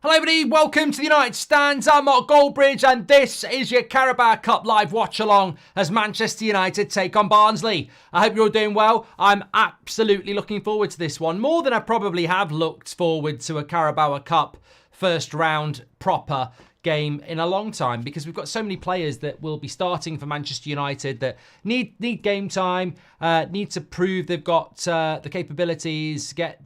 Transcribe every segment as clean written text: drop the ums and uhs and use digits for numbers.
Hello everybody, welcome to the United Stands. I'm Mark Goldbridge and this is your Carabao Cup live watch along as Manchester United take on Barnsley. I hope you're all doing well. I'm absolutely looking forward to this one, more than I probably have looked forward to a Carabao Cup first round proper game in a long time, because we've got so many players that will be starting for Manchester United that need game time, need to prove they've got the capabilities, get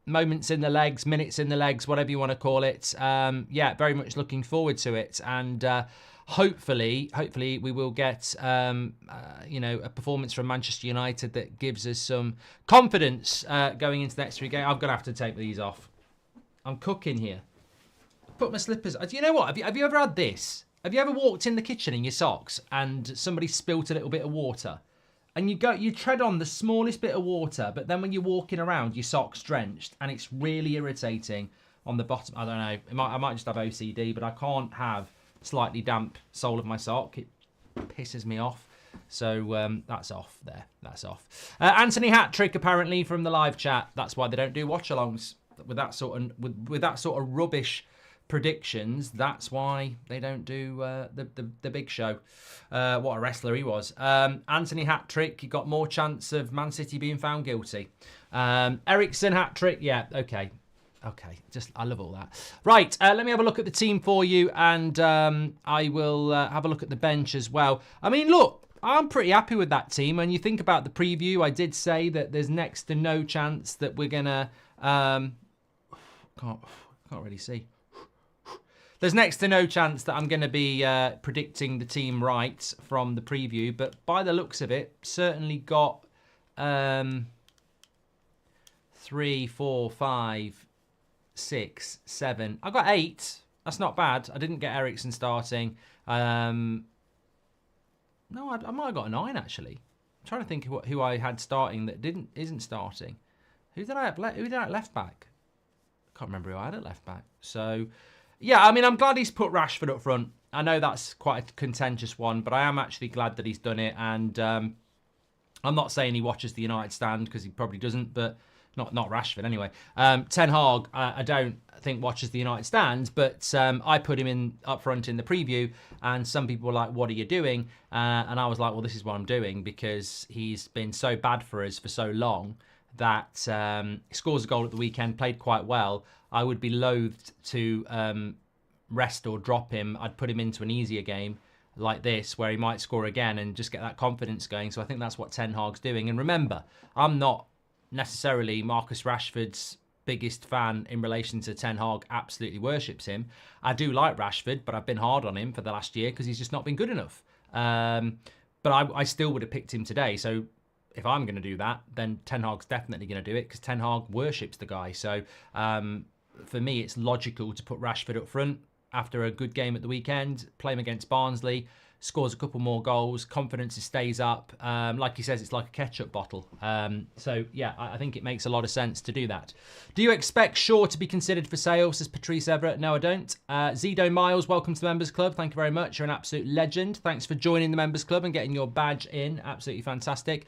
moments in the legs, minutes in the legs, whatever you want to call it. Yeah, very much looking forward to it. And hopefully we will get, a performance from Manchester United that gives us some confidence going into the next three games. I'm going to have to take these off. I'm cooking here. Put my slippers. Do you know what? Have you ever had this? Have you ever walked in the kitchen in your socks and somebody spilt a little bit of water? And you tread on the smallest bit of water, but then when you're walking around, your sock's drenched, and it's really irritating on the bottom. I don't know. I might just have OCD, but I can't have slightly damp sole of my sock. It pisses me off. So that's off there. That's off. Anthony hat-trick apparently from the live chat. That's why they don't do watch-alongs with that sort of rubbish predictions. That's why they don't do the big show. What a wrestler he was. Anthony hat-trick, he got more chance of Man City being found guilty. Eriksen hat-trick, yeah, okay, I love all that. Right, let me have a look at the team for you, and I will have a look at the bench as well. I mean, look, I'm pretty happy with that team. When you think about the preview, I did say that there's next to no chance that we're gonna can't really see. There's next to no chance that I'm going to be predicting the team right from the preview, but by the looks of it, certainly got 3, 4, 5, 6, 7. I got 8. That's not bad. I didn't get Eriksen starting. No, I might have got a 9 actually. I'm trying to think who I had starting that isn't starting. Who did I have left back? I can't remember who I had at left back. So. Yeah, I mean, I'm glad he's put Rashford up front. I know that's quite a contentious one, but I am actually glad that he's done it. And I'm not saying he watches the United Stand, because he probably doesn't, but not Rashford anyway. Ten Hag, I don't think watches the United Stand, but I put him in up front in the preview, and some people were like, what are you doing? And I was like, well, this is what I'm doing, because he's been so bad for us for so long that he scores a goal at the weekend, played quite well. I would be loathed to rest or drop him. I'd put him into an easier game like this, where he might score again and just get that confidence going. So I think that's what Ten Hag's doing. And remember, I'm not necessarily Marcus Rashford's biggest fan in relation to Ten Hag. Absolutely worships him. I do like Rashford, but I've been hard on him for the last year because he's just not been good enough. But I still would have picked him today. So if I'm going to do that, then Ten Hag's definitely going to do it, because Ten Hag worships the guy. So for me, it's logical to put Rashford up front after a good game at the weekend, play him against Barnsley, scores a couple more goals, confidence stays up. Like he says, it's like a ketchup bottle. So, yeah, I think it makes a lot of sense to do that. Do you expect Shaw to be considered for sale, says Patrice Everett? No, I don't. Zido Miles, welcome to the Members Club. Thank you very much. You're an absolute legend. Thanks for joining the Members Club and getting your badge in. Absolutely fantastic.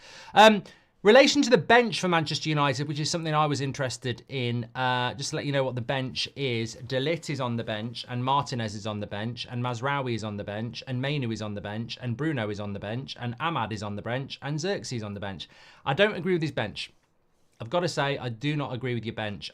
Relation to the bench for Manchester United, which is something I was interested in, just to let you know what the bench is. De Ligt is on the bench, and Martinez is on the bench, and Mazraoui is on the bench, and Mainu is on the bench, and Bruno is on the bench, and Ahmad is on the bench, and Xerxes is on the bench. I don't agree with his bench. I've got to say, I do not agree with your bench.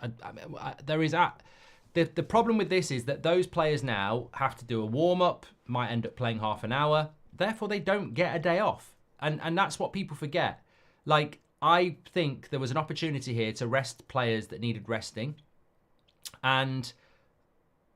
The problem with this is that those players now have to do a warm-up, might end up playing half an hour, therefore they don't get a day off. And that's what people forget. Like, I think there was an opportunity here to rest players that needed resting, and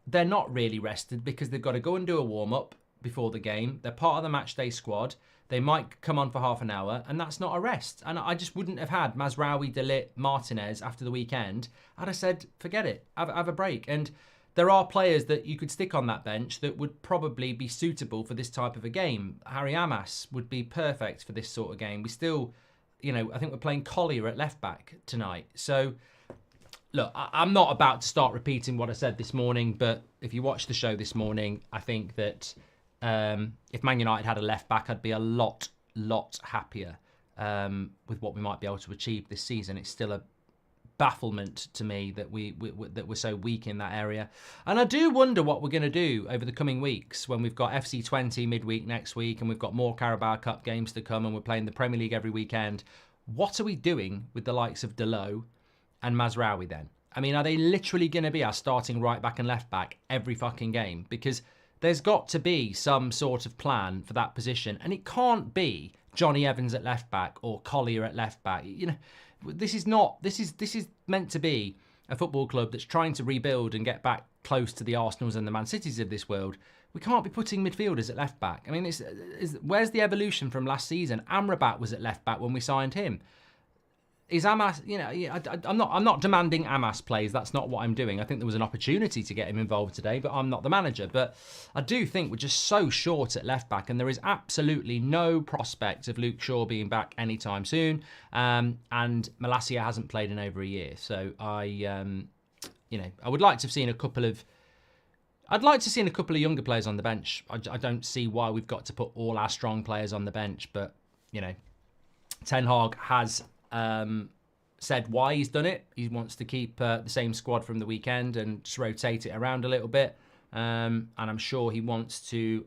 they're not really rested because they've got to go and do a warm-up before the game. They're part of the match day squad. They might come on for half an hour, and that's not a rest. And I just wouldn't have had Mazraoui, De Ligt, Martinez after the weekend. I'd have said, forget it, have a break. And there are players that you could stick on that bench that would probably be suitable for this type of a game. Harry Amas would be perfect for this sort of game. We still, I think we're playing Collier at left back tonight. So, look, I'm not about to start repeating what I said this morning, but if you watch the show this morning, I think that if Man United had a left back, I'd be a lot happier with what we might be able to achieve this season. It's still a bafflement to me that that we're so weak in that area. And I do wonder what we're going to do over the coming weeks when we've got FC20 midweek next week and we've got more Carabao Cup games to come and we're playing the Premier League every weekend. What are we doing with the likes of Delo and Mazraoui then? I mean, are they literally going to be our starting right back and left back every fucking game? Because there's got to be some sort of plan for that position, and it can't be Johnny Evans at left back or Collier at left back. You know, this is meant to be a football club that's trying to rebuild and get back close to the Arsenals and the Man Cities of this world. We can't be putting midfielders at left back. I mean, where's the evolution from last season? Amrabat was at left back when we signed him. Is Amas, you know, I'm not demanding Amas plays. That's not what I'm doing. I think there was an opportunity to get him involved today, but I'm not the manager. But I do think we're just so short at left back, and there is absolutely no prospect of Luke Shaw being back anytime soon. And Malacia hasn't played in over a year, so I would like to have seen a couple of. I'd like to see a couple of younger players on the bench. I don't see why we've got to put all our strong players on the bench, but you know, Ten Hag has. Said why he's done it. He wants to keep the same squad from the weekend and just rotate it around a little bit. And I'm sure he wants to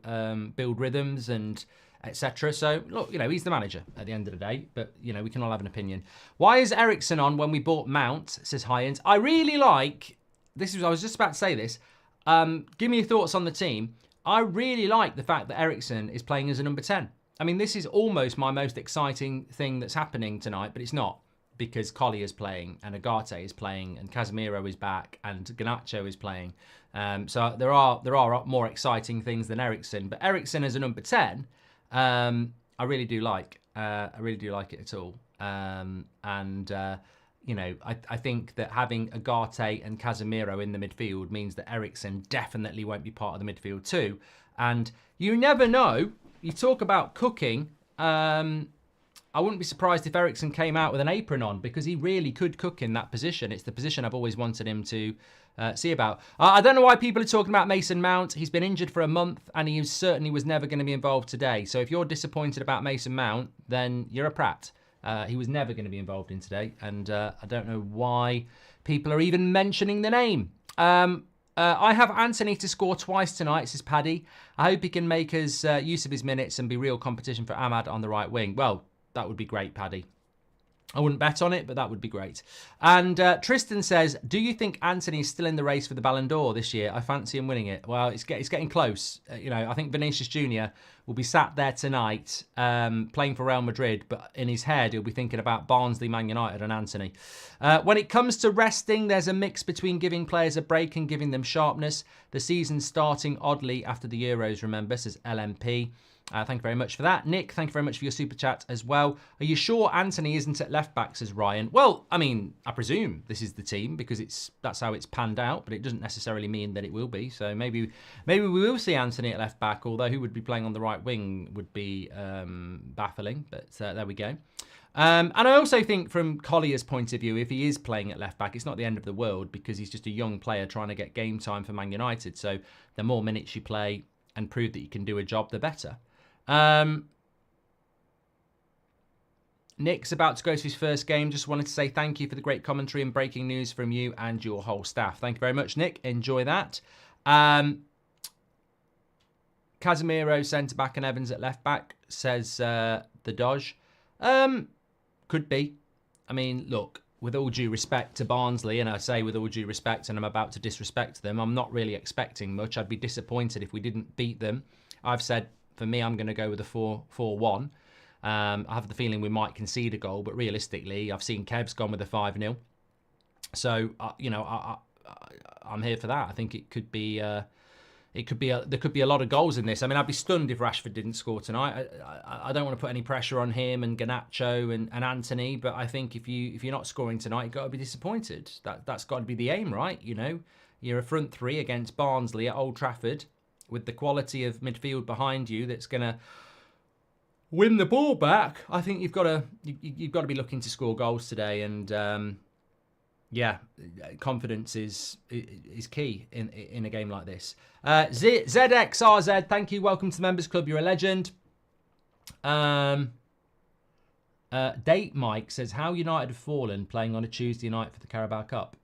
build rhythms and etc. So, look, you know, he's the manager at the end of the day. But, you know, we can all have an opinion. Why is Eriksen on when we bought Mount, says Hyans. I really like, I was just about to say this. Give me your thoughts on the team. I really like the fact that Eriksen is playing as a number 10. I mean, this is almost my most exciting thing that's happening tonight, but it's not, because Collier is playing and Agate is playing and Casemiro is back and Garnacho is playing. So there are more exciting things than Eriksen, but Eriksen as a number 10, I really do like. I really do like it at all. You know, I think that having Agate and Casemiro in the midfield means that Eriksen definitely won't be part of the midfield too. And you never know. You talk about cooking. I wouldn't be surprised if Eriksen came out with an apron on, because he really could cook in that position. It's the position I've always wanted him to see about. I don't know why people are talking about Mason Mount. He's been injured for a month and he certainly was never going to be involved today. So if you're disappointed about Mason Mount, then you're a prat. He was never going to be involved in today, and I don't know why people are even mentioning the name. I have Anthony to score twice tonight, says Paddy. I hope he can make us use of his minutes and be real competition for Ahmad on the right wing. Well, that would be great, Paddy. I wouldn't bet on it, but that would be great. And Tristan says, do you think Anthony is still in the race for the Ballon d'Or this year? I fancy him winning it. Well, it's getting close. You know, I think Vinicius Jr. will be sat there tonight playing for Real Madrid, but in his head, he'll be thinking about Barnsley, Man United and Anthony. When it comes to resting, there's a mix between giving players a break and giving them sharpness. The season's starting oddly after the Euros, remember, says LMP. Thank you very much for that. Nick, thank you very much for your super chat as well. Are you sure Anthony isn't at left back, says Ryan? Well, I mean, I presume this is the team because that's how it's panned out, but it doesn't necessarily mean that it will be. So maybe we will see Anthony at left back, although who would be playing on the right wing would be baffling. But there we go. And I also think from Collier's point of view, if he is playing at left back, it's not the end of the world because he's just a young player trying to get game time for Man United. So the more minutes you play and prove that you can do a job, the better. Nick's about to go to his first game. Just wanted to say thank you for the great commentary and breaking news from you and your whole staff. Thank you very much, Nick. Enjoy that. Casemiro centre-back and Evans at left-back, says the Dodge. Could be. I mean, look, with all due respect to Barnsley, and I say with all due respect, and I'm about to disrespect them, I'm not really expecting much. I'd be disappointed if we didn't beat them. I've said, for me, I'm going to go with a 4-4-1. I have the feeling we might concede a goal, but realistically, I've seen Kev's gone with a 5-0. So, you know, I'm here for that. I think it could be... there could be a lot of goals in this. I mean, I'd be stunned if Rashford didn't score tonight. I don't want to put any pressure on him and Garnacho and Anthony, but I think if you're not scoring tonight, you've got to be disappointed. That's got to be the aim, right? You know, you're a front three against Barnsley at Old Trafford with the quality of midfield behind you that's going to win the ball back. I think you've got to be looking to score goals today, and yeah, confidence is key in a game like this. ZXRZ, thank you. Welcome to the Members Club. You're a legend. Date Mike says, how United have fallen playing on a Tuesday night for the Carabao Cup.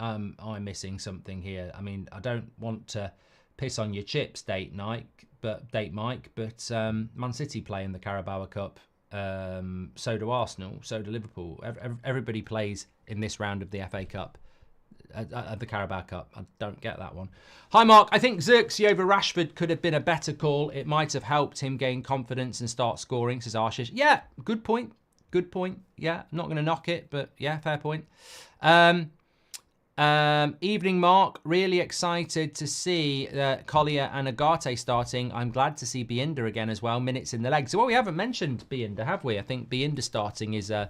I'm missing something here. I mean, I don't want to piss on your chips, Date Mike, but Man City play in the Carabao Cup. So do Arsenal. So do Liverpool. Everybody plays in this round of the FA Cup. At the Carabao Cup. I don't get that one. Hi, Mark. I think Xerxes over Rashford could have been a better call. It might have helped him gain confidence and start scoring, says Arshish. Yeah, good point. Good point. Yeah, I'm not going to knock it, but yeah, fair point. Evening, Mark. Really excited to see Collier and Agate starting. I'm glad to see Binder again as well. Minutes in the legs. Well, we haven't mentioned Binder, have we? I think Binder starting is an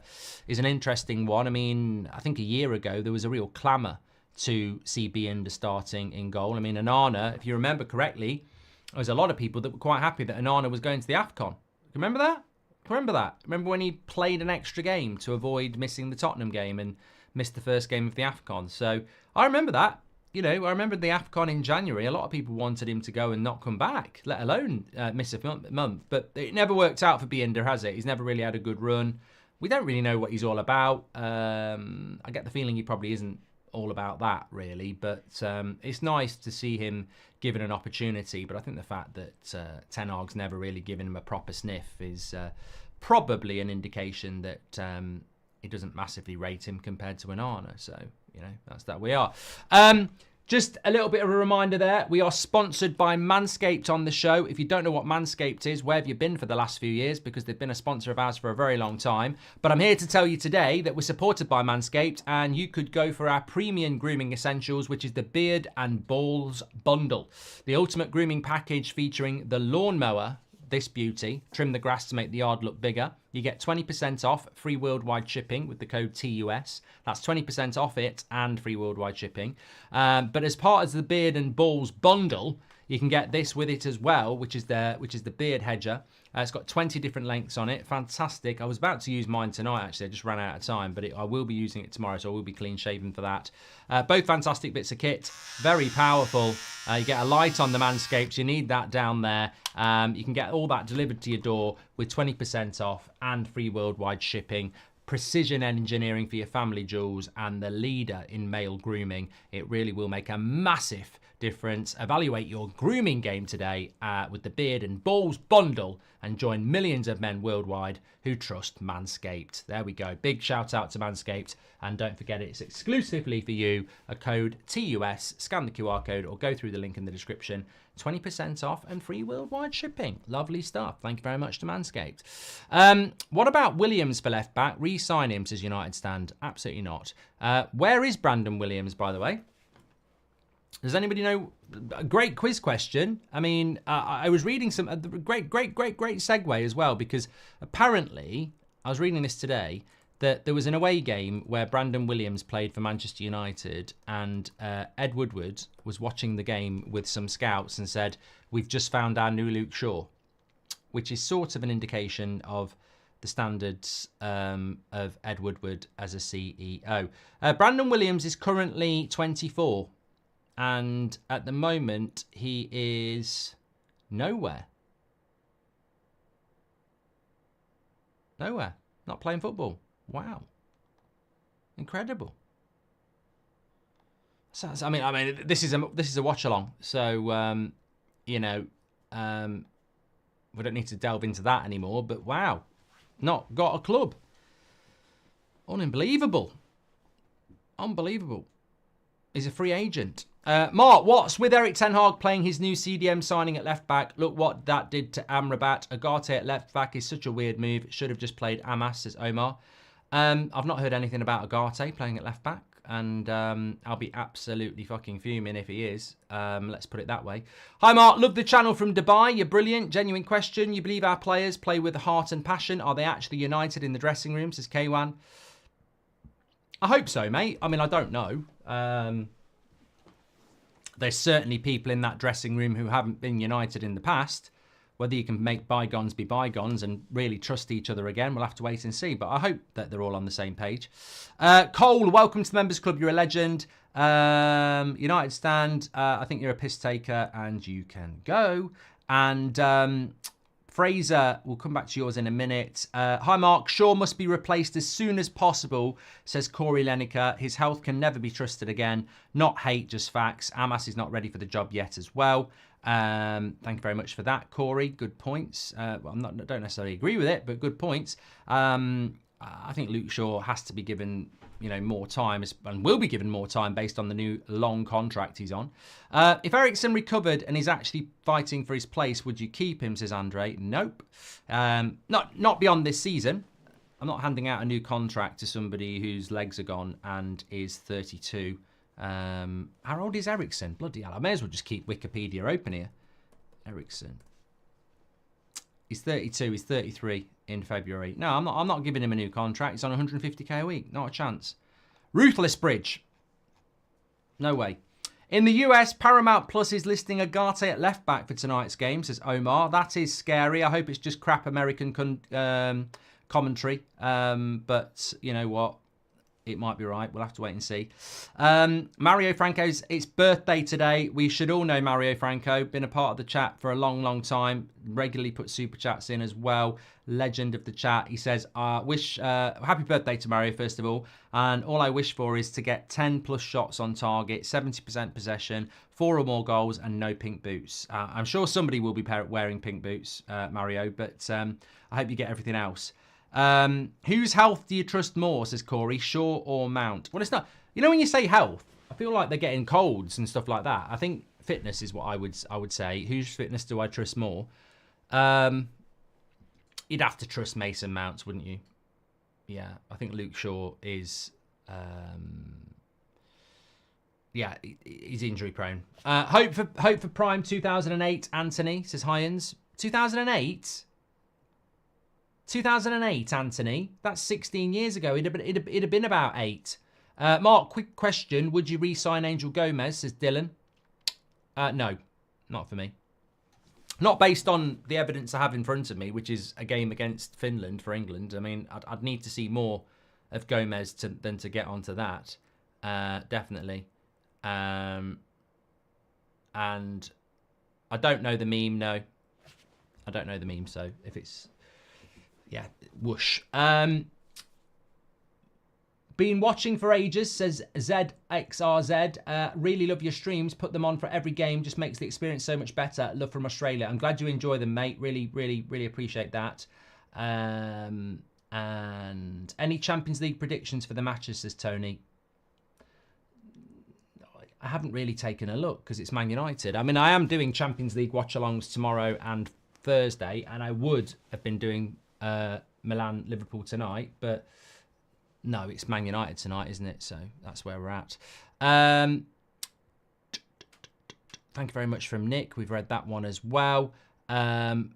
interesting one. I mean, I think a year ago there was a real clamour to see Binder starting in goal. I mean, Onana, if you remember correctly, there was a lot of people that were quite happy that Onana was going to the AFCON. Remember that? Remember when he played an extra game to avoid missing the Tottenham game and missed the first game of the AFCON? So I remember that. You know, I remember the AFCON in January. A lot of people wanted him to go and not come back, let alone miss a month. But it never worked out for Binder, has it? He's never really had a good run. We don't really know what he's all about. I get the feeling he probably isn't all about that, really. But it's nice to see him given an opportunity. But I think the fact that Ten Hag's never really given him a proper sniff is probably an indication that he doesn't massively rate him compared to Onana. So, you know, that's that we are. Just a little bit of a reminder there. We are sponsored by Manscaped on the show. If you don't know what Manscaped is, where have you been for the last few years? Because they've been a sponsor of ours for a very long time. But I'm here to tell you today that we're supported by Manscaped, and you could go for our premium grooming essentials, which is the Beard and Balls Bundle. The ultimate grooming package featuring the lawnmower, this beauty, trim the grass to make the yard look bigger. You get 20% off, free worldwide shipping with the code TUS. That's 20% off it and free worldwide shipping. But as part of the Beard and Balls bundle, you can get this with it as well, which is the beard hedger. It's got 20 different lengths on it. Fantastic. I was about to use mine tonight, actually. I just ran out of time, but I will be using it tomorrow, so I will be clean shaven for that. Both fantastic bits of kit. Very powerful. You get a light on the Manscaped. You need that down there. You can get all that delivered to your door with 20% off and free worldwide shipping. Precision engineering for your family jewels, and the leader in male grooming. It really will make a massive difference. Evaluate your grooming game today with the Beard and Balls bundle and join millions of men worldwide who trust Manscaped. There we go. Big shout out to Manscaped. And don't forget, it's exclusively for you. A code TUS. Scan the QR code or go through the link in the description. 20% off and free worldwide shipping. Lovely stuff. Thank you very much to Manscaped. What about Williams for left back? Re-sign him, says United Stand. Absolutely not. Where is Brandon Williams, by the way? Does anybody know? A great quiz question. I mean, I was reading some great segue as well, because apparently I was reading this today that there was an away game where Brandon Williams played for Manchester United, and Ed Woodward was watching the game with some scouts and said, "We've just found our new Luke Shaw," which is sort of an indication of the standards of Ed Woodward as a CEO. Brandon Williams is currently 24. And at the moment, he is nowhere. Nowhere. Not playing football. Wow. Incredible. So, I mean, this is a watch along. So, you know, we don't need to delve into that anymore. But wow, not got a club. Unbelievable. Unbelievable. He's a free agent. Mark Watts, with Erik Ten Hag playing his new CDM signing at left back, look what that did to Amrabat. Agate at left back is such a weird move. Should have just played Amas, says Omar. I've not heard anything about Agate playing at left back, and I'll be absolutely fucking fuming if he is. Let's put it that way. Hi Mark, love the channel from Dubai. You're brilliant. Genuine question. You believe our players play with heart and passion? Are they actually united in the dressing room, says K1. I hope so, mate. I mean, I don't know. There's certainly people in that dressing room who haven't been united in the past. Whether you can make bygones be bygones and really trust each other again, we'll have to wait and see. But I hope that they're all on the same page. Cole, welcome to the Members Club. You're a legend. United Stand, I think you're a piss taker and you can go. And Fraser, we'll come back to yours in a minute. Hi, Mark. Shaw must be replaced as soon as possible, says Corey Lineker. His health can never be trusted again. Not hate, just facts. Amas is not ready for the job yet as well. Thank you very much for that, Corey. Good points. Well, don't necessarily agree with it, but good points. I think Luke Shaw has to be given, more time, and will be given more time based on the new long contract he's on. If Eriksen recovered and is actually fighting for his place, would you keep him, says Andre? Nope. Not beyond this season. I'm not handing out a new contract to somebody whose legs are gone and is 32. How old is Eriksen? Bloody hell, I may as well just keep Wikipedia open here. Eriksen. He's 32, he's 33 in February. No, I'm not giving him a new contract. He's on 150k a week. Not a chance. Ruthless Bridge. No way. In the US, Paramount Plus is listing Agate at left back for tonight's game, says Omar. That is scary. I hope it's just crap American commentary. But you know what? It might be right. We'll have to wait and see. Mario Franco's, it's birthday today. We should all know Mario Franco. Been a part of the chat for a long, long time. Regularly put super chats in as well. Legend of the chat. He says, happy birthday to Mario, first of all. And all I wish for is to get 10 plus shots on target, 70% possession, 4 or more goals, and no pink boots. I'm sure somebody will be wearing pink boots, Mario, but I hope you get everything else. Whose health do you trust more, says Corey, Shaw or Mount? Well, it's not. When you say health, I feel like they're getting colds and stuff like that. I think fitness is what I would say. Whose fitness do I trust more? You'd have to trust Mason Mount, wouldn't you? Yeah, I think Luke Shaw is. Yeah, he's injury prone. Hope for Prime 2008. Anthony, says Hyans. 2008. 2008, Anthony. That's 16 years ago. It'd have been about 8. Mark, quick question. Would you re-sign Angel Gomez, says Dylan? No, not for me. Not based on the evidence I have in front of me, which is a game against Finland for England. I mean, I'd need to see more of Gomez than to get onto that. Definitely. And I don't know the meme, no. I don't know the meme, so if it's... Yeah, whoosh. Been watching for ages, says ZXRZ. Really love your streams. Put them on for every game. Just makes the experience so much better. Love from Australia. I'm glad you enjoy them, mate. Really, really, really appreciate that. And any Champions League predictions for the matches, says Tony. I haven't really taken a look because it's Man United. I mean, I am doing Champions League watch-alongs tomorrow and Thursday, and I would have been doing Milan, Liverpool tonight, but no, it's Man United tonight, isn't it? So that's where we're at. Thank you very much from Nick. We've read that one as well. How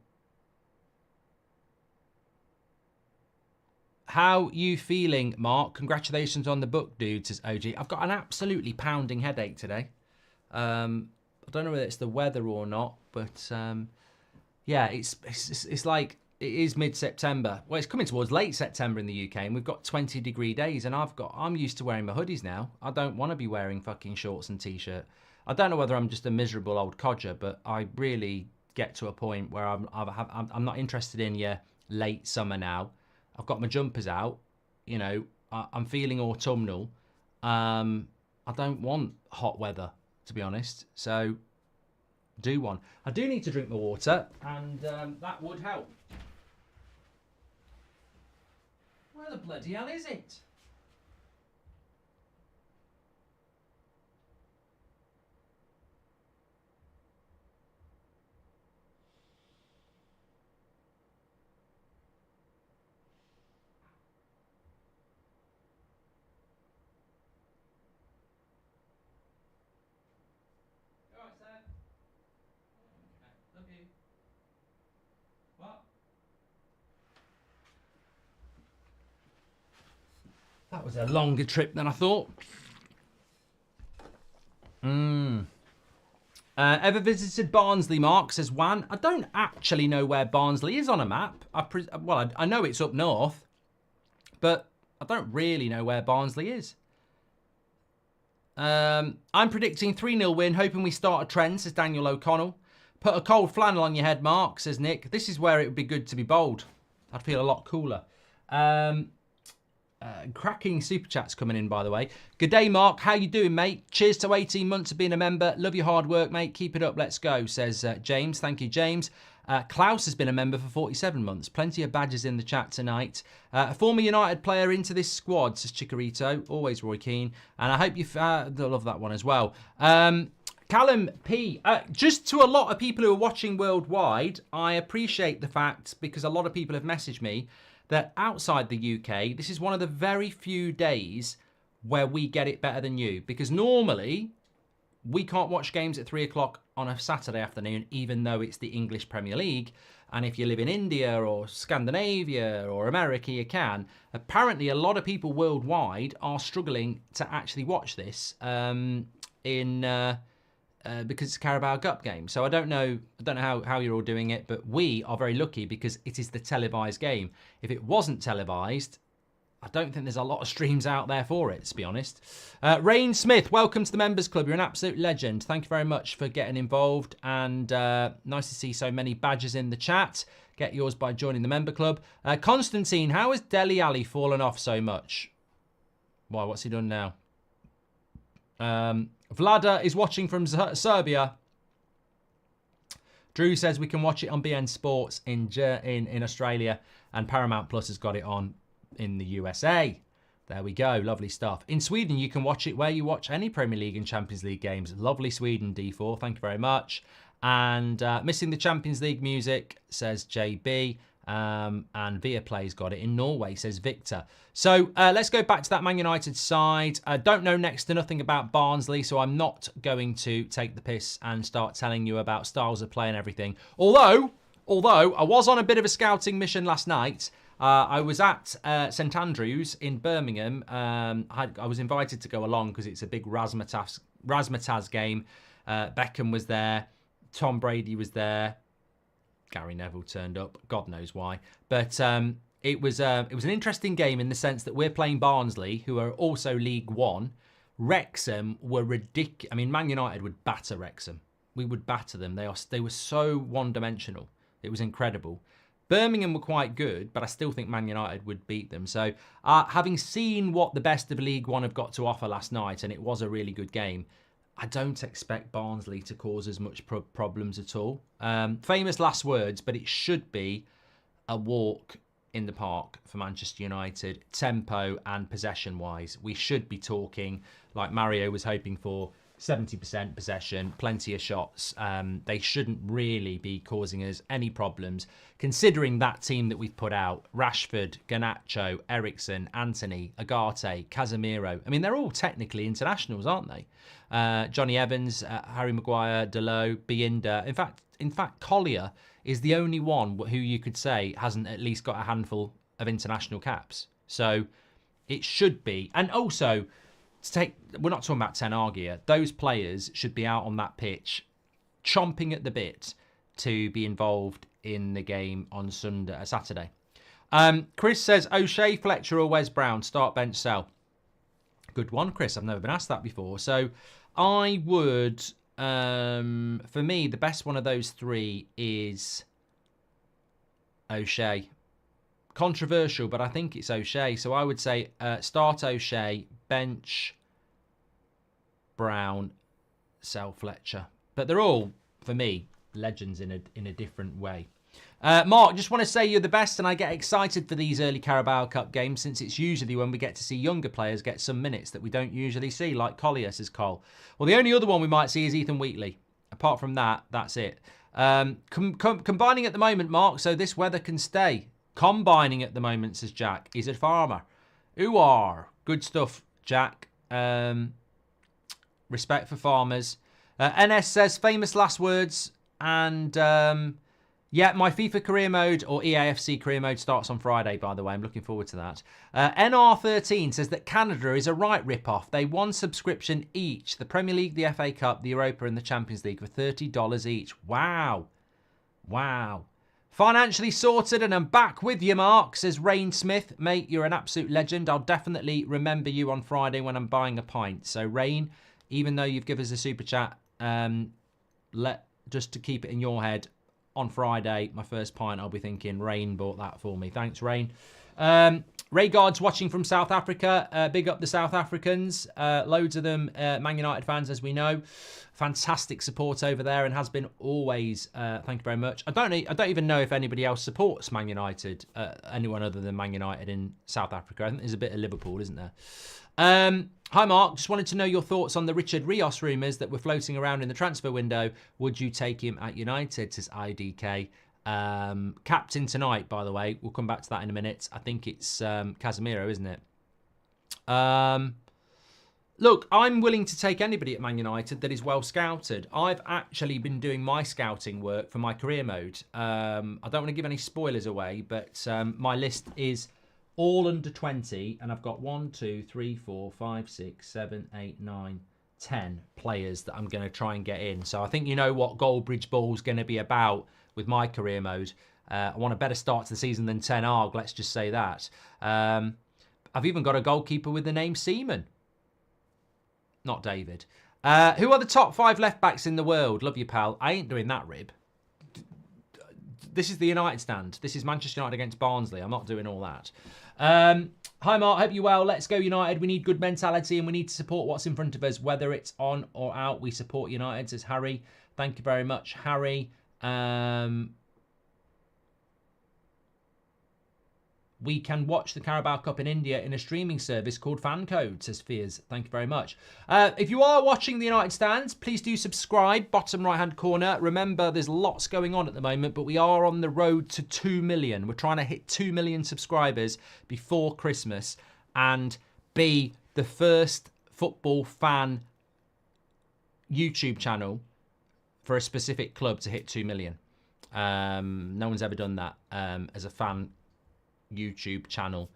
you feeling, Mark? Congratulations on the book, dude, says OG. I've got an absolutely pounding headache today. I don't know whether it's the weather or not, but yeah, it's like... It is mid-September. Well, it's coming towards late September in the UK, and we've got 20-degree days, and I'm used to wearing my hoodies now. I don't want to be wearing fucking shorts and t-shirt. I don't know whether I'm just a miserable old codger, but I really get to a point where I'm not interested in your late summer now. I've got my jumpers out. I'm feeling autumnal. I don't want hot weather, to be honest. So, do one. I do need to drink my water, and that would help. Where the bloody hell is it? All right, sir. Okay, love you. What? That was a longer trip than I thought. Ever visited Barnsley, Mark, says Wan. I don't actually know where Barnsley is on a map. I know it's up north, but I don't really know where Barnsley is. I'm predicting 3-0 win, hoping we start a trend, says Daniel O'Connell. Put a cold flannel on your head, Mark, says Nick. This is where it would be good to be bold. I'd feel a lot cooler. Cracking super chats coming in, by the way. Good day, Mark. How you doing, mate? Cheers to 18 months of being a member. Love your hard work, mate. Keep it up. Let's go, says James. Thank you, James. Klaus has been a member for 47 months. Plenty of badges in the chat tonight. A former United player into this squad, says Chikorito. Always Roy Keane. And I hope you love that one as well. Callum P. Just to a lot of people who are watching worldwide, I appreciate the fact, because a lot of people have messaged me, that outside the UK, this is one of the very few days where we get it better than you. Because normally, we can't watch games at 3 o'clock on a Saturday afternoon, even though it's the English Premier League. And if you live in India or Scandinavia or America, you can. Apparently, a lot of people worldwide are struggling to actually watch this because it's a Carabao Cup game. So I don't know how you're all doing it, but we are very lucky because it is the televised game. If it wasn't televised, I don't think there's a lot of streams out there for it, to be honest. Rain Smith, welcome to the Members Club. You're an absolute legend. Thank you very much for getting involved, and nice to see so many badges in the chat. Get yours by joining the Member Club. Constantine, how has Dele Alli fallen off so much? Why, what's he done now? Vlada is watching from Serbia. Drew says we can watch it on BN Sports in Australia, and Paramount Plus has got it on in the USA. There we go. Lovely stuff. In Sweden, you can watch it where you watch any Premier League and Champions League games. Lovely Sweden, D4. Thank you very much. And missing the Champions League music, says JB. And Viaplay's got it in Norway, says Victor. So let's go back to that Man United side. I don't know next to nothing about Barnsley, so I'm not going to take the piss and start telling you about styles of play and everything. Although I was on a bit of a scouting mission last night. I was at St Andrews in Birmingham. I was invited to go along because it's a big Razzmatazz game. Beckham was there. Tom Brady was there. Gary Neville turned up. God knows why. But it was an interesting game in the sense that we're playing Barnsley, who are also League One. Wrexham were ridiculous. I mean, Man United would batter Wrexham. We would batter them. They were so one-dimensional. It was incredible. Birmingham were quite good, but I still think Man United would beat them. So having seen what the best of League One have got to offer last night, and it was a really good game, I don't expect Barnsley to cause as much problems at all. Famous last words, but it should be a walk in the park for Manchester United, tempo and possession-wise. We should be talking, like Mario was hoping for, 70% possession, plenty of shots. They shouldn't really be causing us any problems, considering that team that we've put out. Rashford, Garnacho, Eriksen, Anthony, Agate, Casemiro. I mean, they're all technically internationals, aren't they? Johnny Evans, Harry Maguire, Delo, Binder. In fact, Collier is the only one who you could say hasn't at least got a handful of international caps. So it should be. And also, we're not talking about Ten Hag here. Those players should be out on that pitch, chomping at the bit to be involved in the game on Saturday. Chris says, O'Shea, Fletcher or Wes Brown, start, bench, sell. Good one, Chris. I've never been asked that before. So I would, for me, the best one of those three is O'Shea. Controversial, but I think it's O'Shea. So I would say start O'Shea, bench Brown, sell Fletcher. But they're all, for me, legends in a different way. Mark, just want to say you're the best, and I get excited for these early Carabao Cup games since it's usually when we get to see younger players get some minutes that we don't usually see, like Collier, says Cole. Well, the only other one we might see is Ethan Wheatley. Apart from that, that's it. Combining at the moment, Mark, so this weather can stay. Combining at the moment, says Jack. He's a farmer. Good stuff, Jack. Respect for farmers. NS says, famous last words. And yeah, my FIFA career mode or EAFC career mode starts on Friday, by the way. I'm looking forward to that. NR13 says that Canada is a right rip-off. They won subscription each. The Premier League, the FA Cup, the Europa and the Champions League for $30 each. Wow. Financially sorted, and I'm back with you, Mark, says Rain Smith. Mate, you're an absolute legend. I'll definitely remember you on Friday when I'm buying a pint. So, Rain, even though you've given us a super chat, just to keep it in your head, on Friday, my first pint, I'll be thinking, Rain bought that for me. Thanks, Rain. Ray Guard's watching from South Africa. Big up the South Africans. Loads of them Man United fans, as we know. Fantastic support over there and has been always. Thank you very much. I don't even know if anybody else supports Man United, anyone other than Man United in South Africa. I think there's a bit of Liverpool, isn't there? Hi, Mark. Just wanted to know your thoughts on the Richard Rios rumours that were floating around in the transfer window. Would you take him at United, says IDK. Captain tonight, by the way. We'll come back to that in a minute. I think it's Casemiro, isn't it? Look, I'm willing to take anybody at Man United that is well scouted. I've actually been doing my scouting work for my career mode. I don't want to give any spoilers away, but my list is all under 20, and I've got 1, 2, 3, 4, 5, 6, 7, 8, 9, 10 players that I'm going to try and get in. So I think you know what Goldbridge Ball's going to be about with my career mode. I want a better start to the season than Ten Hag, let's just say that. I've even got a goalkeeper with the name Seaman. Not David. Who are the top 5 left-backs in the world? Love you, pal. I ain't doing that, Rib. This is the United stand. This is Manchester United against Barnsley. I'm not doing all that. Hi, Mark. Hope you're well. Let's go, United. We need good mentality and we need to support what's in front of us, whether it's on or out. We support United, says Harry. Thank you very much, Harry. We can watch the Carabao Cup in India in a streaming service called Fancode, says Fears. Thank you very much. If you are watching the United stands, please do subscribe. Bottom right-hand corner. Remember, there's lots going on at the moment, but we are on the road to 2 million. We're trying to hit 2 million subscribers before Christmas and be the first football fan YouTube channel for a specific club to hit 2 million. No one's ever done that as a fan YouTube channel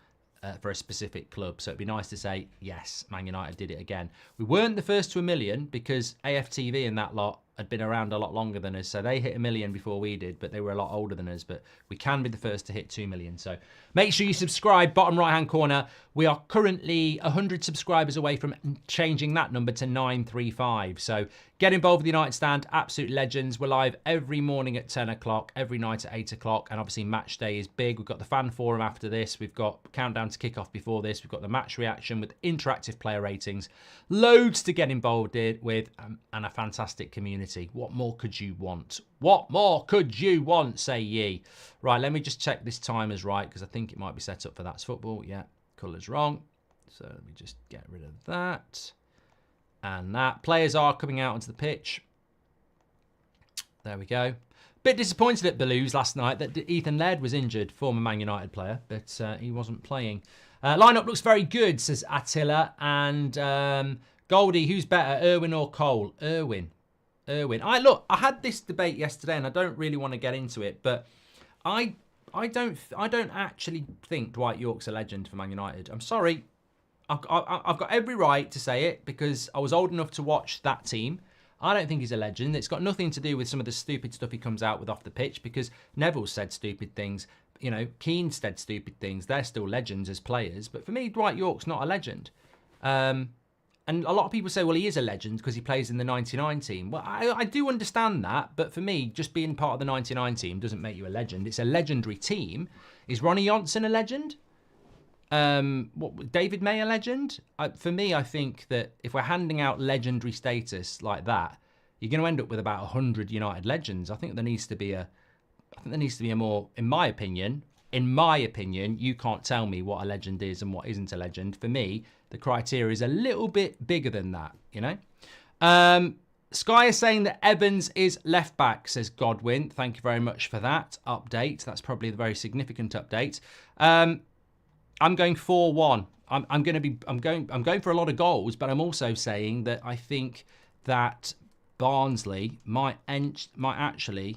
for a specific club. So it'd be nice to say, yes, Man United did it again. We weren't the first to 1 million because AFTV and that lot had been around a lot longer than us. So they hit 1 million before we did, but they were a lot older than us. But we can be the first to hit 2 million. So make sure you subscribe, bottom right-hand corner. We are currently 100 subscribers away from changing that number to 935. So get involved with the United Stand, absolute legends. We're live every morning at 10 o'clock, every night at 8 o'clock. And obviously match day is big. We've got the fan forum after this. We've got countdown to kickoff before this. We've got the match reaction with interactive player ratings. Loads to get involved with and a fantastic community. What more could you want? What more could you want, say ye? Right, let me just check this timer's right because I think it might be set up for That's Football. Yeah, colour's wrong. So let me just get rid of that. And that. Players are coming out onto the pitch. There we go. Bit disappointed at Belou's last night that Ethan Laird was injured, former Man United player, but he wasn't playing. Lineup looks very good, says Attila. And Goldie, who's better, Irwin or Cole? Irwin. I had this debate yesterday, and I don't really want to get into it, but I don't actually think Dwight Yorke's a legend for Man United. I'm sorry. I've got every right to say it because I was old enough to watch that team. I don't think he's a legend. It's got nothing to do with some of the stupid stuff he comes out with off the pitch because Neville said stupid things. You know, Keane said stupid things. They're still legends as players. But for me, Dwight Yorke's not a legend. And a lot of people say, well, he is a legend because he plays in the 99 team. Well, I do understand that. But for me, just being part of the 99 team doesn't make you a legend. It's a legendary team. Is Ronnie Johnson a legend? David May a legend? For me, I think that if we're handing out legendary status like that, you're going to end up with about 100 United legends. I think there needs to be a more, in my opinion, you can't tell me what a legend is and what isn't a legend. For me, the criteria is a little bit bigger than that, you know? Sky is saying that Evans is left back, says Godwin. Thank you very much for that update. That's probably the very significant update. I'm going 4-1. I'm going for a lot of goals, but I'm also saying that I think that Barnsley might actually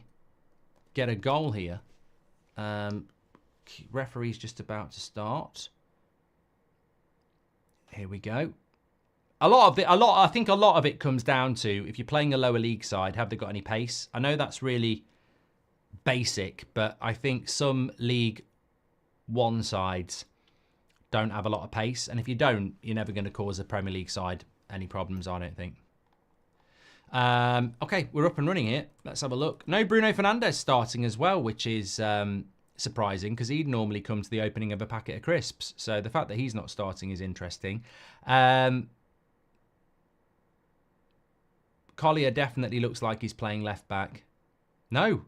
get a goal here. Referee's just about to start. Here we go. I think a lot of it comes down to if you're playing a lower league side, have they got any pace? I know that's really basic, but I think some League One sides don't have a lot of pace, and if you don't, you're never going to cause a Premier League side any problems, I don't think. Okay, we're up and running here. Let's have a look. No Bruno Fernandes starting as well, which is surprising because he'd normally come to the opening of a packet of crisps. So the fact that he's not starting is interesting. Collier definitely looks like he's playing left back. No.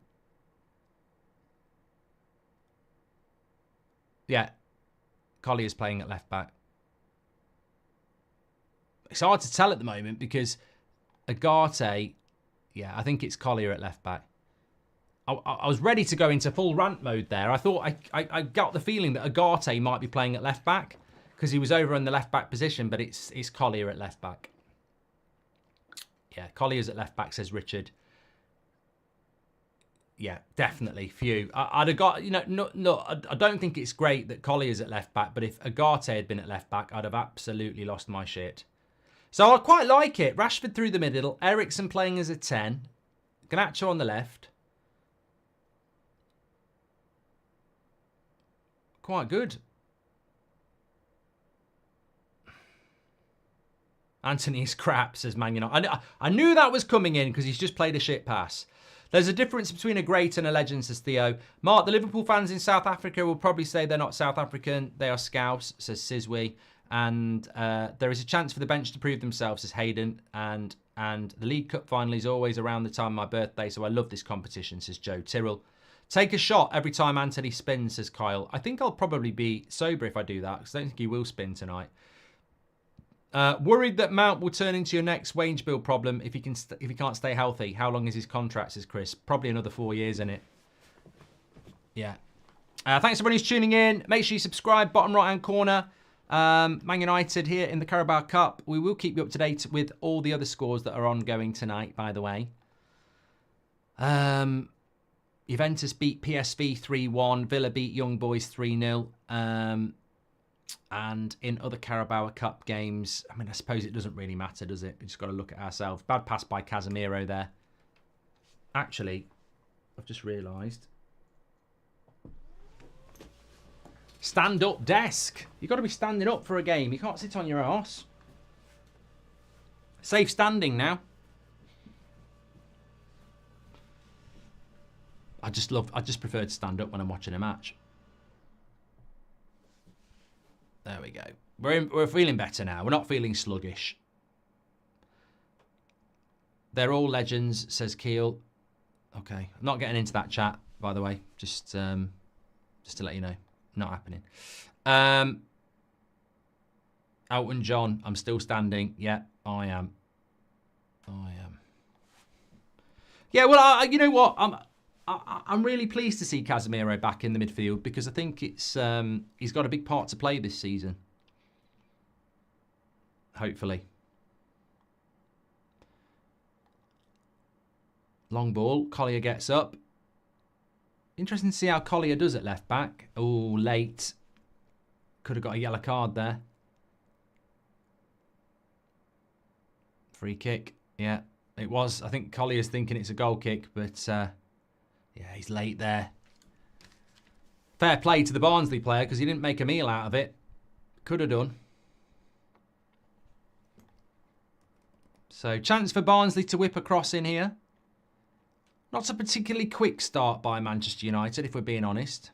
Yeah. Collier's playing at left back. It's hard to tell at the moment because Agate, yeah, I think it's Collier at left back. I was ready to go into full rant mode there. I thought I got the feeling that Agate might be playing at left back because he was over in the left back position, but it's Collier at left back. Yeah, Collier's at left back, says Richard. Yeah, definitely. Phew. I'd have got, no, I don't think it's great that Collier's at left back, but if Agate had been at left back, I'd have absolutely lost my shit. So I quite like it. Rashford through the middle, Eriksen playing as a 10, Garnacho on the left. Quite good. Anthony is crap, says Man United. I knew that was coming in because he's just played a shit pass. There's a difference between a great and a legend, says Theo. Mark, the Liverpool fans in South Africa will probably say they're not South African. They are Scouts, says Sizwe. And there is a chance for the bench to prove themselves, says Hayden. And the League Cup final is always around the time of my birthday, so I love this competition, says Joe Tyrrell. Take a shot every time Anthony spins, says Kyle. I think I'll probably be sober if I do that, because I don't think he will spin tonight. Worried that Mount will turn into your next wage bill problem if he can't stay healthy. How long is his contract, says Chris? Probably another 4 years, innit? Yeah. Thanks everyone who's tuning in. Make sure you subscribe, bottom right-hand corner. Man United here in the Carabao Cup. We will keep you up to date with all the other scores that are ongoing tonight, by the way. Juventus beat PSV 3-1. Villa beat Young Boys 3-0. And in other Carabao Cup games, I mean, I suppose it doesn't really matter, does it? We just got to look at ourselves. Bad pass by Casemiro there. Actually, I've just realised. Stand up desk. You've got to be standing up for a game. You can't sit on your arse. Safe standing now. I just prefer to stand up when I'm watching a match. There we go. We're feeling better now. We're not feeling sluggish. They're all legends, says Keel. Okay. I'm not getting into that chat, by the way. Just to let you know. Not happening. Elton John, I'm still standing. Yeah, I am. Yeah, well, you know what? I'm really pleased to see Casemiro back in the midfield because I think it's he's got a big part to play this season. Hopefully. Long ball. Collier gets up. Interesting to see how Collier does at left back. Oh, late. Could have got a yellow card there. Free kick. Yeah, it was. I think Collier's thinking it's a goal kick, but yeah, he's late there. Fair play to the Barnsley player because he didn't make a meal out of it. Could have done. So, chance for Barnsley to whip across in here. Not a particularly quick start by Manchester United, if we're being honest.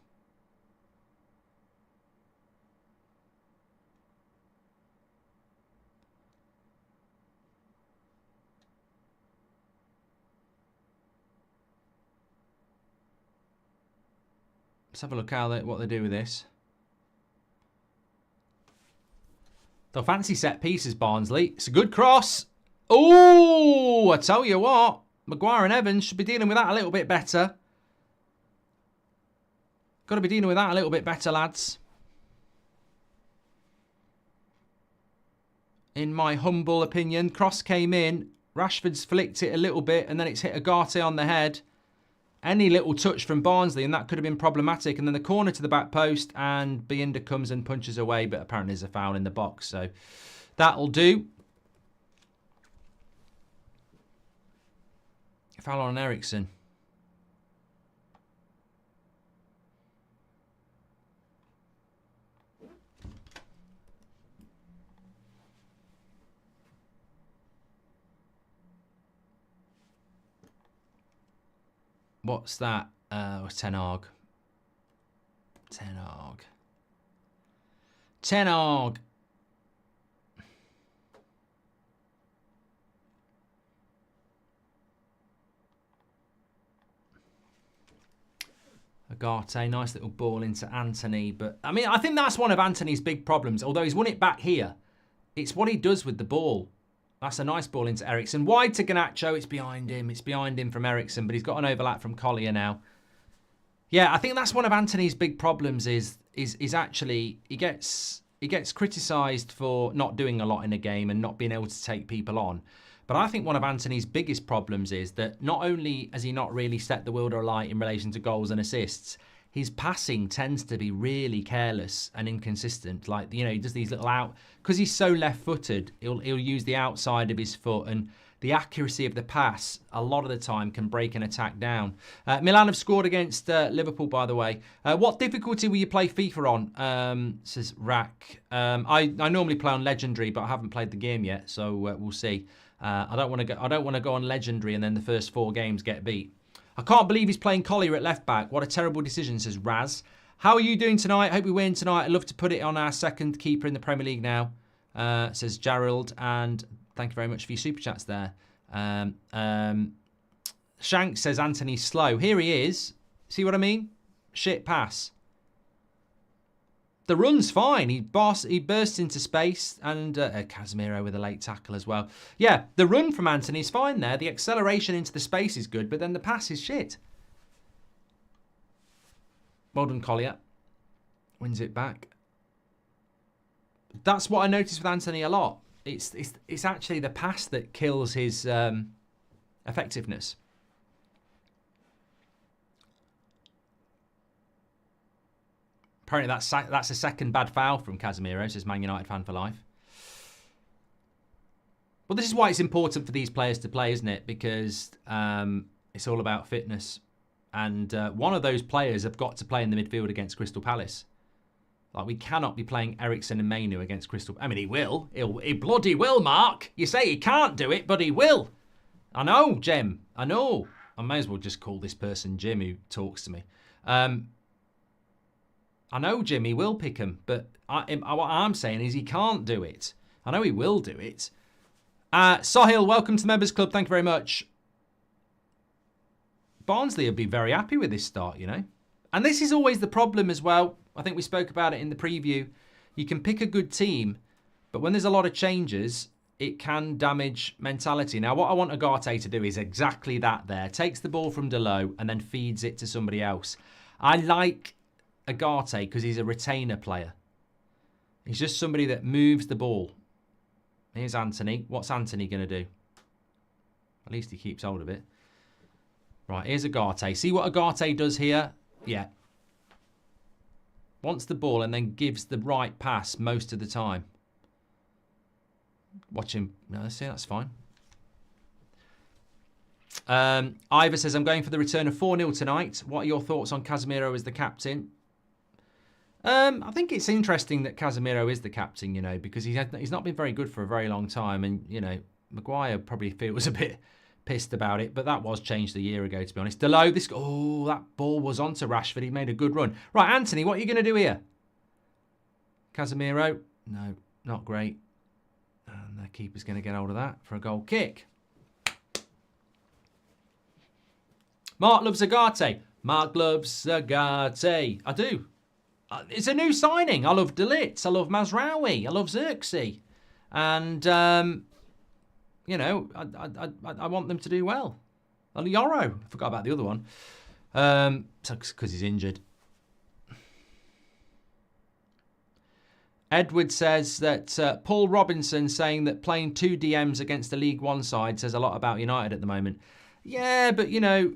Let's have a look what they do with this. They'll fancy set pieces, Barnsley. It's a good cross. Oh, I tell you what. Maguire and Evans should be dealing with that a little bit better. Got to be dealing with that a little bit better, lads. In my humble opinion, cross came in. Rashford's flicked it a little bit and then it's hit Agate on the head. Any little touch from Barnsley and that could have been problematic. And then the corner to the back post and Binder comes and punches away, but apparently there's a foul in the box. So that'll do. Foul on Eriksen. What's that? Ten Hag. Ten Hag. Ten Hag. Agate, nice little ball into Anthony. But, I mean, I think that's one of Anthony's big problems. Although he's won it back here, it's what he does with the ball. That's a nice ball into Eriksen. Wide to Garnacho. It's behind him. It's behind him from Eriksen, but he's got an overlap from Collier now. Yeah, I think that's one of Anthony's big problems is actually he gets criticised for not doing a lot in a game and not being able to take people on. But I think one of Anthony's biggest problems is that not only has he not really set the world alight in relation to goals and assists, his passing tends to be really careless and inconsistent. Like, you know, he does these little out... Because he's so left-footed, he'll use the outside of his foot, and the accuracy of the pass a lot of the time can break an attack down. Milan have scored against Liverpool, by the way. What difficulty will you play FIFA on? Says Rack. I normally play on Legendary, but I haven't played the game yet, so we'll see. I don't want to go on Legendary and then the first 4 games get beat. I can't believe he's playing Collier at left back. What a terrible decision, says Raz. How are you doing tonight? Hope we win tonight. I'd love to put it on our second keeper in the Premier League now, says Gerald. And thank you very much for your super chats there. Shank says Anthony's slow. Here he is. See what I mean? Shit pass. The run's fine. He bursts into space, and Casemiro with a late tackle as well. Yeah, the run from Anthony's fine there. The acceleration into the space is good, but then the pass is shit. Well done, Collier. Wins it back. That's what I noticed with Anthony a lot. It's actually the pass that kills his effectiveness. Apparently that's a second bad foul from Casemiro, says Man United fan for life. Well, this is why it's important for these players to play, isn't it? Because it's all about fitness. And one of those players have got to play in the midfield against Crystal Palace. Like, we cannot be playing Eriksen and Mainu against Crystal... I mean, he will. He bloody will, Mark. You say he can't do it, but he will. I know, Jim. I know. I may as well just call this person Jim who talks to me. I know Jimmy will pick him, but what I'm saying is he can't do it. I know he will do it. Sohail, welcome to the Members Club. Thank you very much. Barnsley would be very happy with this start, you know. And this is always the problem as well. I think we spoke about it in the preview. You can pick a good team, but when there's a lot of changes, it can damage mentality. Now, what I want Agate to do is exactly that there. Takes the ball from Delo and then feeds it to somebody else. I like Agate because he's a retainer player. He's just somebody that moves the ball. Here's Anthony. What's Anthony going to do? At least he keeps hold of it. Right, here's Agate. See what Agate does here? Yeah. Wants the ball and then gives the right pass most of the time. Watch him. No, see, that's fine. Ivor says, I'm going for the return of 4-0 tonight. What are your thoughts on Casemiro as the captain? I think it's interesting that Casemiro is the captain, you know, because he's not been very good for a very long time. And, you know, Maguire probably feels a bit pissed about it, but that was changed a year ago, to be honest. Delo, that ball was onto Rashford. He made a good run. Right, Anthony, what are you going to do here? Casemiro? No, not great. And the keeper's going to get hold of that for a goal kick. Mark loves Agate. Mark loves Agate. I do. It's a new signing. I love De Ligt. I love Mazraoui. I love Xerxes. And, you know, I want them to do well. Yoro. I forgot about the other one. Because he's injured. Edward says that Paul Robinson saying that playing 2 DMs against the League One side says a lot about United at the moment. Yeah, but, you know,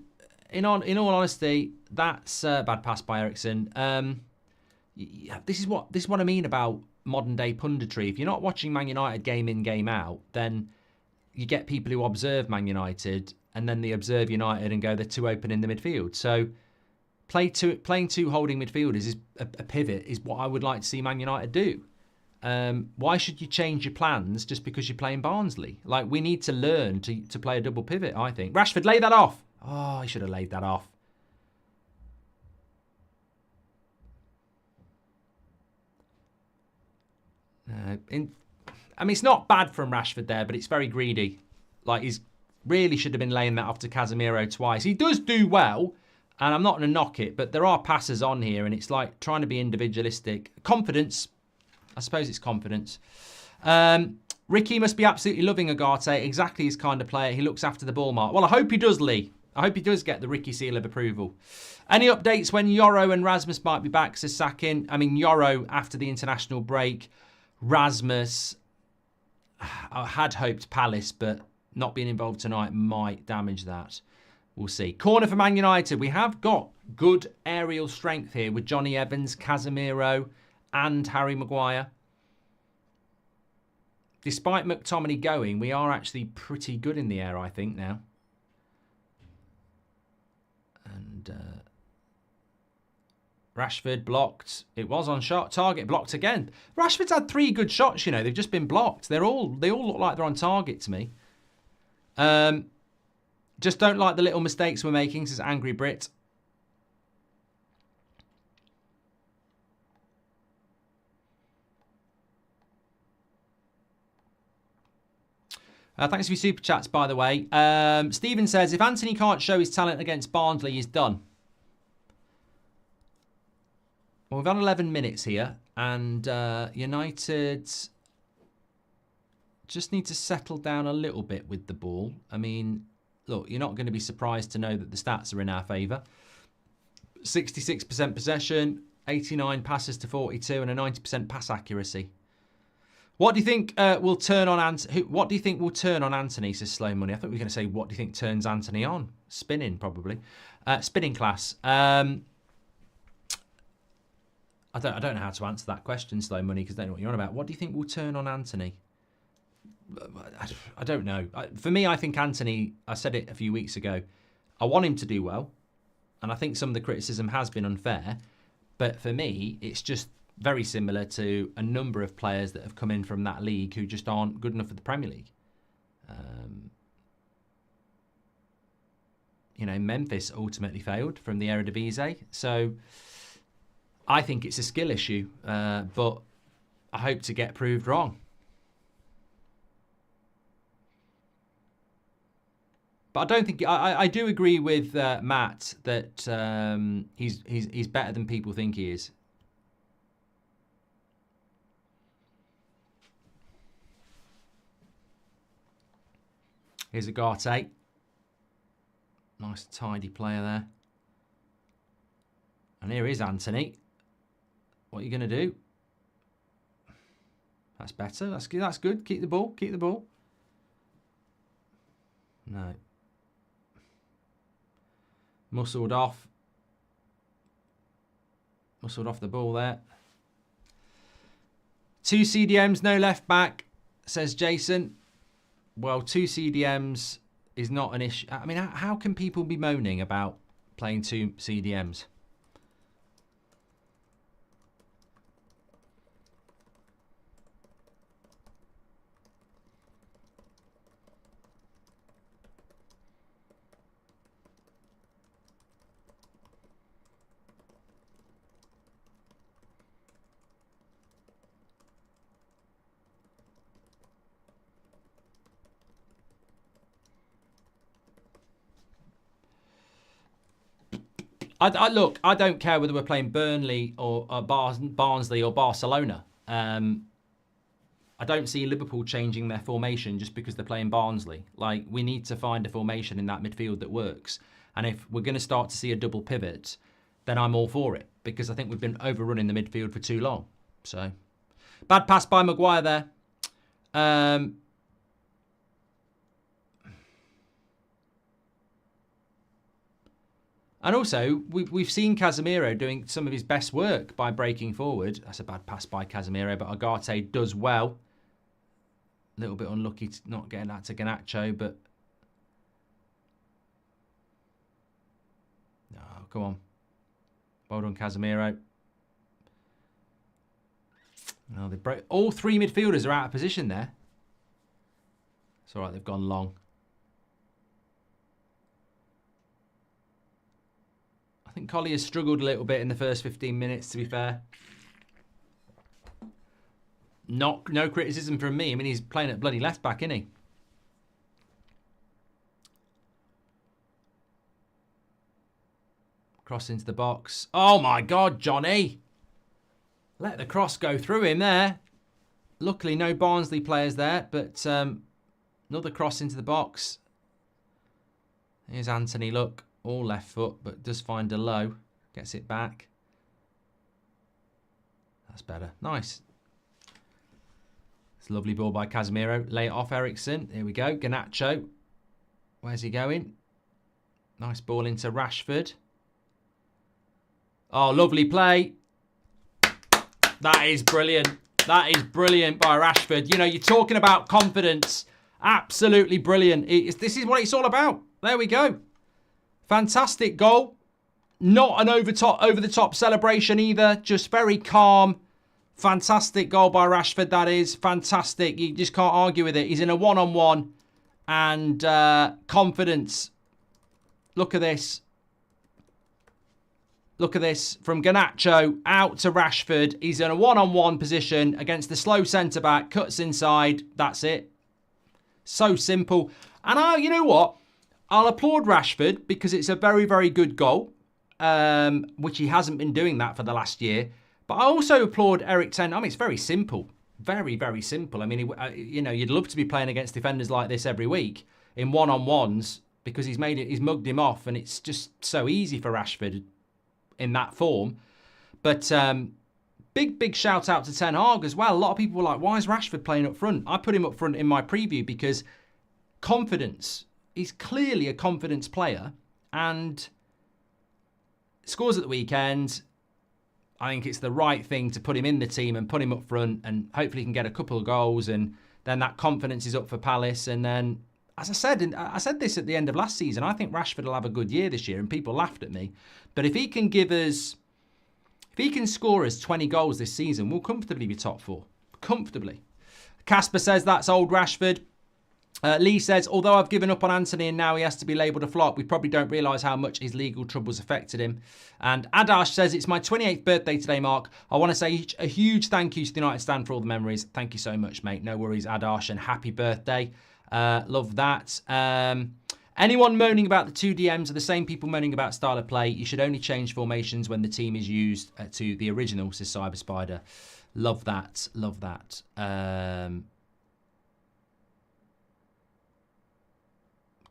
in all honesty, that's a bad pass by Eriksen. This is what I mean about modern day punditry. If you're not watching Man United game in, game out, then you get people who observe Man United and then they observe United and go, they're too open in the midfield. So playing 2 holding midfielders is a pivot is what I would like to see Man United do. Why should you change your plans just because you're playing Barnsley? Like, we need to learn to play a double pivot, I think. Rashford, lay that off. Oh, he should have laid that off. I mean, it's not bad from Rashford there, but it's very greedy. Like, he's really should have been laying that off to Casemiro twice. He does do well, and I'm not going to knock it, but there are passes on here, and it's like trying to be individualistic. Confidence. I suppose it's confidence. Ricky must be absolutely loving Agate. Exactly his kind of player. He looks after the ball, Mark. Well, I hope he does, Lee. I hope he does get the Ricky seal of approval. Any updates when Yoro and Rasmus might be back, says Sakin? I mean, Yoro after the international break. Rasmus, I had hoped Palace, but not being involved tonight might damage that. We'll see. Corner for Man United. We have got good aerial strength here with Johnny Evans, Casemiro, and Harry Maguire. Despite McTominay going, we are actually pretty good in the air, I think, now. And Rashford blocked. It was on shot. Target blocked again. Rashford's had 3 good shots, you know. They've just been blocked. They all look like they're on target to me. Just don't like the little mistakes we're making, says Angry Brit. Thanks for your super chats, by the way. Stephen says, if Anthony can't show his talent against Barnsley, he's done. Well, we've had 11 minutes here, and United just need to settle down a little bit with the ball. I mean, look, you're not going to be surprised to know that the stats are in our favour. 66% possession, 89 passes to 42, and a 90% pass accuracy. What do you think will turn on Anthony? What do you think will turn on Anthony? Says Slow Money. I thought we were going to say, what do you think turns Anthony on? Spinning, probably. Spinning class. I don't know how to answer that question, Slow Money, because I don't know what you're on about. What do you think will turn on Anthony? I don't know. For me, I think Anthony, I said it a few weeks ago, I want him to do well. And I think some of the criticism has been unfair. But for me, it's just very similar to a number of players that have come in from that league who just aren't good enough for the Premier League. You know, Memphis ultimately failed from the Eredivisie. So I think it's a skill issue, but I hope to get proved wrong. But I don't think I do agree with Matt that he's better than people think he is. Here's Agate. Nice tidy player there. And here is Anthony. What are you going to do? That's better. That's good. That's good. Keep the ball. Keep the ball. No. Muscled off. Muscled off the ball there. 2 CDMs, no left back, says Jason. Well, 2 CDMs is not an issue. I mean, how can people be moaning about playing 2 CDMs? Look, I don't care whether we're playing Burnley or Barnsley or Barcelona. I don't see Liverpool changing their formation just because they're playing Barnsley. Like, we need to find a formation in that midfield that works. And if we're going to start to see a double pivot, then I'm all for it, because I think we've been overrunning the midfield for too long. So, bad pass by Maguire there. And also, we've seen Casemiro doing some of his best work by breaking forward. That's a bad pass by Casemiro, but Agate does well. A little bit unlucky to not getting that to Garnacho, but... Oh, come on. Well done, Casemiro. Oh, they broke. All 3 midfielders are out of position there. It's all right, they've gone long. I think Collier struggled a little bit in the first 15 minutes, to be fair. No criticism from me. I mean, he's playing at bloody left back, isn't he? Cross into the box. Oh my God, Johnny. Let the cross go through him there. Luckily, no Barnsley players there, but another cross into the box. Here's Anthony, look. All left foot, but does find a low. Gets it back. That's better. Nice. It's a lovely ball by Casemiro. Lay it off Eriksen. Here we go. Garnacho. Where's he going? Nice ball into Rashford. Oh, lovely play. That is brilliant. That is brilliant by Rashford. You know, you're talking about confidence. Absolutely brilliant. This is what it's all about. There we go. Fantastic goal. Not an over-the-top celebration either. Just very calm. Fantastic goal by Rashford, that is. Fantastic. You just can't argue with it. He's in a one-on-one. And confidence. Look at this. Look at this. From Garnacho out to Rashford. He's in a one-on-one position against the slow centre-back. Cuts inside. That's it. So simple. And you know what? I'll applaud Rashford because it's a very, very good goal. Which he hasn't been doing that for the last year. But I also applaud Eriksen. I mean, it's very simple. Very, very simple. I mean, you know, you'd love to be playing against defenders like this every week in one-on-ones because he's mugged him off, and it's just so easy for Rashford in that form. But big shout out to Ten Hag as well. A lot of people were like, why is Rashford playing up front? I put him up front in my preview because confidence. He's clearly a confidence player and scores at the weekend. I think it's the right thing to put him in the team and put him up front, and hopefully he can get a couple of goals, and then that confidence is up for Palace. And then, as I said this at the end of last season, I think Rashford will have a good year this year, and people laughed at me. But if he can score us 20 goals this season, we'll comfortably be top four. Comfortably. Casper says that's old Rashford. Lee says, although I've given up on Anthony and now he has to be labelled a flop, we probably don't realise how much his legal troubles affected him. And Adash says, it's my 28th birthday today, Mark. I want to say a huge thank you to the United Stand for all the memories. Thank you so much, mate. No worries, Adash, and happy birthday. Love that. Anyone moaning about the two DMs are the same people moaning about style of play. You should only change formations when the team is used to the original, says Cyber Spider. Love that. Love that.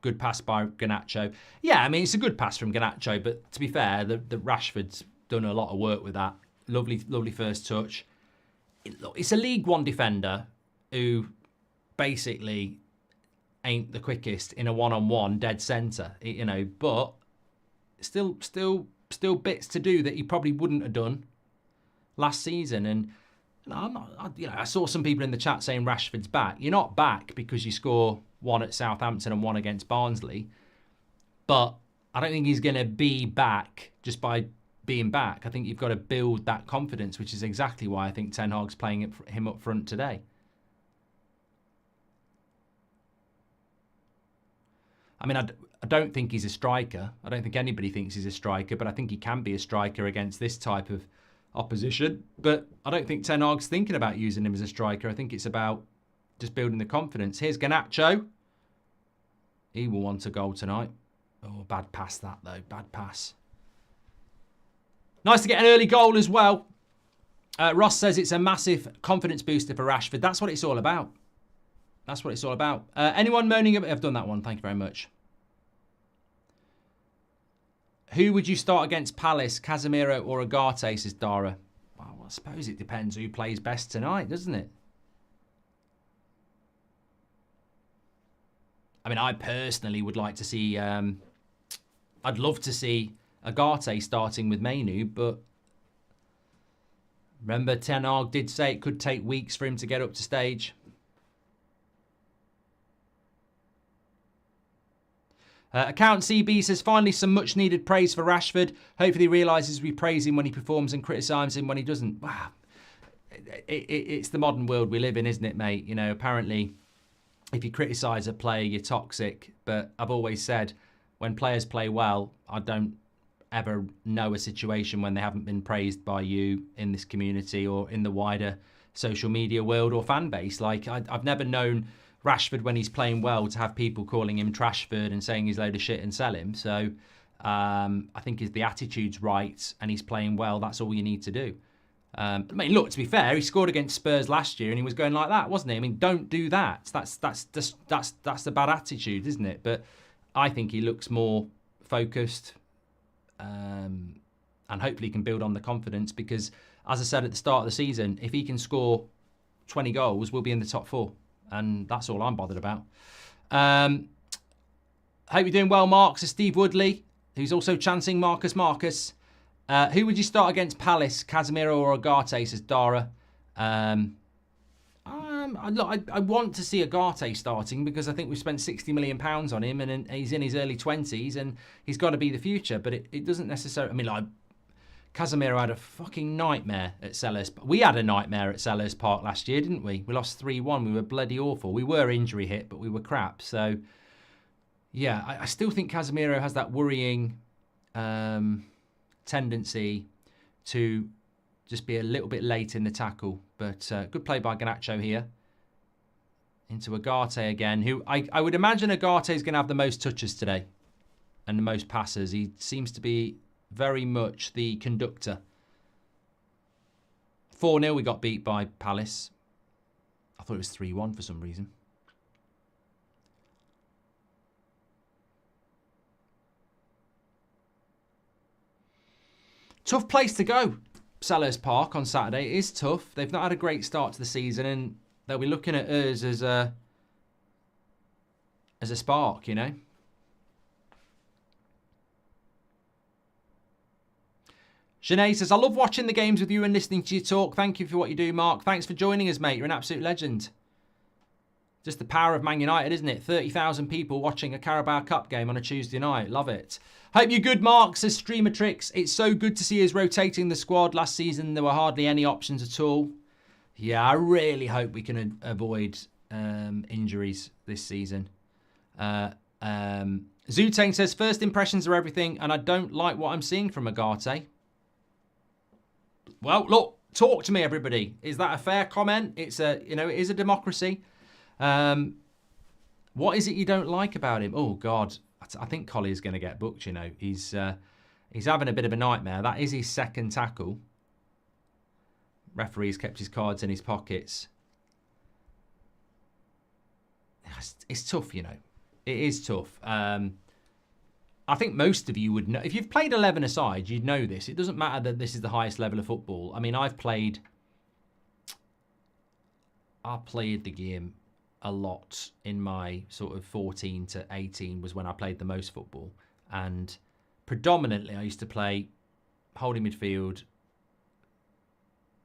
Good pass by Garnacho. Yeah, I mean, it's a good pass from Garnacho, but to be fair, the Rashford's done a lot of work with that. Lovely first touch. It's a League One defender who basically ain't the quickest in a one-on-one dead centre, you know, but still bits to do that he probably wouldn't have done last season. And I'm not, you know, I saw some people in the chat saying Rashford's back. You're not back because you score one at Southampton and one against Barnsley. But I don't think he's going to be back just by being back. I think you've got to build that confidence, which is exactly why I think Ten Hag's playing him up front today. I mean, I don't think he's a striker. I don't think anybody thinks he's a striker, but I think he can be a striker against this type of opposition. But I don't think Ten Hag's thinking about using him as a striker. I think it's about just building the confidence. Here's Garnacho. He will want a goal tonight. Oh, bad pass that, though. Bad pass. Nice to get an early goal as well. Ross says it's a massive confidence booster for Rashford. That's what it's all about. That's what it's all about. Anyone moaning about... I've done that one. Thank you very much. Who would you start against Palace, Casemiro or Ugarte, says Dara? Well, I suppose it depends who plays best tonight, doesn't it? I mean, I personally would like to see... I'd love to see Ugarte starting with Mainu, but... Remember, Ten Hag did say it could take weeks for him to get up to stage. Account CB says, finally some much needed praise for Rashford. Hopefully he realises we praise him when he performs and criticise him when he doesn't. Wow. It's the modern world we live in, isn't it, mate? You know, apparently if you criticise a player, you're toxic. But I've always said, when players play well, I don't ever know a situation when they haven't been praised by you in this community or in the wider social media world or fan base. Like, I've never known Rashford, when he's playing well, to have people calling him Trashford and saying he's a load of shit and sell him. So I think if the attitude's right and he's playing well, that's all you need to do. I mean, look, to be fair, he scored against Spurs last year and he was going like that, wasn't he? I mean, don't do that. That's the bad attitude, isn't it? But I think he looks more focused, and hopefully can build on the confidence, because, as I said at the start of the season, if he can score 20 goals, we'll be in the top 4. And that's all I'm bothered about. Hope you're doing well, Mark. So Steve Woodley, who's also chanting Marcus. Who would you start against Palace, Casemiro or Ugarte, says Dara. I want to see Ugarte starting, because I think we've spent £60 million on him, and he's in his early 20s and he's got to be the future. But it doesn't necessarily... I mean, like, Casemiro had a fucking nightmare at Sellers. We had a nightmare at Sellers Park last year, didn't we? We lost 3-1. We were bloody awful. We were injury hit, but we were crap. So, yeah, I still think Casemiro has that worrying tendency to just be a little bit late in the tackle. But good play by Garnacho here. Into Ugarte again, who I would imagine Ugarte is going to have the most touches today and the most passes. He seems to be very much the conductor. 4-0 we got beat by Palace. I thought it was 3-1 for some reason. Tough place to go, Sellers Park, on Saturday. It is tough. They've not had a great start to the season, and they'll be looking at us as a spark, you know. Sinead says, I love watching the games with you and listening to you talk. Thank you for what you do, Mark. Thanks for joining us, mate. You're an absolute legend. Just the power of Man United, isn't it? 30,000 people watching a Carabao Cup game on a Tuesday night. Love it. Hope you're good, Mark, says Streamer Tricks. It's so good to see us rotating the squad. Last season, there were hardly any options at all. Yeah, I really hope we can avoid injuries this season. Zutang says, first impressions are everything, and I don't like what I'm seeing from Ugarte. Well, look, talk to me, everybody. Is that a fair comment? It's a, you know, it is a democracy. What is it you don't like about him? Oh God, I think Collie is going to get booked. You know, he's having a bit of a nightmare. That is his second tackle. Referee's kept his cards in his pockets. It's tough, you know. It is tough. I think most of you would know. If you've played 11-a-side, you'd know this. It doesn't matter that this is the highest level of football. I mean, I played the game a lot in my sort of 14 to 18 was when I played the most football. And predominantly, I used to play holding midfield,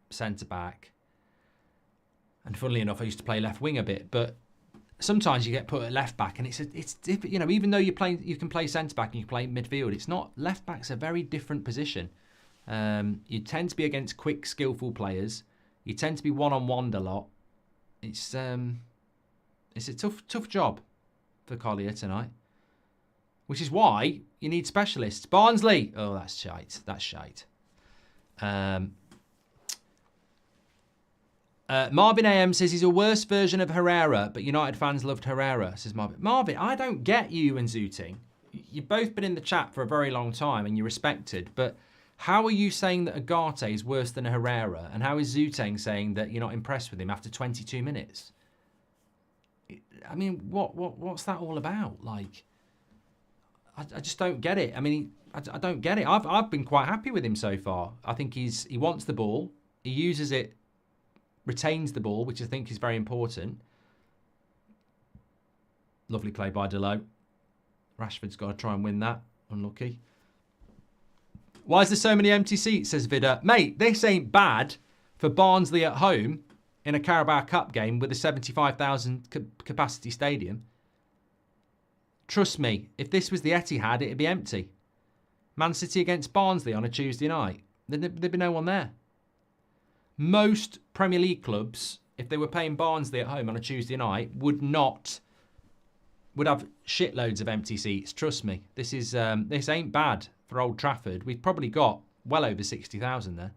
centre-back. And funnily enough, I used to play left wing a bit. But sometimes you get put at left back, and it's you know, even though you can play centre back and you play midfield, it's not. Left back's a very different position. You tend to be against quick, skillful players. You tend to be one-on-one a lot. It's a tough job for Collier tonight, which is why you need specialists. Barnsley, oh, that's shite. That's shite. Marvin AM says he's a worse version of Herrera, but United fans loved Herrera, says Marvin. Marvin, I don't get you and Zooting. You've both been in the chat for a very long time and you're respected, but how are you saying that Ugarte is worse than Herrera? And how is Zooting saying that you're not impressed with him after 22 minutes? I mean, what's that all about? Like, I just don't get it. I mean, I don't get it. I've been quite happy with him so far. I think he wants the ball. He uses it, retains the ball, which I think is very important. Lovely play by Delo. Rashford's got to try and win that. Unlucky. Why is there so many empty seats, says Vida. Mate, this ain't bad for Barnsley at home in a Carabao Cup game with a 75,000 capacity stadium. Trust me, if this was the Etihad, it'd be empty. Man City against Barnsley on a Tuesday night. There'd be no one there. Most Premier League clubs, if they were playing Barnsley at home on a Tuesday night, would have shitloads of empty seats. Trust me, this ain't bad for Old Trafford. We've probably got well over 60,000 there.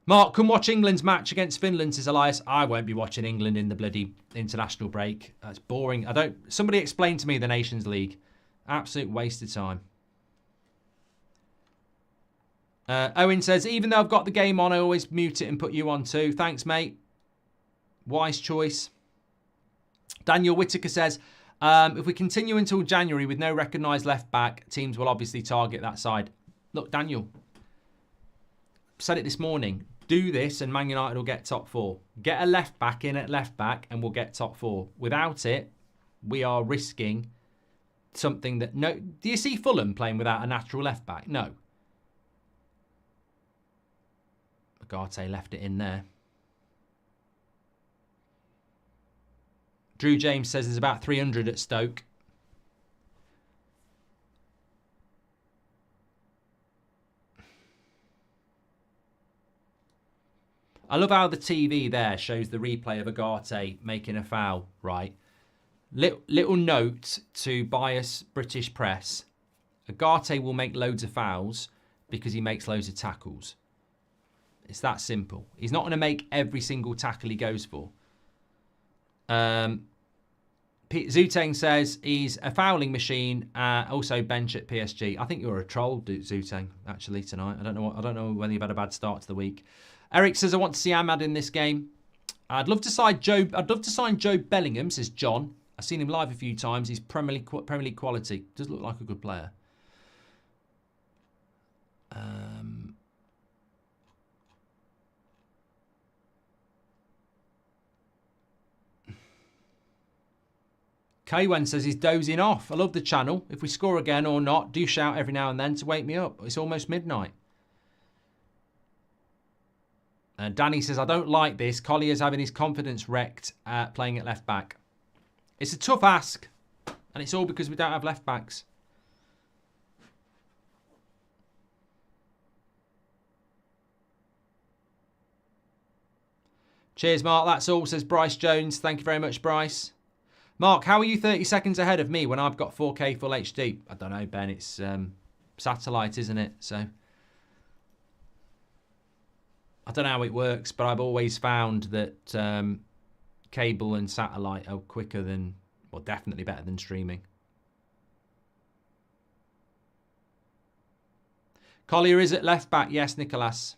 Mark, come watch England's match against Finland, says Elias. I won't be watching England in the bloody international break. That's boring. Somebody explain to me the Nations League. Absolute waste of time. Owen says, even though I've got the game on, I always mute it and put you on too. Thanks, mate. Wise choice. Daniel Whitaker says, if we continue until January with no recognised left back, teams will obviously target that side. Look, Daniel, said it this morning. Do this and Man United will get top 4. Get a left back in at left back and we'll get top 4. Without it, we are risking something that... No. Do you see Fulham playing without a natural left back? No. Agate left it in there. Drew James says there's about 300 at Stoke. I love how the TV there shows the replay of Agate making a foul, right? Little note to bias British press. Agate will make loads of fouls because he makes loads of tackles. It's that simple. He's not going to make every single tackle he goes for. Zuteng says he's a fouling machine. Also bench at PSG. I think you're a troll, Zuteng, actually, tonight. I don't know whether you've had a bad start to the week. Eric says, I want to see Ahmad in this game. I'd love to sign Joe Bellingham, says John. I've seen him live a few times. He's Premier League quality. Does look like a good player. Kaywen says he's dozing off. I love the channel. If we score again or not, do shout every now and then to wake me up. It's almost midnight. Danny says, I don't like this. Collier's having his confidence wrecked playing at left back. It's a tough ask. And it's all because we don't have left backs. Cheers, Mark. That's all, says Bryce Jones. Thank you very much, Bryce. Mark, how are you 30 seconds ahead of me when I've got 4K full HD? I don't know, Ben. It's satellite, isn't it? So I don't know how it works, but I've always found that cable and satellite are quicker than, well, definitely better than streaming. Collier is at left back. Yes, Nicholas.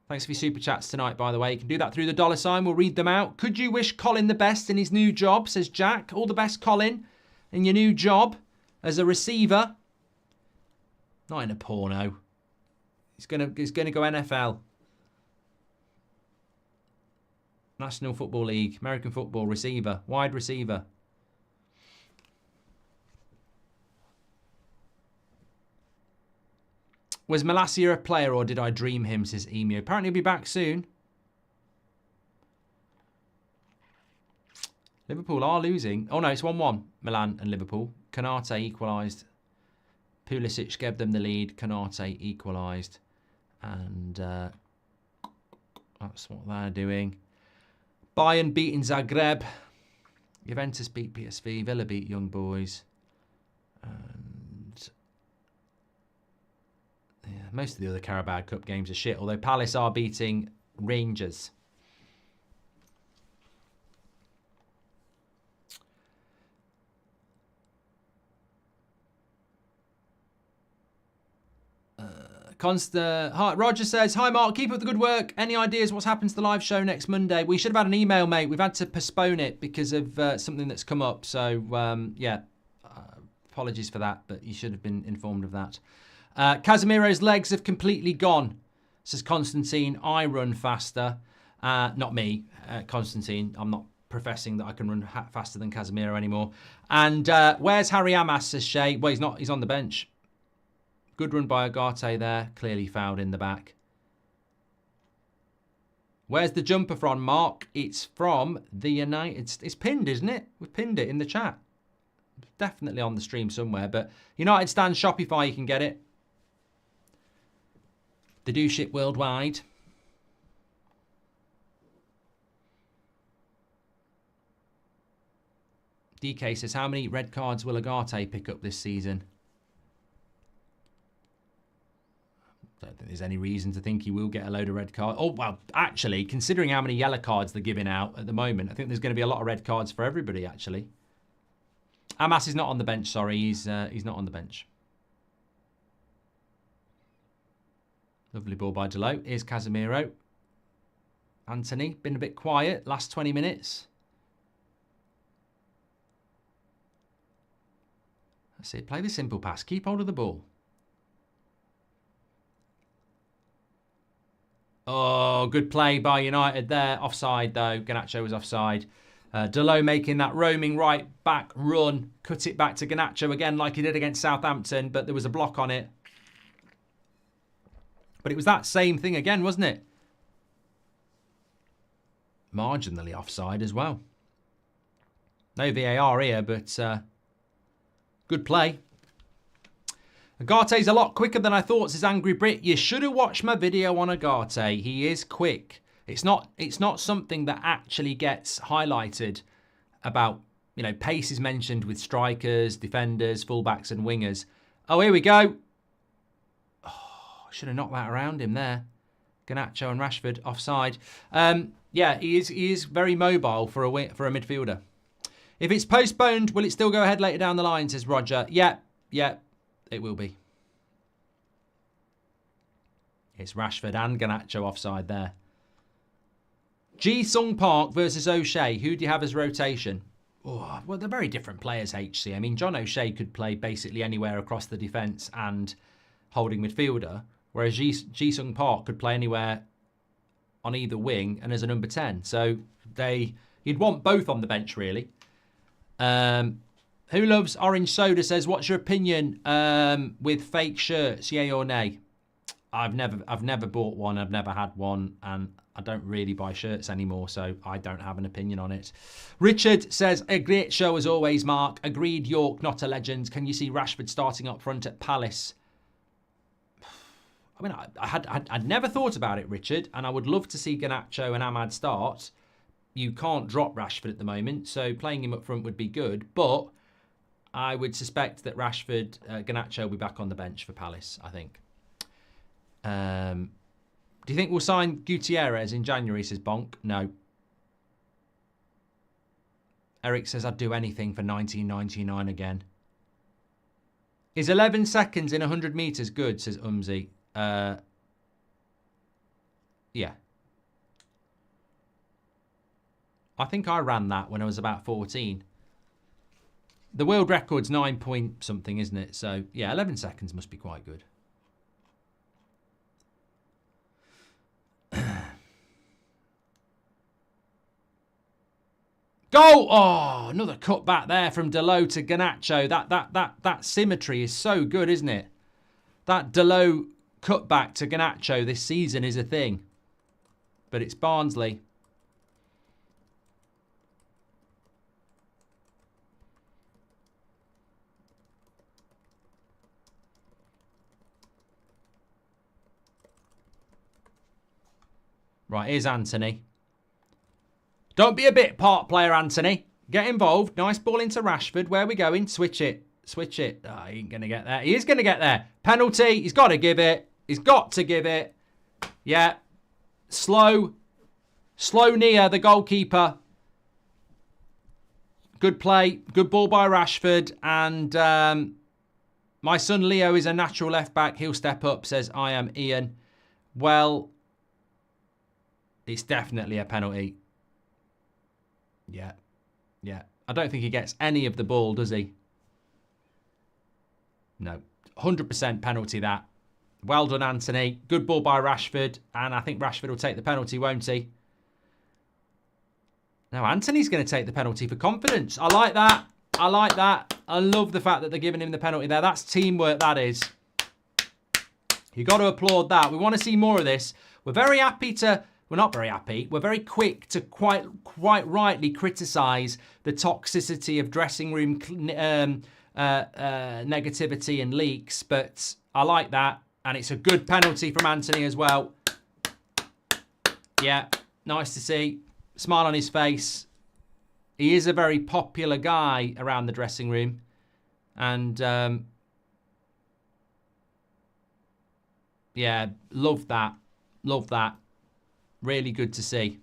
Thanks for your super chats tonight, by the way. You can do that through the $sign. We'll read them out. Could you wish Colin the best in his new job, says Jack. All the best, Colin, in your new job as a receiver. Not in a porno. He's gonna go NFL. National Football League, American football receiver, wide receiver. Was Malacia a player or did I dream him, says Emu. Apparently he'll be back soon. Liverpool are losing. Oh no, it's 1-1. Milan and Liverpool. Konate equalised. Pulisic gave them the lead. Konate equalised. And that's what they're doing. Bayern beating Zagreb. Juventus beat PSV. Villa beat Young Boys. And yeah, most of the other Carabao Cup games are shit. Although Palace are beating Rangers. Roger says, hi Mark, keep up the good work. Any ideas what's happened to the live show next Monday? We should have had an email, mate. We've had to postpone it because of something that's come up. So, yeah, apologies for that, but you should have been informed of that. Casemiro's legs have completely gone, says Constantine. I run faster. Not me, Constantine. I'm not professing that I can run faster than Casemiro anymore. And where's Harry Amas, says Shay. Well, he's not. He's on the bench. Good run by Agate there. Clearly fouled in the back. Where's the jumper from, Mark? It's from the United... It's pinned, isn't it? We've pinned it in the chat. Definitely on the stream somewhere. But United Stand Shopify, you can get it. They do ship worldwide. DK says, how many red cards will Agate pick up this season? Don't think there's any reason to think he will get a load of red cards. Oh, well, actually, considering how many yellow cards they're giving out at the moment, I think there's going to be a lot of red cards for everybody, actually. Amas is not on the bench, sorry. He's not on the bench. Lovely ball by Dalot. Here's Casemiro. Anthony, been a bit quiet last 20 minutes. That's it. Play the simple pass. Keep hold of the ball. Oh, good play by United there. Offside, though. Garnacho was offside. Dalot making that roaming right back run. Cut it back to Garnacho again like he did against Southampton, but there was a block on it. But it was that same thing again, wasn't it? Marginally offside as well. No VAR here, but good play. Agarte's a lot quicker than I thought, says Angry Brit. You should have watched my video on Agarte. He is quick. It's not something that actually gets highlighted about, you know, pace is mentioned with strikers, defenders, fullbacks and wingers. Oh, here we go. Oh, should have knocked that around him there. Garnacho and Rashford offside. Yeah, he is very mobile for a midfielder. If it's postponed, will it still go ahead later down the line, says Roger. Yeah, it will be. It's Rashford and Garnacho offside there. Ji-Sung Park versus O'Shea. Who do you have as rotation? Oh, well, they're very different players, HC. I mean, John O'Shea could play basically anywhere across the defence and holding midfielder, whereas Ji-Sung Park could play anywhere on either wing and as a number 10. So you'd want both on the bench, really. Who loves orange soda says, what's your opinion with fake shirts, yay or nay? I've never bought one. I've never had one, and I don't really buy shirts anymore, so I don't have an opinion on it. Richard says, a great show as always, Mark. Agreed, York, not a legend. Can you see Rashford starting up front at Palace? I mean, I'd never thought about it, Richard, and I would love to see Garnacho and Ahmad start. You can't drop Rashford at the moment, so playing him up front would be good, but I would suspect that Rashford, Garnacho will be back on the bench for Palace, I think. Do you think we'll sign Gutierrez in January, says Bonk? No. Eric says, I'd do anything for 1999 again. Is 11 seconds in 100 metres good, says Umzi. Yeah. I think I ran that when I was about 14. The world record's 9 point something, isn't it? So, yeah, 11 seconds must be quite good. Goal! Oh, another cut back there from Dalot to Garnacho. That symmetry is so good, isn't it? That Dalot cut back to Garnacho this season is a thing. But it's Barnsley. Right, here's Anthony. Don't be a bit part player, Anthony. Get involved. Nice ball into Rashford. Where are we going? Switch it. Switch it. Oh, he ain't going to get there. He is going to get there. Penalty. He's got to give it. He's got to give it. Yeah. Slow. Slow near the goalkeeper. Good play. Good ball by Rashford. And my son Leo is a natural left back. He'll step up, says I am Ian. Well, it's definitely a penalty. Yeah. Yeah. I don't think he gets any of the ball, does he? No. 100% penalty, that. Well done, Anthony. Good ball by Rashford. And I think Rashford will take the penalty, won't he? Now, Anthony's going to take the penalty for confidence. I like that. I like that. I love the fact that they're giving him the penalty there. That's teamwork, that is. You've got to applaud that. We want to see more of this. We're very happy to... We're not very happy. We're very quick to quite rightly criticise the toxicity of dressing room negativity and leaks. But I like that. And it's a good penalty from Anthony as well. Yeah, nice to see. Smile on his face. He is a very popular guy around the dressing room. And Yeah, love that. Love that. Really good to see.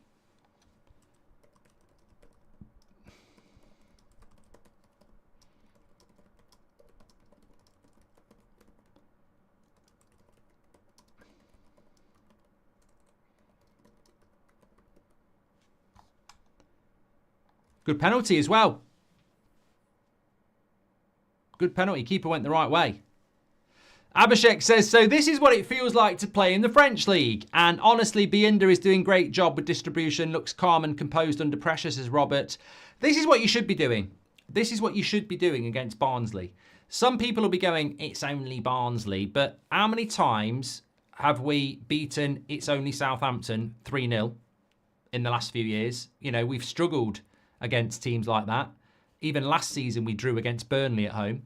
Good penalty as well. Good penalty. Keeper went the right way. Abhishek says, so this is what it feels like to play in the French league. And honestly, Binder is doing great job with distribution. Looks calm and composed under pressure, says Robert. This is what you should be doing. This is what you should be doing against Barnsley. Some people will be going, it's only Barnsley. But how many times have we beaten It's Only Southampton 3-0 in the last few years? You know, we've struggled against teams like that. Even last season, we drew against Burnley at home.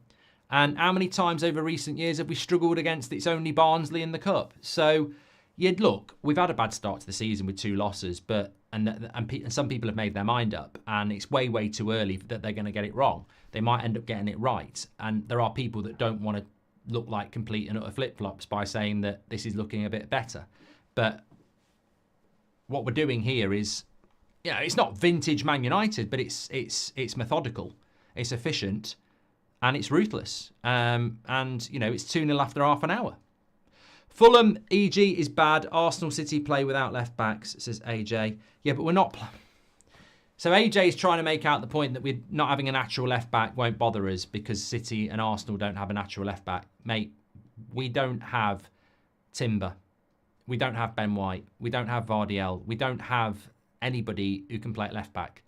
And how many times over recent years have we struggled against It's Only Barnsley in the Cup? So, look, we've had a bad start to the season with 2 losses, but and some people have made their mind up, and it's way, way too early that they're going to get it wrong. They might end up getting it right, and there are people that don't want to look like complete and utter flip-flops by saying that this is looking a bit better. But what we're doing here is, it's not vintage Man United, but it's methodical, it's efficient, and it's ruthless. And, it's 2-0 after half an hour. Fulham, EG is bad. Arsenal City play without left-backs, says AJ. Yeah, but we're not... So AJ is trying to make out the point that we're not having a natural left-back won't bother us because City and Arsenal don't have a natural left-back. Mate, we don't have Timber. We don't have Ben White. We don't have Vardiel. We don't have anybody who can play at left-back.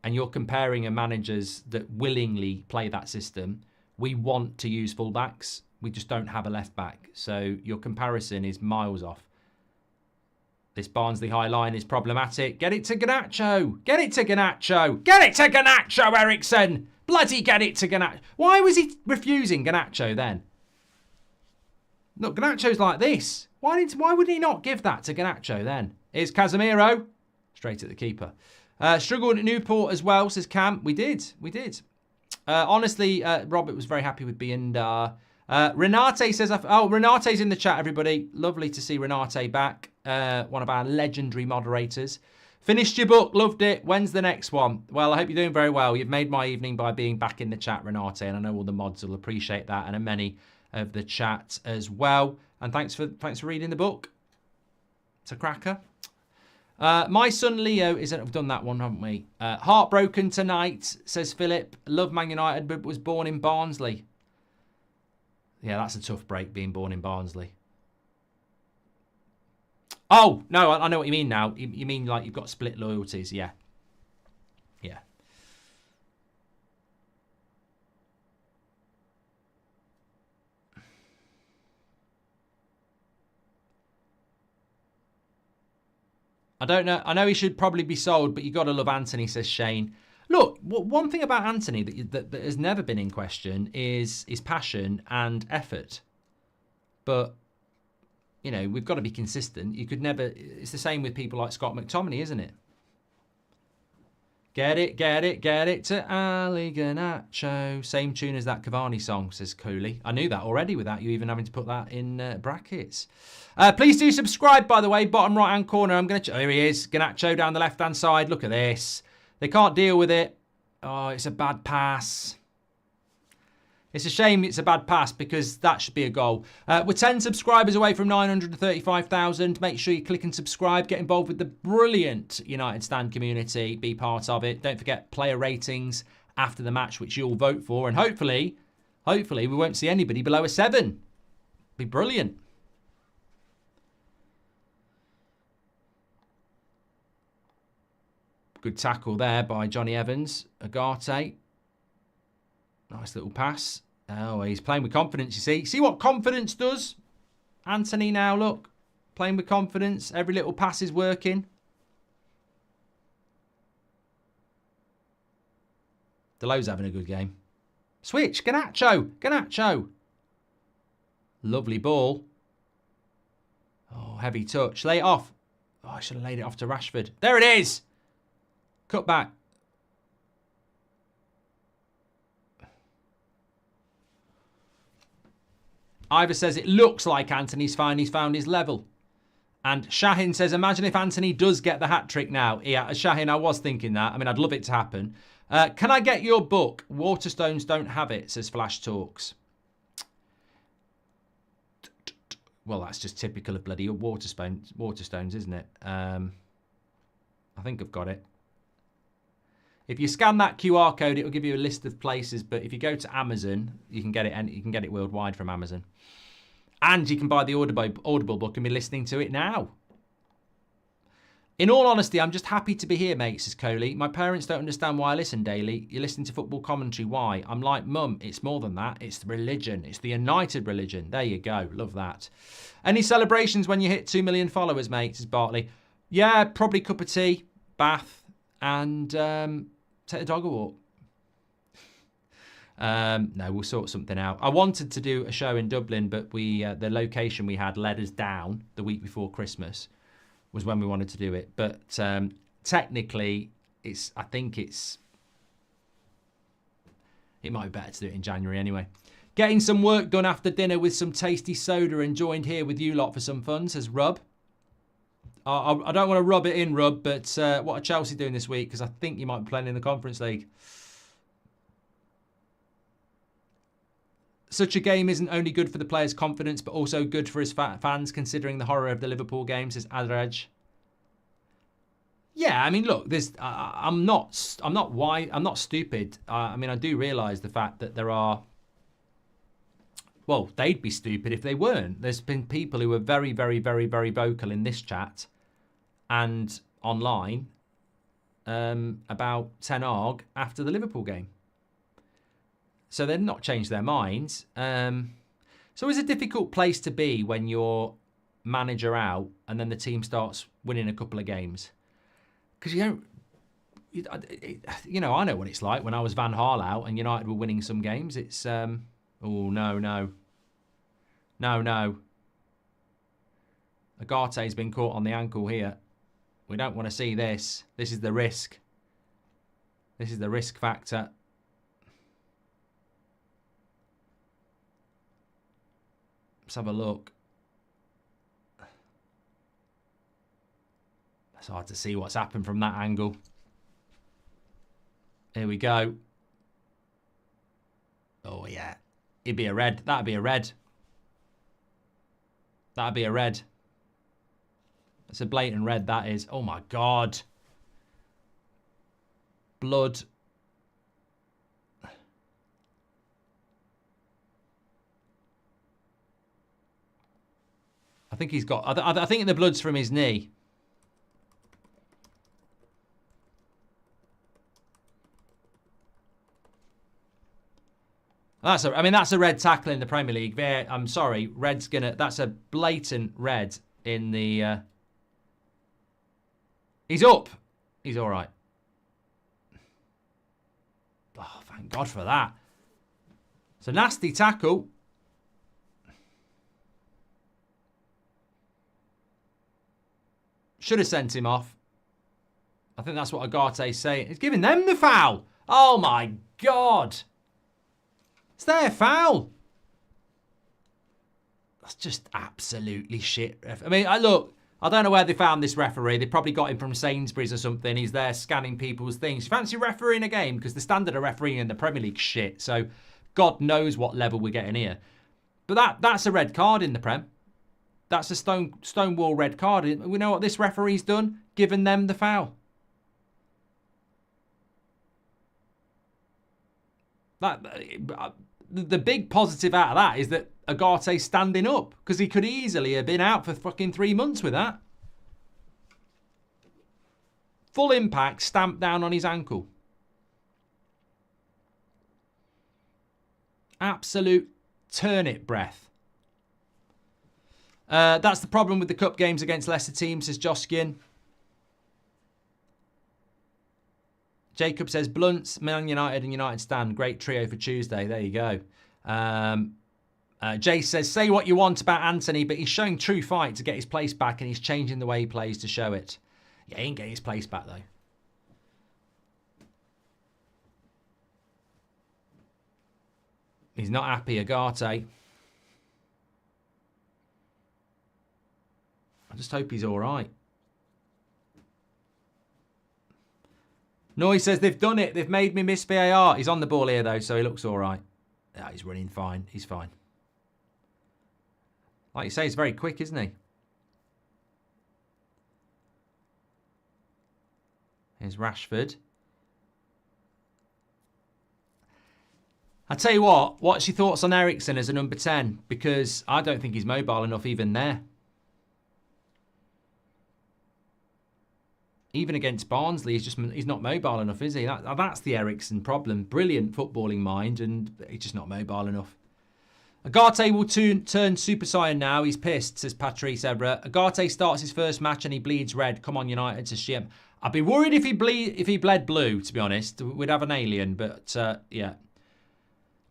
And you're comparing a managers that willingly play that system. We want to use full-backs. We just don't have a left-back. So your comparison is miles off. This Barnsley high line is problematic. Get it to Garnacho. Get it to Garnacho. Get it to Garnacho, Eriksen. Bloody get it to Garnacho. Why was he refusing Garnacho then? Look, Garnacho's like this. Why would he not give that to Garnacho then? Here's Casemiro. Straight at the keeper. Struggled at Newport as well, says Cam. We did. Honestly, Robert was very happy with Binder. Renate says, Renate's in the chat, everybody. Lovely to see Renate back. One of our legendary moderators. Finished your book, loved it. When's the next one? Well, I hope you're doing very well. You've made my evening by being back in the chat, Renate, and I know all the mods will appreciate that, and many of the chat as well. And thanks for reading the book. It's a cracker. My son Leo we've done that one, haven't we? Heartbroken tonight, says Philip. Love Man United, but was born in Barnsley. Yeah, that's a tough break, being born in Barnsley. Oh, no, I know what you mean now. You mean like you've got split loyalties, yeah. Yeah. I don't know. I know he should probably be sold, but you got to love Anthony, says Shane. Look, one thing about Anthony that has never been in question is his passion and effort. But, we've got to be consistent. You could never... It's the same with people like Scott McTominay, isn't it? Get it to Ali Garnacho. Same tune as that Cavani song, says Cooley. I knew that already without you even having to put that in brackets. Please do subscribe, by the way. Bottom right-hand corner. I'm going to... Here he is. Garnacho down the left-hand side. Look at this. They can't deal with it. Oh, it's a bad pass. It's a shame it's a bad pass because that should be a goal. We're 10 subscribers away from 935,000. Make sure you click and subscribe. Get involved with the brilliant United Stand community. Be part of it. Don't forget player ratings after the match, which you'll vote for. And hopefully we won't see anybody below a 7. Be brilliant. Good tackle there by Johnny Evans. Agate. Nice little pass. Oh, he's playing with confidence, you see. See what confidence does? Anthony now, look. Playing with confidence. Every little pass is working. Delo's having a good game. Switch. Garnacho. Lovely ball. Oh, heavy touch. Lay it off. Oh, I should have laid it off to Rashford. There it is. Cut back. Ivor says it looks like Anthony's fine. He's found his level. And Shahin says, imagine if Anthony does get the hat-trick now. Yeah, Shahin, I was thinking that. I mean, I'd love it to happen. Can I get your book? Waterstones don't have it, says Flash Talks. Well, that's just typical of bloody Waterstones, isn't it? I think I've got it. If you scan that QR code, it will give you a list of places. But if you go to Amazon, you can get it, and you can get it worldwide from Amazon. And you can buy the Audible book and be listening to it now. In all honesty, I'm just happy to be here, mate, says Coley. My parents don't understand why I listen daily. You listen to football commentary. Why? I'm like, Mum, it's more than that. It's the religion. It's the united religion. There you go. Love that. Any celebrations when you hit 2 million followers, mate, says Bartley. Yeah, probably cup of tea, bath, and take the dog a walk. No, we'll sort something out. I wanted to do a show in Dublin, but the location we had let us down the week before Christmas. Was when we wanted to do it. But technically, I think it might be better to do it in January anyway. Getting some work done after dinner with some tasty soda and joined here with you lot for some fun, says Rub. I don't want to rub it in, Rub, but what are Chelsea doing this week? Because I think you might be playing in the Conference League. Such a game isn't only good for the player's confidence, but also good for his fans, considering the horror of the Liverpool game, says Adraj. Yeah, I mean, look, I'm not stupid. I mean, I do realise the fact that there are. Well, they'd be stupid if they weren't. There's been people who are very, very, very, very vocal in this chat and online about Ten Hag after the Liverpool game. So they've not changed their minds. So it's a difficult place to be when you're manager out and then the team starts winning a couple of games. Because you know, I know what it's like when I was Van Gaal out and United were winning some games. It's, oh, no. Agate's been caught on the ankle here. We don't want to see this. This is the risk. This is the risk factor. Let's have a look. It's hard to see what's happened from that angle. Here we go. Oh, yeah. It'd be a red. That'd be a red. That'd be a red. It's a blatant red, that is. Oh, my God. Blood. I think he's got... I think the blood's from his knee. That's a red tackle in the Premier League. I'm sorry, red's gonna. That's a blatant red in the. He's up. He's all right. Oh, thank God for that. It's a nasty tackle. Should have sent him off. I think that's what Agate's saying. He's giving them the foul. Oh my God. It's their foul. That's just absolutely shit. I mean, look, I don't know where they found this referee. They probably got him from Sainsbury's or something. He's there scanning people's things. Fancy refereeing a game? Because the standard of refereeing in the Premier League shit. So God knows what level we're getting here. But that's a red card in the Prem. That's a stonewall red card. We know what this referee's done? Given them the foul. The big positive out of that is that Agate's standing up, because he could easily have been out for fucking 3 months with that. Full impact, stamped down on his ankle. Absolute turnip breath. That's the problem with the cup games against lesser teams, says Joskin. Jacob says, Blunts, Man United and United stand. Great trio for Tuesday. There you go. Jay says, say what you want about Anthony, but he's showing true fight to get his place back, and he's changing the way he plays to show it. Yeah, he ain't getting his place back, though. He's not happy, Agate. just hope he's all right. Noy says they've done it. They've made me miss VAR. He's on the ball here, though, so he looks all right. Yeah, he's running fine. He's fine. Like you say, he's very quick, isn't he? Here's Rashford. I tell you what, what's your thoughts on Eriksen as a number 10? Because I don't think he's mobile enough even there. Even against Barnsley, he's not mobile enough, is he? That's the Eriksen problem. Brilliant footballing mind, and he's just not mobile enough. Agate will turn Super Saiyan now. He's pissed, says Patrice Evra. Agate starts his first match and he bleeds red. Come on, United to shame. I'd be worried if he bled blue, to be honest. We'd have an alien, but yeah.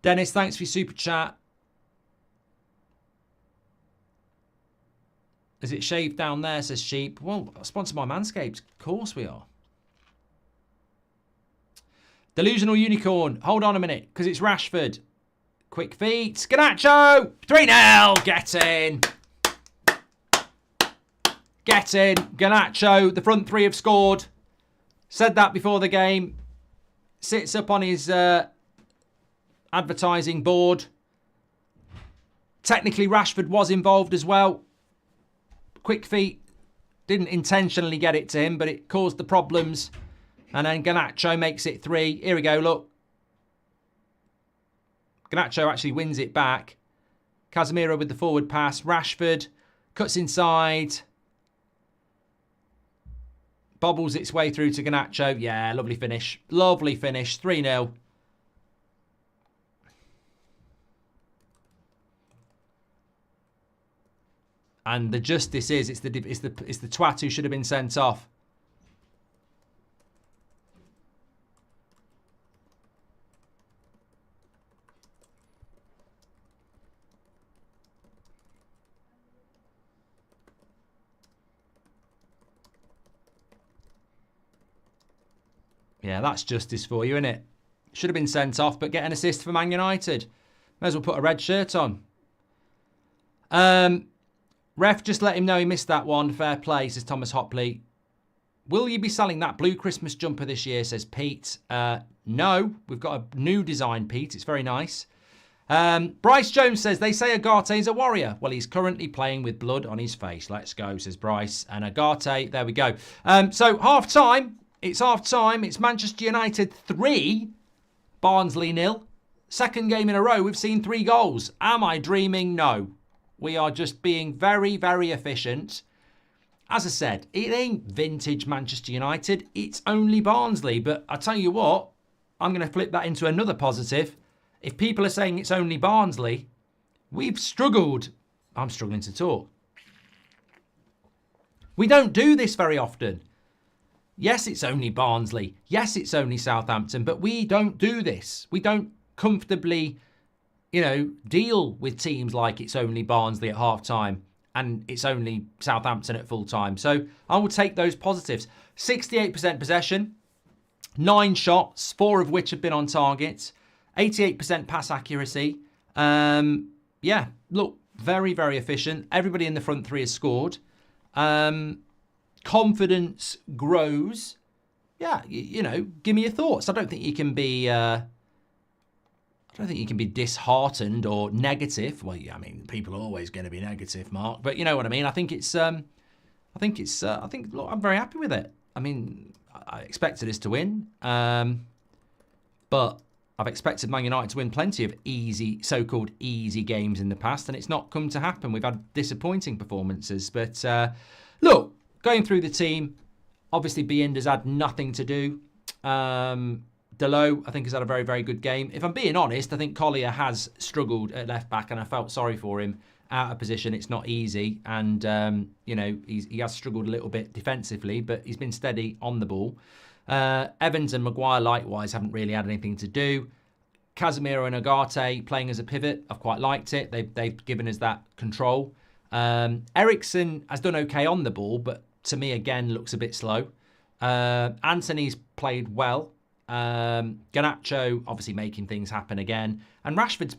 Dennis, thanks for your super chat. Is it shaved down there, says Sheep? Well, sponsored by Manscaped. Of course we are. Delusional Unicorn. Hold on a minute, because it's Rashford. Quick feet. Garnacho! 3-0. Get in. Get in. Garnacho. The front three have scored. Said that before the game. Sits up on his advertising board. Technically, Rashford was involved as well. Quick feet. Didn't intentionally get it to him, but it caused the problems. And then Garnacho makes it 3. Here we go, look. Garnacho actually wins it back. Casemiro with the forward pass. Rashford cuts inside. Bobbles its way through to Garnacho. Yeah, lovely finish. Lovely finish. 3-0. And the justice is it's the twat who should have been sent off. Yeah, that's justice for you, isn't it? Should have been sent off, but get an assist for Man United. May as well put a red shirt on. Ref, just let him know he missed that one. Fair play, says Thomas Hopley. Will you be selling that blue Christmas jumper this year, says Pete. No, we've got a new design, Pete. It's very nice. Bryce Jones says, they say Agate's a warrior. Well, he's currently playing with blood on his face. Let's go, says Bryce. And Agate, there we go. So, half-time. It's half-time. It's Manchester United 3, Barnsley 0. Second game in a row, we've seen 3 goals. Am I dreaming? No. We are just being very, very efficient. As I said, it ain't vintage Manchester United. It's only Barnsley. But I tell you what, I'm going to flip that into another positive. If people are saying it's only Barnsley, we've struggled. I'm struggling to talk. We don't do this very often. Yes, it's only Barnsley. Yes, it's only Southampton. But we don't do this. We don't comfortably, deal with teams like it's only Barnsley at half-time and it's only Southampton at full-time. So I will take those positives. 68% possession, 9 shots, 4 of which have been on target, 88% pass accuracy. Yeah, look, very, very efficient. Everybody in the front 3 has scored. Confidence grows. Yeah, give me your thoughts. I don't think you can be... I don't think you can be disheartened or negative. Well, yeah, I mean, people are always going to be negative, Mark. But you know what I mean. I think look, I'm very happy with it. I mean, I expected us to win, but I've expected Man United to win plenty of easy, so-called easy games in the past, and it's not come to happen. We've had disappointing performances, but look, going through the team, obviously Bienda's had nothing to do. Delo, I think, has had a very, very good game. If I'm being honest, I think Collier has struggled at left-back, and I felt sorry for him. Out of position, it's not easy. And, he has struggled a little bit defensively, but he's been steady on the ball. Evans and Maguire, likewise, haven't really had anything to do. Casemiro and Agate playing as a pivot, I've quite liked it. They've given us that control. Eriksen has done okay on the ball, but to me, again, looks a bit slow. Anthony's played well. Garnacho obviously making things happen again, and Rashford's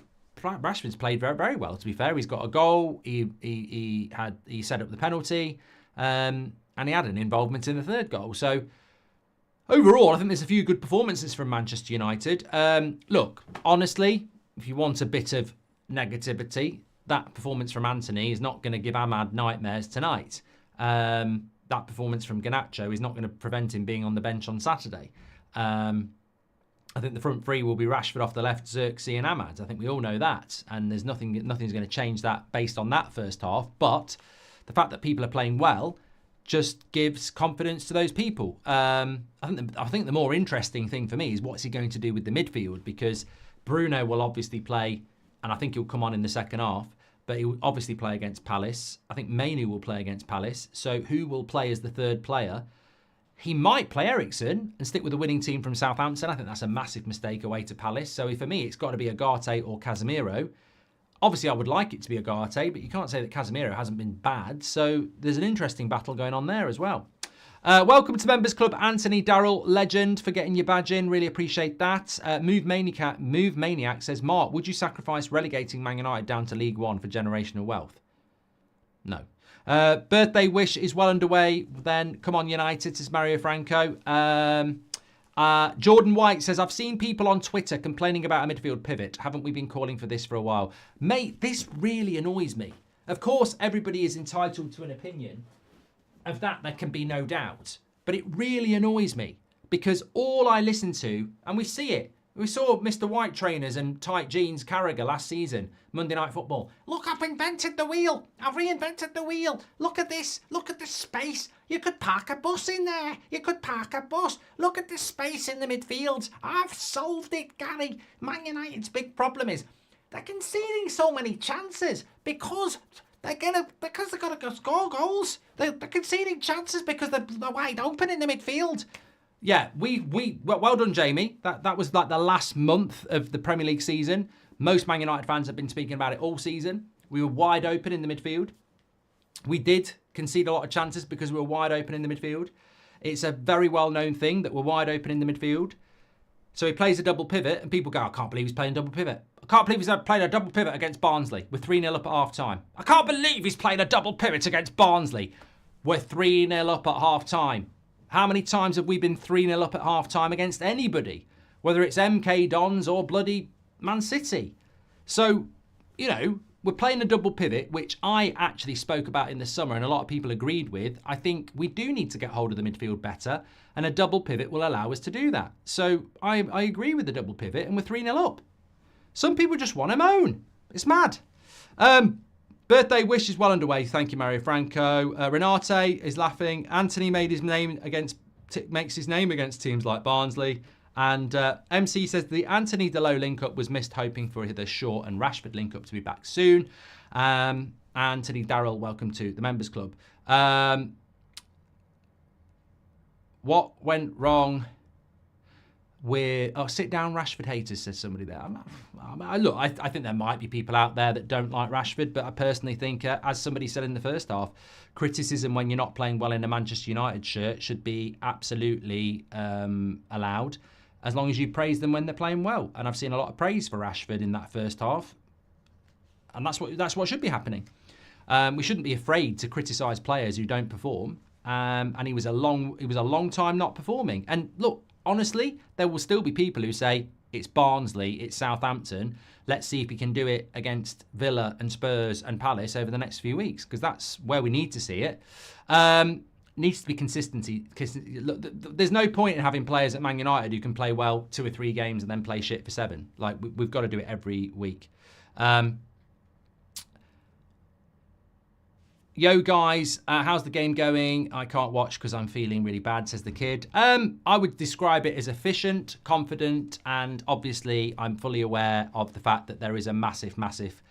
played very, very well. To be fair, he's got a goal. He set up the penalty. And he had an involvement in the third goal. So overall, I think there's a few good performances from Manchester United. Look, honestly, if you want a bit of negativity, that performance from Antony is not going to give Ahmad nightmares tonight. That performance from Garnacho is not going to prevent him being on the bench on Saturday. I think the front three will be Rashford off the left, Xerxes and Ahmad. I think we all know that. And there's nothing's going to change that based on that first half. But the fact that people are playing well just gives confidence to those people. I think the more interesting thing for me is what's he going to do with the midfield, because Bruno will obviously play, and I think he'll come on in the second half, but he will obviously play against Palace. I think Mainu will play against Palace. So who will play as the third player? He might play Eriksen and stick with the winning team from Southampton. I think that's a massive mistake away to Palace. So for me, it's got to be Ugarte or Casemiro. Obviously, I would like it to be Ugarte, but you can't say that Casemiro hasn't been bad. So there's an interesting battle going on there as well. Welcome to Members Club, Anthony Darrell, legend, for getting your badge in. Really appreciate that. Move Maniac says, Mark, would you sacrifice relegating Man United down to League One for generational wealth? No. Birthday wish is well underway. Then, come on, United, says Mario Franco. Jordan White says, I've seen people on Twitter complaining about a midfield pivot. Haven't we been calling for this for a while? Mate, this really annoys me. Of course, everybody is entitled to an opinion. Of that, there can be no doubt. But it really annoys me because all I listen to, and we see it, we saw Mr. White Trainers and tight jeans Carragher last season, Monday Night Football. Look, I've invented the wheel. I've reinvented the wheel. Look at this. Look at the space. You could park a bus in there. You could park a bus. Look at the space in the midfield. I've solved it, Gary. Man United's big problem is they're conceding so many chances because they're gonna go score goals. They're conceding chances because they're wide open in the midfield. Yeah, well done, Jamie. That was like the last month of the Premier League season. Most Man United fans have been speaking about it all season. We were wide open in the midfield. We did concede a lot of chances because we were wide open in the midfield. It's a very well-known thing that we're wide open in the midfield. So he plays a double pivot, and people go, I can't believe he's playing double pivot. I can't believe he's played a double pivot against Barnsley. We're 3-0 up at half-time. I can't believe he's played a double pivot against Barnsley. We're 3-0 up at half-time. How many times have we been 3-0 up at half-time against anybody? Whether it's MK Dons or bloody Man City. So, we're playing a double pivot, which I actually spoke about in the summer and a lot of people agreed with. I think we do need to get hold of the midfield better, and a double pivot will allow us to do that. So I agree with the double pivot, and we're 3-0 up. Some people just want to moan. It's mad. Birthday wish is well underway. Thank you, Mario Franco. Renate is laughing. Anthony makes his name against teams like Barnsley. And MC says the Anthony Delo link-up was missed, hoping for the Shaw and Rashford link-up to be back soon. Anthony Darrell, welcome to the Members Club. What went wrong with... Oh, sit down, Rashford haters, says somebody there. Look, I think there might be people out there that don't like Rashford, but I personally think, as somebody said in the first half, criticism when you're not playing well in a Manchester United shirt should be absolutely allowed, as long as you praise them when they're playing well. And I've seen a lot of praise for Rashford in that first half, and that's what should be happening. We shouldn't be afraid to criticise players who don't perform. And he was a long time not performing. And look, honestly, there will still be people who say it's Barnsley, it's Southampton. Let's see if he can do it against Villa and Spurs and Palace over the next few weeks, because that's where we need to see it. Needs to be consistency. Look, there's no point in having players at Man United who can play well 2 or 3 games and then play shit for 7. Like, we've got to do it every week. Yo, guys, how's the game going? I can't watch because I'm feeling really bad, says the kid. I would describe it as efficient, confident, and obviously I'm fully aware of the fact that there is a massive, massive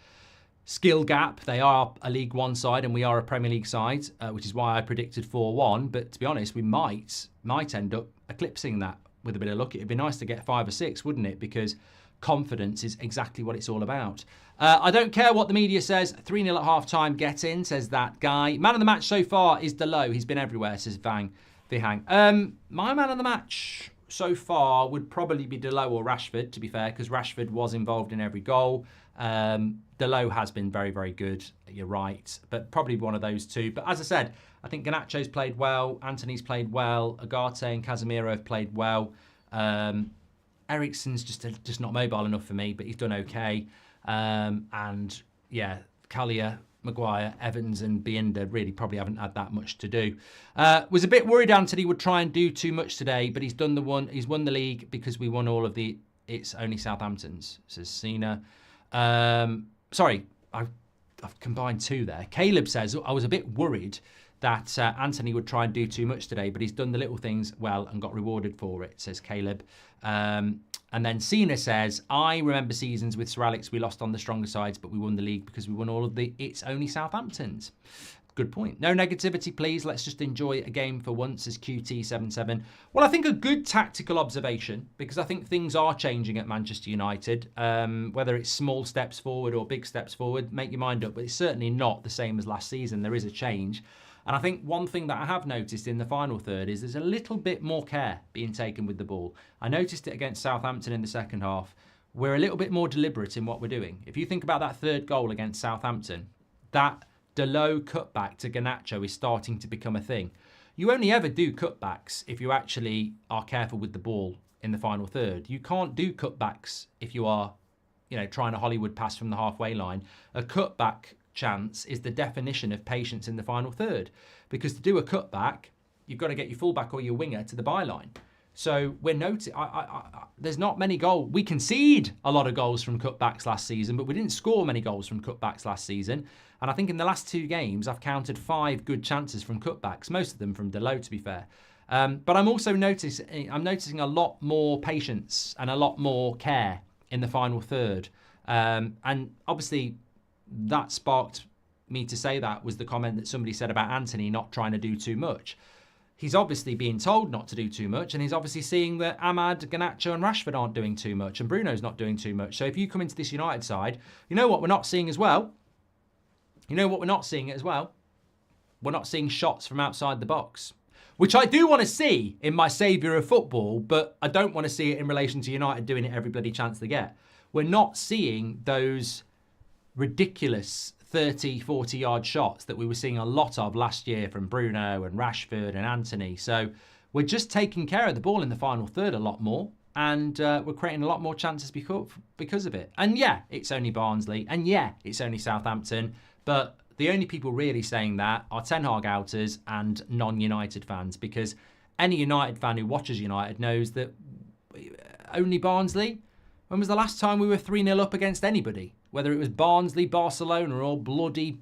skill gap. They are a League One side and we are a Premier League side, which is why I predicted 4-1. But to be honest, we might end up eclipsing that with a bit of luck. It'd be nice to get 5 or 6, wouldn't it? Because confidence is exactly what it's all about. I don't care what the media says. 3-0 at half-time, get in, says that guy. Man of the match so far is Delo. He's been everywhere, says Vihang. My man of the match so far would probably be Delo or Rashford, to be fair, because Rashford was involved in every goal. Delo has been very, very good. You're right. But probably one of those two. But as I said, I think Garnacho's played well. Anthony's played well. Agate and Casemiro have played well. Eriksen's just not mobile enough for me, but he's done okay. And yeah, Callier, Maguire, Evans and Bienda really probably haven't had that much to do. Was a bit worried Anthony would try and do too much today, but he's won the league because we won all of the It's Only Southampton's, says Cena. Sorry, I've combined two there. Caleb says, I was a bit worried that Anthony would try and do too much today, but he's done the little things well and got rewarded for it, says Caleb. And then Cena says, I remember seasons with Sir Alex, we lost on the stronger sides, but we won the league because we won all of the It's Only Southamptons. Good point. No negativity, please. Let's just enjoy a game for once, says QT77. Well, I think a good tactical observation, because I think things are changing at Manchester United. Whether it's small steps forward or big steps forward, make your mind up. But it's certainly not the same as last season. There is a change. And I think one thing that I have noticed in the final third is there's a little bit more care being taken with the ball. I noticed it against Southampton in the second half. We're a little bit more deliberate in what we're doing. If you think about that third goal against Southampton, that Delot cutback to Garnacho is starting to become a thing. You only ever do cutbacks if you actually are careful with the ball in the final third. You can't do cutbacks if you are, trying a Hollywood pass from the halfway line. A cutback chance is the definition of patience in the final third, because to do a cutback, you've got to get your fullback or your winger to the byline. So we're noting, there's not many goals. We concede a lot of goals from cutbacks last season, but we didn't score many goals from cutbacks last season. And I think in the last 2 games, I've counted 5 good chances from cutbacks, most of them from Delot, to be fair. But I'm also noticing a lot more patience and a lot more care in the final third. And obviously, that sparked me to say that was the comment that somebody said about Anthony not trying to do too much. He's obviously being told not to do too much, and he's obviously seeing that Ahmad, Garnacho and Rashford aren't doing too much, and Bruno's not doing too much. So if you come into this United side, you know what we're not seeing as well? We're not seeing shots from outside the box, which I do want to see in my saviour of football, but I don't want to see it in relation to United doing it every bloody chance they get. We're not seeing those ridiculous 30, 40-yard shots that we were seeing a lot of last year from Bruno and Rashford and Anthony. So we're just taking care of the ball in the final third a lot more, and we're creating a lot more chances because of it. And yeah, it's only Barnsley, and yeah, it's only Southampton, but the only people really saying that are Ten Hag outers and non-United fans, because any United fan who watches United knows that only Barnsley. When was the last time we were 3-0 up against anybody? Whether it was Barnsley, Barcelona or bloody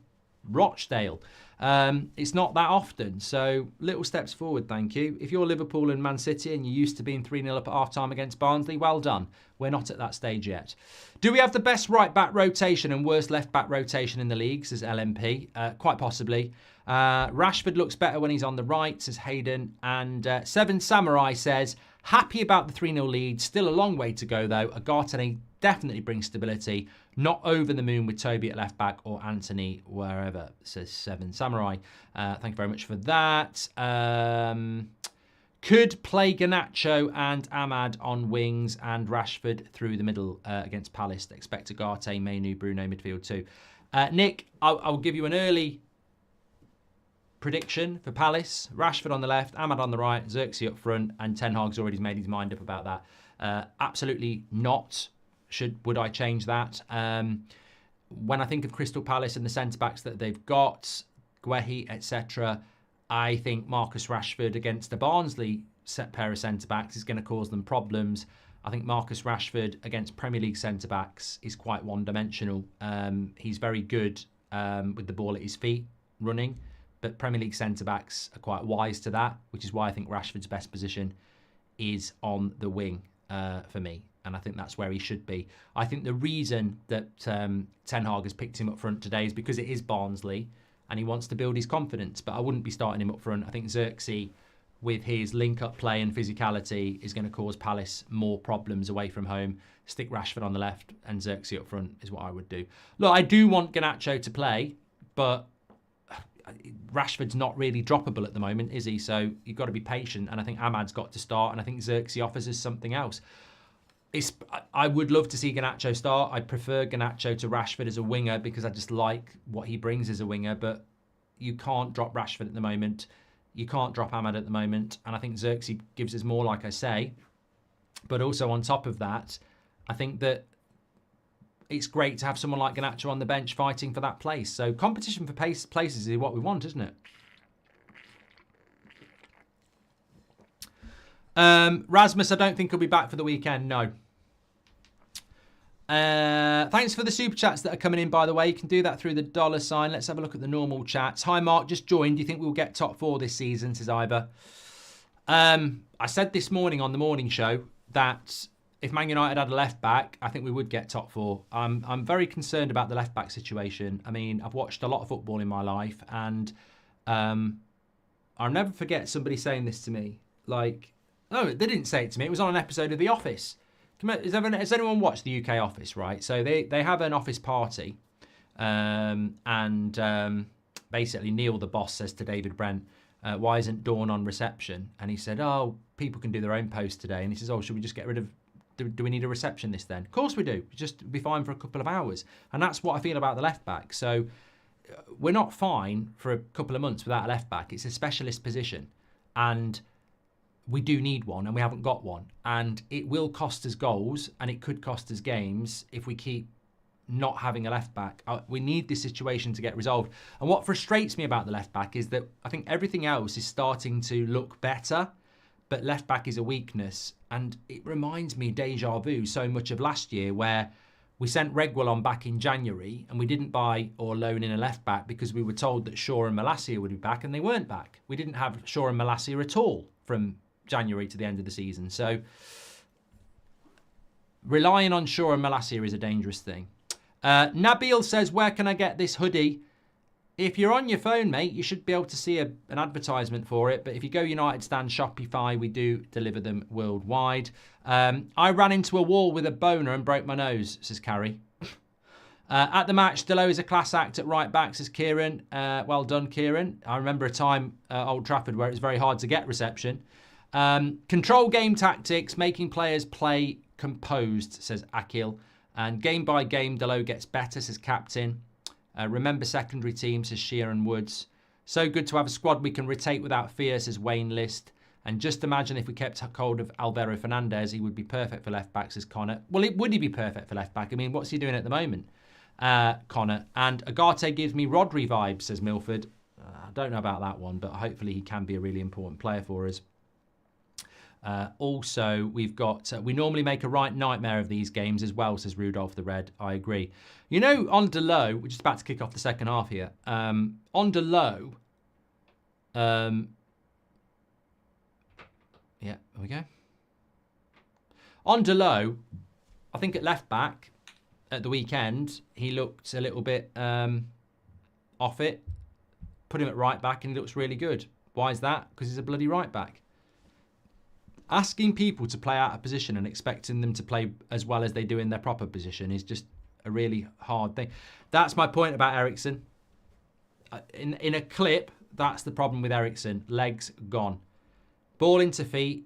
Rochdale. It's not that often. So little steps forward, thank you. If you're Liverpool and Man City and you're used to being 3-0 up at half-time against Barnsley, well done. We're not at that stage yet. Do we have the best right-back rotation and worst left-back rotation in the league, says LMP? Quite possibly. Rashford looks better when he's on the right, says Hayden. And Seven Samurai says, happy about the 3-0 lead. Still a long way to go, though. Agate definitely brings stability. Not over the moon with Toby at left back or Anthony wherever, says Seven Samurai. Thank you very much for that. Could play Garnacho and Ahmad on wings and Rashford through the middle against Palace. Expect Agate, Mainu, Bruno midfield too. Nick, I'll give you an early prediction for Palace. Rashford on the left, Ahmad on the right, Xerxes up front, and Ten Hag's already made his mind up about that. Absolutely not. Would I change that? When I think of Crystal Palace and the centre-backs that they've got, Guehi, etc., I think Marcus Rashford against the Barnsley set pair of centre-backs is going to cause them problems. I think Marcus Rashford against Premier League centre-backs is quite one-dimensional. He's very good with the ball at his feet, running, but Premier League centre-backs are quite wise to that, which is why I think Rashford's best position is on the wing for me. And I think that's where he should be. I think the reason that Ten Hag has picked him up front today is because it is Barnsley and he wants to build his confidence. But I wouldn't be starting him up front. I think Xerxes, with his link-up play and physicality, is going to cause Palace more problems away from home. Stick Rashford on the left and Xerxes up front is what I would do. Look, I do want Garnacho to play, but Rashford's not really droppable at the moment, is he? So you've got to be patient. And I think Ahmad's got to start. And I think Xerxes offers us something else. I would love to see Garnacho start. I'd prefer Garnacho to Rashford as a winger because I just like what he brings as a winger. But you can't drop Rashford at the moment. You can't drop Ahmad at the moment. And I think Xerxes gives us more, like I say. But also on top of that, I think that it's great to have someone like Garnacho on the bench fighting for that place. So competition for places is what we want, isn't it? Rasmus, I don't think he'll be back for the weekend. No. Thanks for the super chats that are coming in, by the way. You can do that through the $sign. Let's have a look at the normal chats. Hi, Mark. Just joined. Do you think we'll get top 4 this season, says Iber? I said this morning on the morning show that if Man United had a left back, I think we would get top 4. I'm very concerned about the left back situation. I mean, I've watched a lot of football in my life, and I'll never forget somebody saying this to me. Like, no, they didn't say it to me. It was on an episode of The Office. Has anyone watched the UK Office, right? So they have an office party, and basically Neil, the boss, says to David Brent, why isn't Dawn on reception? And he said, oh, people can do their own post today. And he says, oh, should we just get rid of, do we need a receptionist then? Of course we do. Just be fine for a couple of hours. And that's what I feel about the left back. So we're not fine for a couple of months without a left back. It's a specialist position. And we do need one, and we haven't got one. And it will cost us goals, and it could cost us games if we keep not having a left back. We need this situation to get resolved. And what frustrates me about the left back is that I think everything else is starting to look better, but left back is a weakness. And it reminds me, deja vu, so much of last year, where we sent Reguilon back in January and we didn't buy or loan in a left back because we were told that Shaw and Malacia would be back, and they weren't back. We didn't have Shaw and Malacia at all from January to the end of the season. So relying on Shaw and Malacia is a dangerous thing. Nabil says, where can I get this hoodie? If you're on your phone, mate, you should be able to see an advertisement for it. But if you go United Stand Shopify, we do deliver them worldwide. I ran into a wall with a boner and broke my nose, says Carrie. At the match, Delo is a class act at right back, says Kieran. Well done, Kieran. I remember a time at Old Trafford where it was very hard to get reception. Control game tactics, making players play composed, says Akil. And game by game, Delo gets better, says Captain. Remember secondary team, says Shear and Woods. So good to have a squad we can rotate without fear, says Wayne List. And just imagine if we kept hold of Alvaro Fernandez, he would be perfect for left back, says Connor. Well, would he be perfect for left back? I mean, what's he doing at the moment, Connor? And Agate gives me Rodri vibes, says Milford. I don't know about that one, but hopefully he can be a really important player for us. Also, we've got, we normally make a right nightmare of these games as well, says Rudolph the Red. I agree. You know, on Delo, we're just about to kick off the second half here. On Delo, yeah, there we go. On Delo, I think at left back at the weekend, he looked a little bit off it. Put him at right back and he looks really good. Why is that? Because he's a bloody right back. Asking people to play out of position and expecting them to play as well as they do in their proper position is just a really hard thing. That's my point about Eriksen. In a clip, that's the problem with Eriksen. Legs gone. Ball into feet.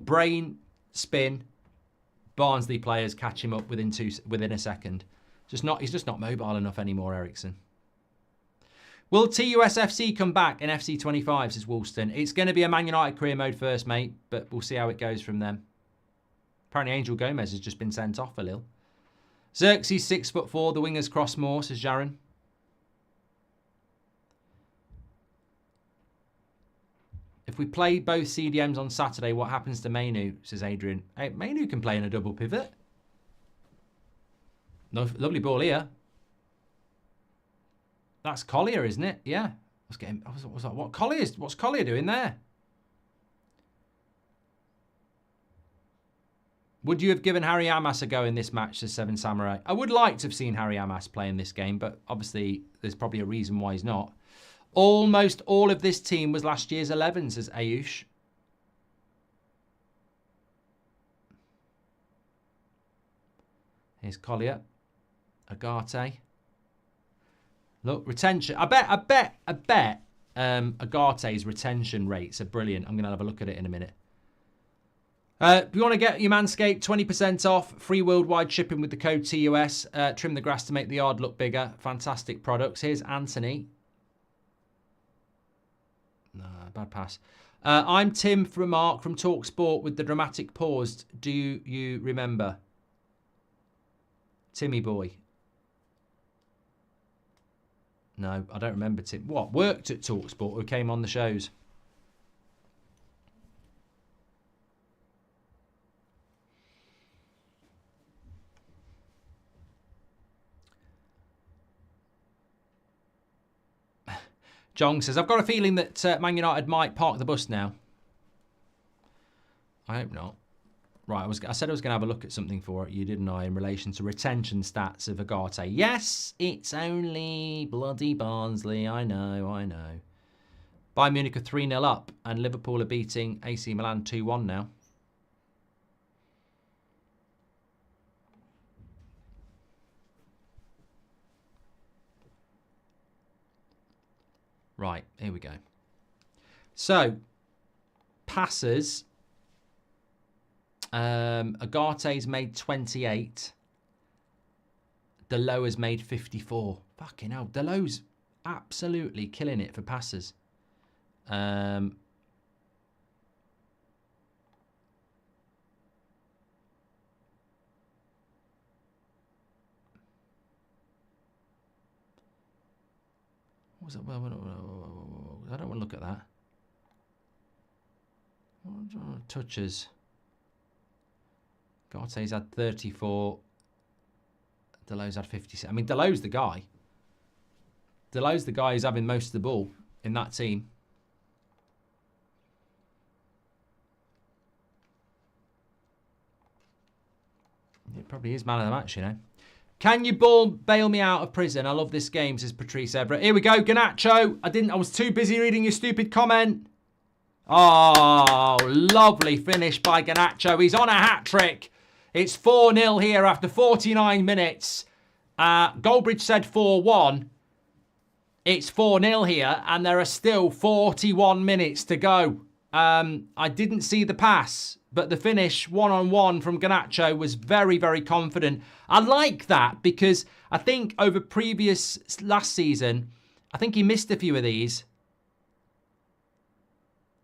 Brain spin. Barnsley players catch him up within a second. He's just not mobile enough anymore, Eriksen. Will TUSFC come back in FC 25, says Woolston? It's going to be a Man United career mode first, mate, but we'll see how it goes from them. Apparently Angel Gomez has just been sent off a little. Xerxes 6'4", the wingers cross more, says Jaron. If we play both CDMs on Saturday, what happens to Mainu, says Adrian. Hey, Mainu can play in a double pivot. Lovely ball here. That's Collier, isn't it? Yeah. What's Collier doing there? Would you have given Harry Amas a go in this match, says Seven Samurai? I would like to have seen Harry Amas play in this game, but obviously there's probably a reason why he's not. Almost all of this team was last year's 11, says Ayush. Here's Collier. Agate. Look, retention. I bet Agate's retention rates are brilliant. I'm going to have a look at it in a minute. If you want to get your Manscaped 20% off, free worldwide shipping with the code TUS. Trim the grass to make the yard look bigger. Fantastic products. Here's Anthony. No, bad pass. I'm Tim from Mark from TalkSport with the dramatic pause. Do you remember? Timmy boy. No, I don't remember Tim. What? Worked at TalkSport or came on the shows? Jong says, I've got a feeling that Man United might park the bus now. I hope not. Right, I said I was going to have a look at something for it, you didn't I, in relation to retention stats of Agate. Yes, it's only bloody Barnsley. I know. Bayern Munich are 3-0 up, and Liverpool are beating AC Milan 2-1 now. Right, here we go. So, passes. Agate's made 28. Delow has made 54. Fucking hell. Delow's absolutely killing it for passes. What was it? I don't want to look at that. Touches. Gate's had 34. Delow's had 56. I mean, Delow's the guy. Delow's the guy who's having most of the ball in that team. It probably is man of the match, you know. Can you bail me out of prison? I love this game, says Patrice Everett. Here we go, Garnacho. I was too busy reading your stupid comment. Oh, lovely finish by Garnacho. He's on a hat-trick. It's 4-0 here after 49 minutes. Goldbridge said 4-1. It's 4-0 here, and there are still 41 minutes to go. I didn't see the pass, but the finish one-on-one from Garnacho was very, very confident. I like that because I think over last season, I think he missed a few of these.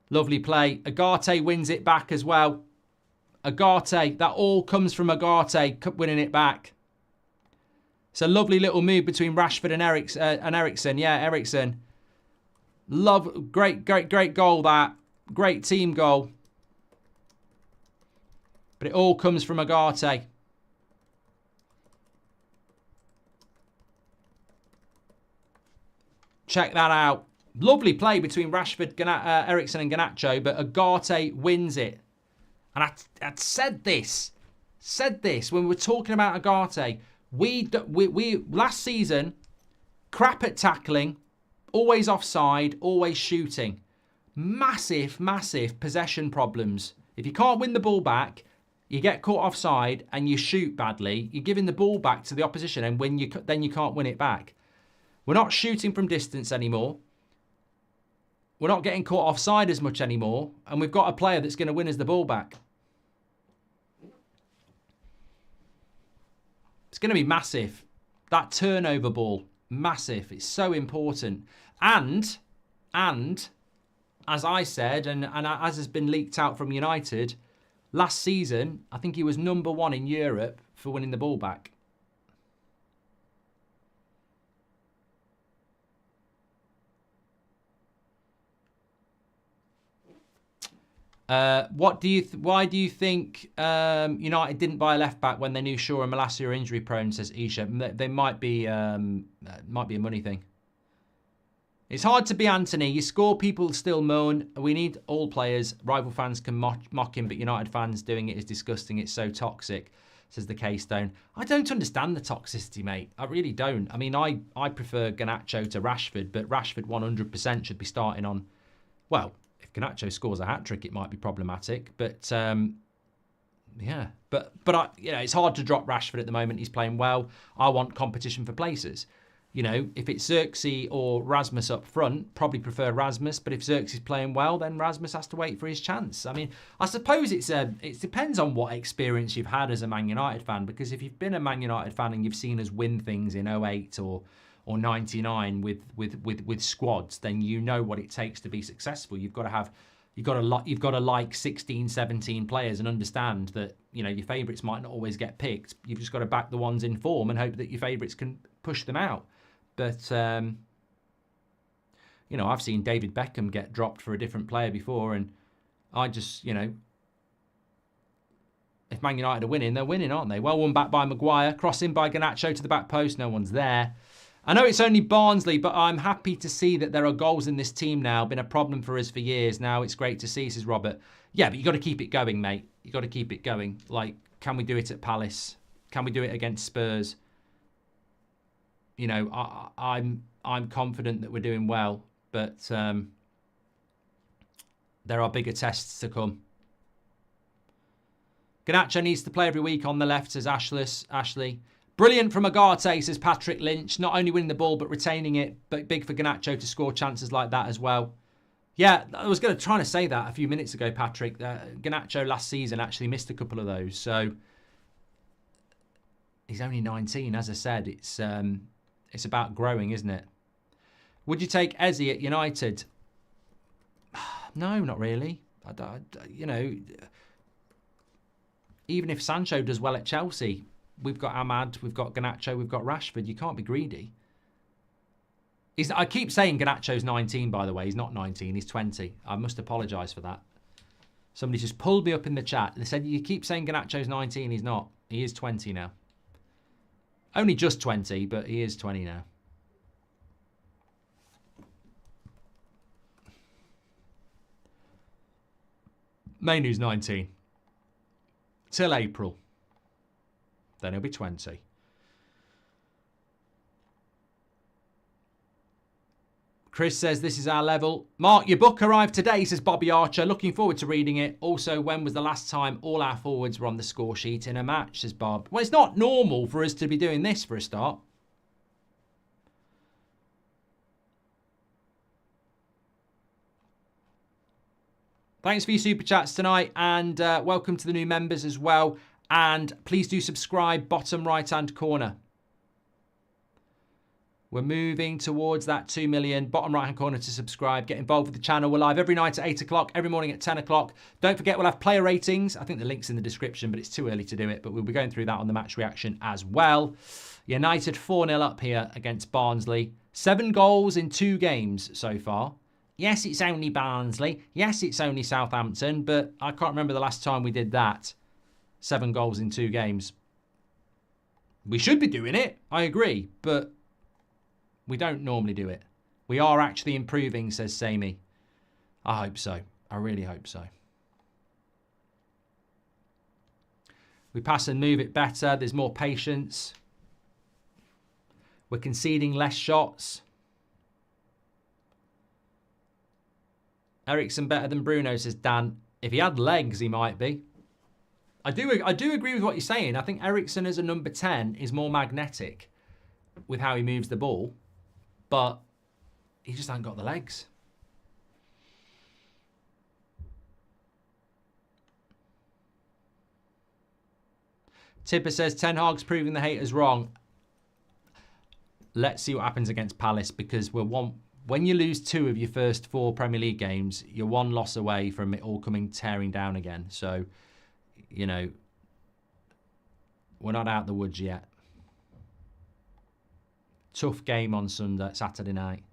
Lovely play. Agate wins it back as well. Agate, that all comes from Agate winning it back. It's a lovely little move between Rashford and Eriksen. Yeah, Eriksen. Great goal that. Great team goal. But it all comes from Agate. Check that out. Lovely play between Rashford, Eriksen and Garnacho, but Agate wins it. And I said this when we were talking about Agate. We last season, crap at tackling, always offside, always shooting. Massive possession problems. If you can't win the ball back, you get caught offside and you shoot badly. You're giving the ball back to the opposition, and then you can't win it back. We're not shooting from distance anymore. We're not getting caught offside as much anymore, and we've got a player that's going to win us the ball back. It's going to be massive. That turnover ball, massive. It's so important. And as I said, and as has been leaked out from United, last season, I think he was #1 in Europe for winning the ball back. Why do you think United didn't buy a left back when they knew Shaw and Malacia are injury prone? Says Isha. They might be a money thing. It's hard to be Anthony. You score, people still moan. We need all players. Rival fans can mock him, but United fans doing it is disgusting. It's so toxic, says the K-Stone. I don't understand the toxicity, mate. I really don't. I mean, I prefer Garnacho to Rashford, but Rashford 100% should be starting on, well, if Garnacho scores a hat-trick, it might be problematic. But, yeah. But it's hard to drop Rashford at the moment. He's playing well. I want competition for places. You know, if it's Xerxes or Rasmus up front, probably prefer Rasmus. But if Xerxes is playing well, then Rasmus has to wait for his chance. I mean, I suppose it depends on what experience you've had as a Man United fan. Because if you've been a Man United fan and you've seen us win things in 08 or 99 with squads, then you know what it takes to be successful. You've got to like 16, 17 players and understand that, you know, your favourites might not always get picked. You've just got to back the ones in form and hope that your favourites can push them out. But, you know, I've seen David Beckham get dropped for a different player before, and I just, you know, if Man United are winning, they're winning, aren't they? Well won back by Maguire. Crossing by Garnacho to the back post. No one's there. I know it's only Barnsley, but I'm happy to see that there are goals in this team now. Been a problem for us for years now. It's great to see, says Robert. Yeah, but you got to keep it going, mate. You got to keep it going. Like, can we do it at Palace? Can we do it against Spurs? You know, I'm confident that we're doing well, but there are bigger tests to come. Garnacho needs to play every week on the left, says Ashley. Brilliant from Agate, says Patrick Lynch. Not only winning the ball, but retaining it. But big for Garnacho to score chances like that as well. Yeah, I was trying to say that a few minutes ago, Patrick. Garnacho last season actually missed a couple of those. So he's only 19, as I said. It's about growing, isn't it? Would you take Eze at United? No, not really. You know, even if Sancho does well at Chelsea, we've got Ahmad, we've got Garnacho, we've got Rashford. You can't be greedy. I keep saying Garnacho's 19, by the way. He's not 19, he's 20. I must apologise for that. Somebody just pulled me up in the chat. They said, you keep saying Garnacho's 19, he's not. He is 20 now. Only just 20, but he is 20 now. Mainu's 19. Till April. Then he'll be 20. Chris says this is our level. Mark, your book arrived today, says Bobby Archer. Looking forward to reading it. Also, when was the last time all our forwards were on the score sheet in a match, says Bob. Well, it's not normal for us to be doing this for a start. Thanks for your super chats tonight, and welcome to the new members as well. And please do subscribe, bottom right-hand corner. We're moving towards that 2 million. Bottom right-hand corner to subscribe. Get involved with the channel. We're live every night at 8 o'clock, every morning at 10 o'clock. Don't forget, we'll have player ratings. I think the link's in the description, but it's too early to do it. But we'll be going through that on the match reaction as well. United 4-0 up here against Barnsley. 7 goals in 2 games so far. Yes, it's only Barnsley. Yes, it's only Southampton. But I can't remember the last time we did that. 7 goals in 2 games. We should be doing it. I agree. But we don't normally do it. We are actually improving, says Samey. I hope so. I really hope so. We pass and move it better. There's more patience. We're conceding less shots. Eriksen better than Bruno, says Dan. If he had legs, he might be. I do agree with what you're saying. I think Eriksen as a number 10 is more magnetic with how he moves the ball. But he just hasn't got the legs. Tipper says, Ten Hag's proving the haters wrong. Let's see what happens against Palace, because when you lose 2 of your first 4 Premier League games, you're 1 loss away from it all coming tearing down again. So, you know, we're not out the woods yet. Tough game on Saturday night.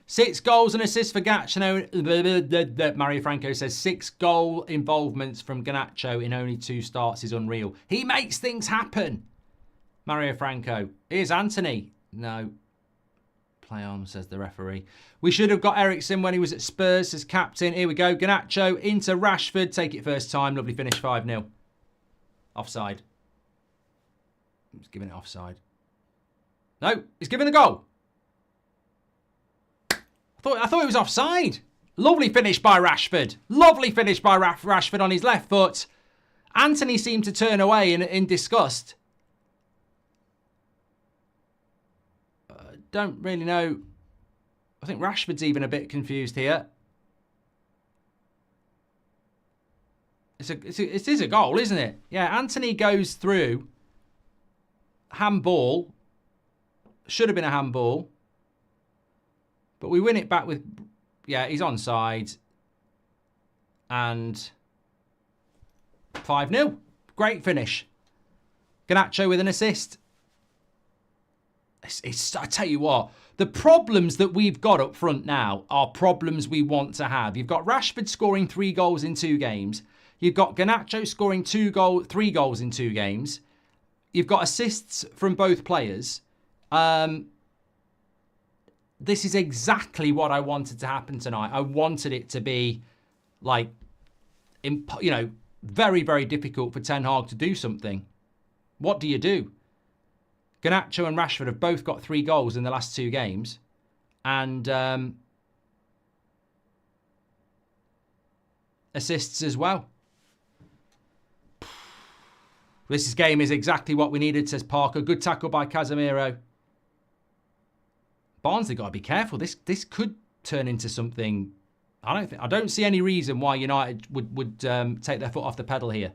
6 goals and assists for Garnacho. Mario Franco says 6 goal involvements from Garnacho in only 2 starts is unreal. He makes things happen. Mario Franco. Here's Anthony. No. Play on, says the referee. We should have got Eriksen when he was at Spurs as captain. Here we go. Garnacho into Rashford. Take it first time. Lovely finish. 5-0. Offside. He's giving it offside. No, he's giving the goal. I thought it was offside. Lovely finish by Rashford. Lovely finish by Rashford on his left foot. Anthony seemed to turn away in disgust. Don't really know. I think Rashford's even a bit confused here. It is a goal, isn't it? Yeah, Anthony goes through. Handball. Should have been a handball. But we win it back with... Yeah, he's onside. And 5-0. Great finish. Garnacho with an assist. I tell you what, the problems that we've got up front now are problems we want to have. You've got Rashford scoring 3 goals in 2 games. You've got Garnacho scoring 3 goals in 2 games. You've got assists from both players. This is exactly what I wanted to happen tonight. I wanted it to be, like, very, very difficult for Ten Hag to do something. What do you do? Garnacho and Rashford have both got 3 goals in the last 2 games. And assists as well. This game is exactly what we needed, says Parker. Good tackle by Casemiro. Barnsley got to be careful. This could turn into something. I don't see any reason why United would take their foot off the pedal here.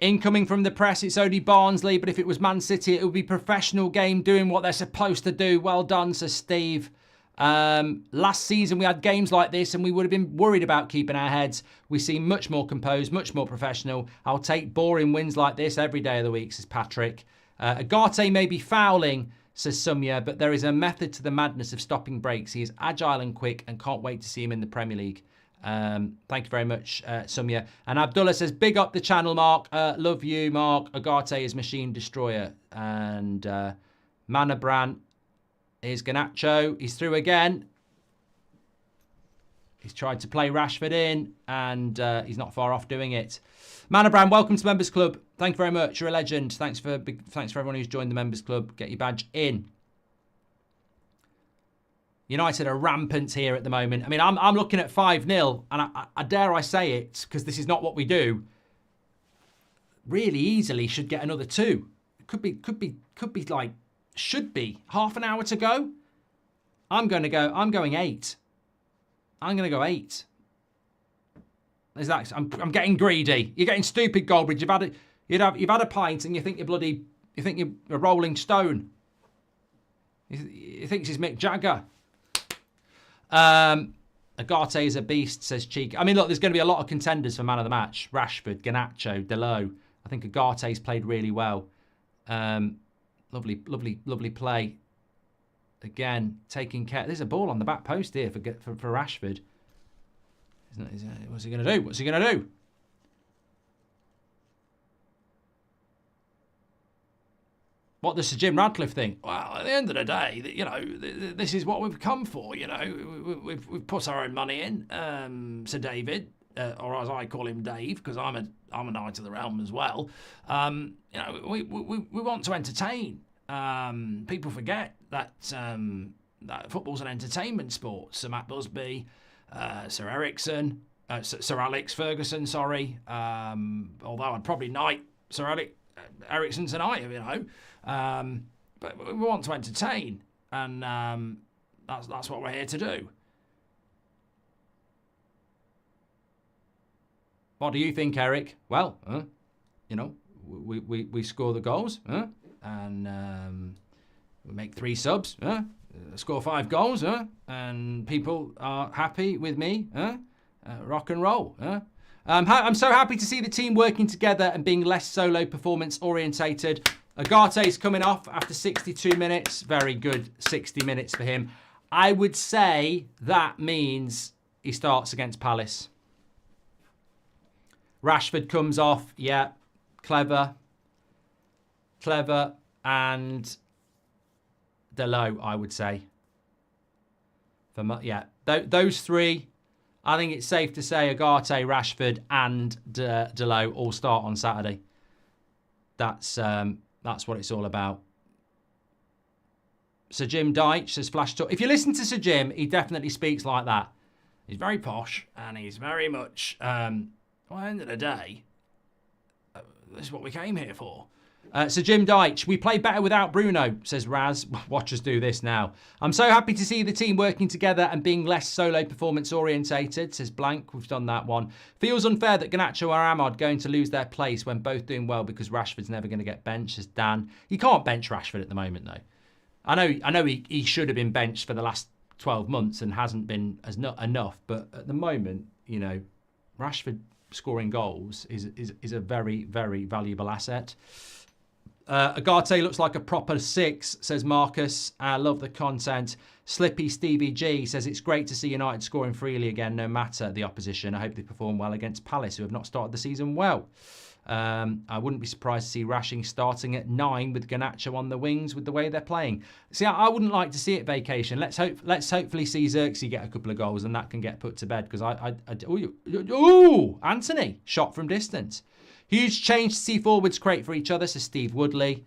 Incoming from the press, it's only Barnsley, but if it was Man City, it would be professional game doing what they're supposed to do. Well done, says Steve. Last season, we had games like this and we would have been worried about keeping our heads. We seem much more composed, much more professional. I'll take boring wins like this every day of the week, says Patrick. Agate may be fouling, says Sumya, but there is a method to the madness of stopping breaks. He is agile and quick and can't wait to see him in the Premier League. Thank you very much, Sumya. And Abdullah says, big up the channel, Mark. Love you, Mark. Agate is Machine Destroyer. And Manabran is Garnacho. He's through again. He's tried to play Rashford in, and he's not far off doing it. Manabran, welcome to Members Club. Thank you very much. You're a legend. Thanks for everyone who's joined the Members Club. Get your badge in. United are rampant here at the moment. I mean, I'm looking at 5-0, and I dare I say it, because this is not what we do. Really easily should get another 2. Could be like, should be half an hour to go. I'm going 8. I'm going to go 8. I'm getting greedy. You're getting stupid, Goldbridge. You've had a pint, and you think you're a Rolling Stone. He thinks he's Mick Jagger. Agate is a beast, says Cheek. I mean, look, there's going to be a lot of contenders for man of the match. Rashford, Garnacho, Delo. I think Agate's played really well. Lovely play. Again, taking care. There's a ball on the back post here for Rashford. What's he going to do? What's he going to do? What does Sir Jim Radcliffe think? Well, at the end of the day, this is what we've come for. We've put our own money in. Sir David, or as I call him, Dave, because I'm a Knight of the Realm as well. We want to entertain. People forget that football's an entertainment sport. Sir Matt Busby, Sir Eriksen, Sir Alex Ferguson. Sorry, although I'd probably knight Sir Eriksen tonight. But we want to entertain, and that's what we're here to do. What do you think, Eric? Well, you know, we score the goals, and we make 3 subs, score 5 goals, and people are happy with me, rock and roll. I'm so happy to see the team working together and being less solo performance orientated. Agate's coming off after 62 minutes. Very good 60 minutes for him. I would say that means he starts against Palace. Rashford comes off. Yeah, clever. And Delo, I would say. Those 3. I think it's safe to say Agate, Rashford, and Delo all start on Saturday. That's what it's all about. Sir Jim Deitch says Flash Talk. If you listen to Sir Jim, he definitely speaks like that. He's very posh, and he's very much, well, at the end of the day, this is what we came here for. Sir Jim Deitch, we play better without Bruno, says Raz. Watch us do this now. I'm so happy to see the team working together and being less solo performance orientated, says Blank. We've done that one. Feels unfair that Garnacho or Ahmad going to lose their place when both doing well because Rashford's never going to get benched, says Dan. You can't bench Rashford at the moment, though. I know he should have been benched for the last 12 months and hasn't been as not enough, but at the moment, you know, Rashford scoring goals is a very, very valuable asset. Agate looks like a proper 6, says Marcus. I love the content. Slippy Stevie G says it's great to see United scoring freely again, no matter the opposition. I hope they perform well against Palace, who have not started the season well. I wouldn't be surprised to see Rashing starting at 9 with Garnacho on the wings with the way they're playing. See, I wouldn't like to see it vacation. Let's hopefully see Xerxes get a couple of goals and that can get put to bed because Anthony shot from distance. Huge change to see forwards create for each other, says Steve Woodley.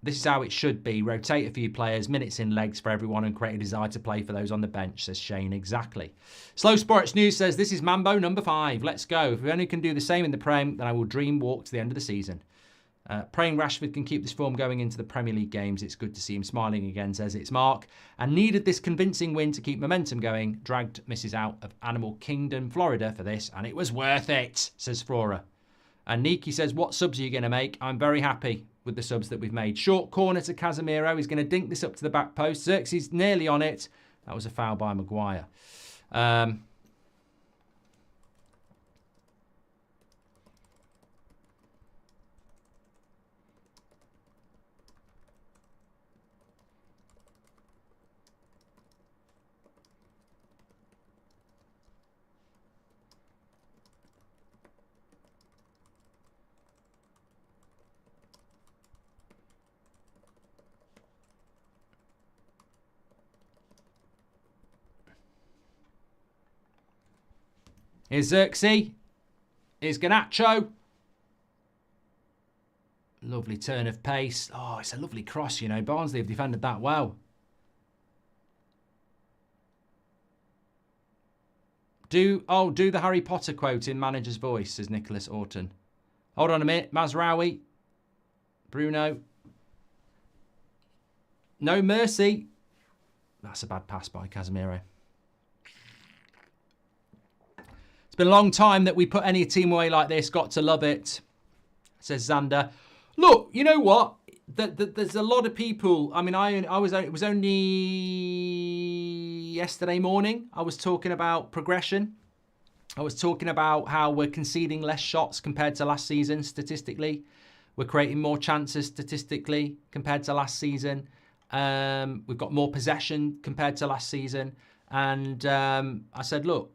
This is how it should be. Rotate a few players, minutes in legs for everyone and create a desire to play for those on the bench, says Shane. Exactly. Slow Sports News says, this is Mambo number 5. Let's go. If we only can do the same in the Prem, then I will dream walk to the end of the season. Praying Rashford can keep this form going into the Premier League games. It's good to see him smiling again, says it's Mark. And needed this convincing win to keep momentum going. Dragged Mrs. out of Animal Kingdom, Florida for this, and it was worth it, says Flora. And Niki says, what subs are you going to make? I'm very happy with the subs that we've made. Short corner to Casemiro. He's going to dink this up to the back post. Xerxes nearly on it. That was a foul by Maguire. Here's Xerxes. Here's Garnacho. Lovely turn of pace. Oh, it's a lovely cross, you know. Barnsley have defended that well. Do the Harry Potter quote in manager's voice, says Nicholas Orton. Hold on a minute. Mazraoui. Bruno. No mercy. That's a bad pass by Casemiro. Been a long time that we put any team away like this. Got to love it, says Xander. Look, you know what? There's a lot of people. I mean, it was only yesterday morning. I was talking about progression. I was talking about how we're conceding less shots compared to last season statistically. We're creating more chances statistically compared to last season. We've got more possession compared to last season. And I said, look,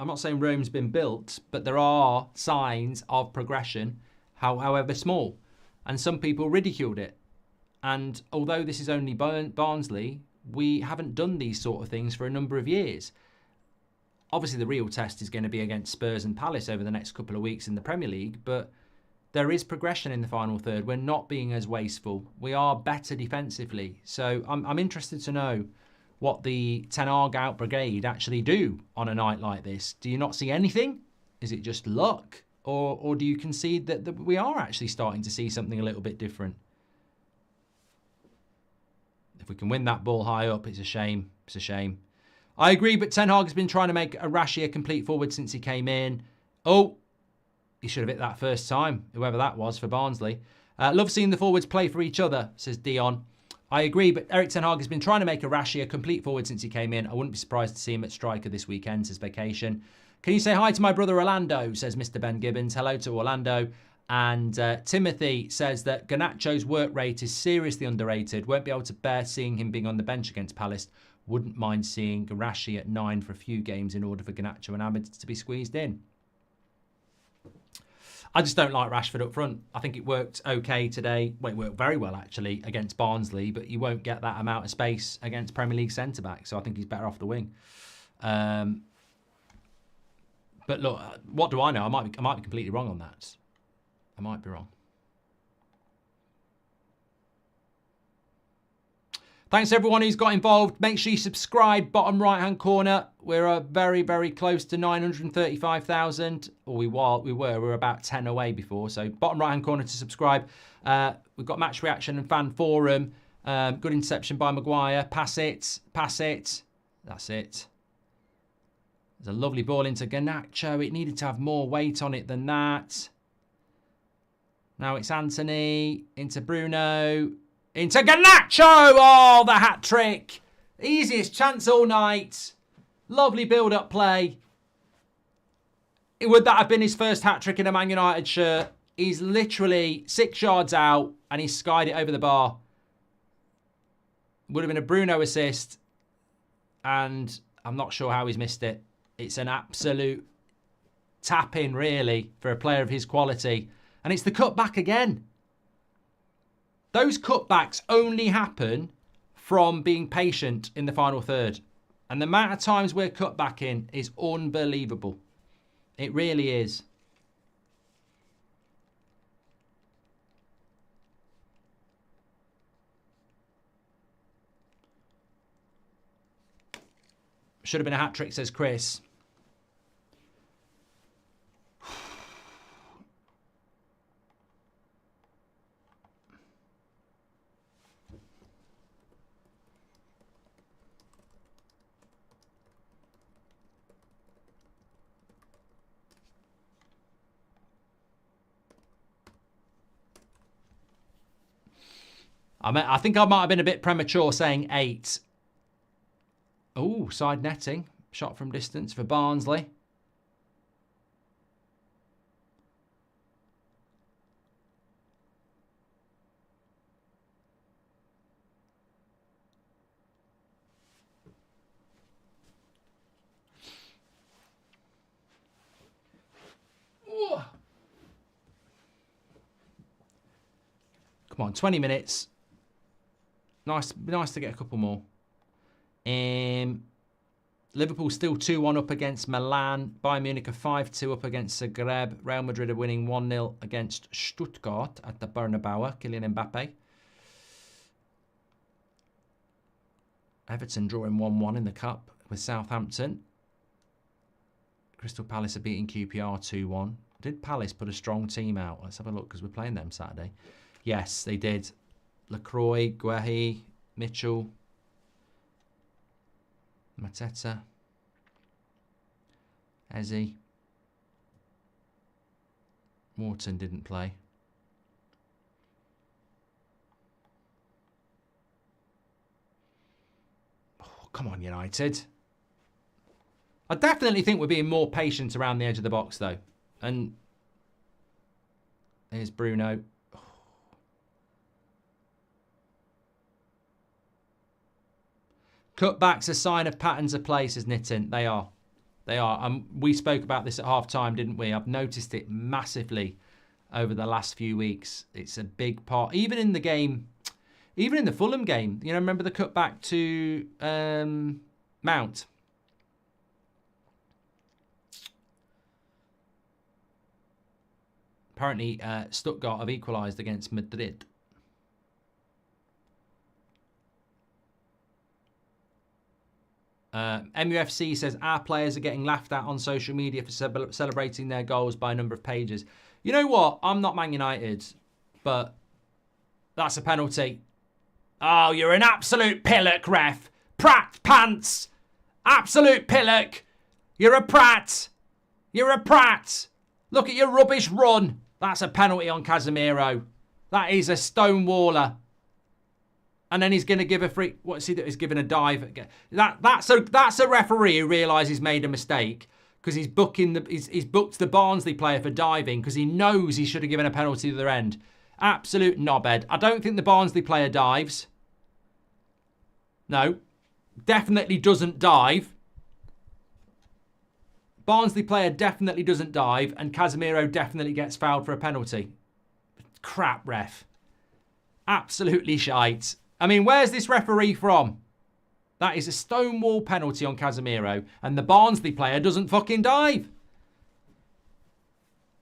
I'm not saying Rome's been built, but there are signs of progression, however small. And some people ridiculed it. And although this is only Barnsley, we haven't done these sort of things for a number of years. Obviously, the real test is going to be against Spurs and Palace over the next couple of weeks in the Premier League, but there is progression in the final third. We're not being as wasteful. We are better defensively. So I'm interested to know what the Ten Hag out brigade actually do on a night like this. Do you not see anything? Is it just luck? Or do you concede that we are actually starting to see something a little bit different? If we can win that ball high up, it's a shame. It's a shame. I agree, but Ten Hag has been trying to make Arashi a complete forward since he came in. Oh, he should have hit that first time, whoever that was for Barnsley. Love seeing the forwards play for each other, says Dion. I agree, but Erik Ten Hag has been trying to make Arashi a complete forward since he came in. I wouldn't be surprised to see him at striker this weekend, says Vacation. Can you say hi to my brother Orlando, says Mr. Ben Gibbons. Hello to Orlando. And Timothy says that Garnacho's work rate is seriously underrated. Won't be able to bear seeing him being on the bench against Palace. Wouldn't mind seeing Arashi at 9 for a few games in order for Garnacho and Ahmed to be squeezed in. I just don't like Rashford up front. I think it worked okay today. Well, it worked very well, actually, against Barnsley, but you won't get that amount of space against Premier League centre-back, so I think he's better off the wing. But look, what do I know? I might be completely wrong on that. I might be wrong. Thanks to everyone who's got involved. Make sure you subscribe, bottom right-hand corner. We're very, very close to 935,000. Or we were about 10 away before. So bottom right-hand corner to subscribe. We've got match reaction and fan forum. Good interception by Maguire. Pass it. Pass it. That's it. There's a lovely ball into Garnacho. It needed to have more weight on it than that. Now it's Anthony. Into Bruno. Into Garnacho! Oh, the hat-trick. Easiest chance all night. Lovely build-up play. Would that have been his first hat-trick in a Man United shirt? He's literally 6 yards out and he's skied it over the bar. Would have been a Bruno assist. And I'm not sure how he's missed it. It's an absolute tap-in, really, for a player of his quality. And it's the cut-back again. Those cutbacks only happen from being patient in the final third. And the amount of times we're cut back in is unbelievable. It really is. Should have been a hat-trick, says Chris. I think I might have been a bit premature saying 8. Oh, side netting. Shot from distance for Barnsley. Ooh. Come on, 20 minutes. Nice to get a couple more. Liverpool still 2-1 up against Milan. Bayern Munich are 5-2 up against Zagreb. Real Madrid are winning 1-0 against Stuttgart at the Bernabeu. Kylian Mbappe. Everton drawing 1-1 in the Cup with Southampton. Crystal Palace are beating QPR 2-1. Did Palace put a strong team out? Let's have a look because we're playing them Saturday. Yes, they did. Lacroix, Guehi, Mitchell, Mateta, Eze. Morton didn't play. Oh, come on, United. I definitely think we're being more patient around the edge of the box, though. And here's Bruno. Cutbacks a sign of patterns of play, says Nitin. They are. They are. We spoke about this at half-time, didn't we? I've noticed it massively over the last few weeks. It's a big part. Even in the game, even in the Fulham game. You know, remember the cutback to Mount? Apparently, Stuttgart have equalised against Madrid. MUFC says, our players are getting laughed at on social media for celebrating their goals by a number of pages. You know what? I'm not Man United, but that's a penalty. Oh, you're an absolute pillock, ref. Prat pants. Absolute pillock. You're a prat. You're a prat. Look at your rubbish run. That's a penalty on Casemiro. That is a stonewaller. And then he's going to give a free... What's he doing? He's giving a dive. That's a referee who realises he's made a mistake because he's booked the Barnsley player for diving because he knows he should have given a penalty to the other end. Absolute knobhead. I don't think the Barnsley player dives. No. Definitely doesn't dive. Barnsley player definitely doesn't dive, and Casemiro definitely gets fouled for a penalty. Crap ref. Absolutely shite. I mean, where's this referee from? That is a stonewall penalty on Casemiro, and the Barnsley player doesn't fucking dive.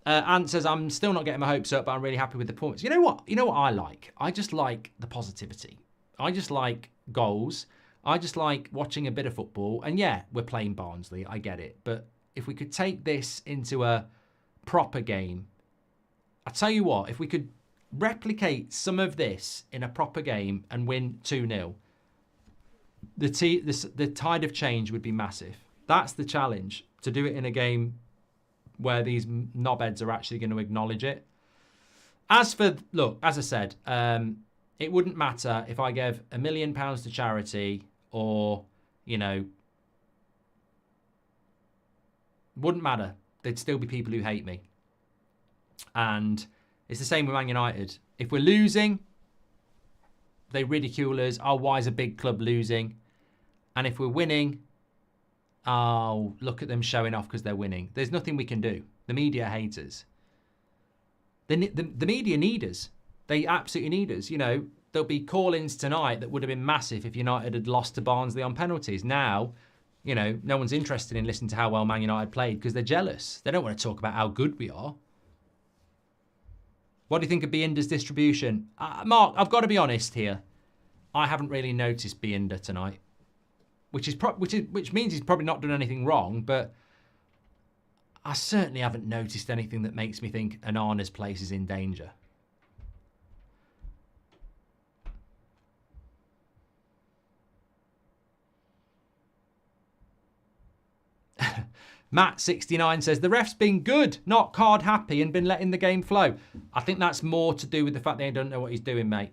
Ant says, I'm still not getting my hopes up, but I'm really happy with the points. You know what? You know what I like? I just like the positivity. I just like goals. I just like watching a bit of football. And yeah, we're playing Barnsley. I get it. But if we could take this into a proper game, I tell you what, if we could replicate some of this in a proper game and win 2-0, the tide of change would be massive. That's the challenge, to do it in a game where these knobheads are actually going to acknowledge it. As for, look, as I said, it wouldn't matter if I gave £1 million to charity or, you know, wouldn't matter. There'd still be people who hate me. And it's the same with Man United. If we're losing, they ridicule us. Oh, why is a big club losing? And if we're winning, oh, look at them showing off because they're winning. There's nothing we can do. The media hate us. The media need us. They absolutely need us. You know, there'll be call-ins tonight that would have been massive if United had lost to Barnsley on penalties. Now, you know, no one's interested in listening to how well Man United played because they're jealous. They don't want to talk about how good we are. What do you think of Bienda's distribution? Mark, I've got to be honest here. I haven't really noticed Bienda tonight, which means he's probably not done anything wrong, but I certainly haven't noticed anything that makes me think Onana's place is in danger. Matt69 says, the ref's been good, not card happy, and been letting the game flow. I think that's more to do with the fact they don't know what he's doing, mate.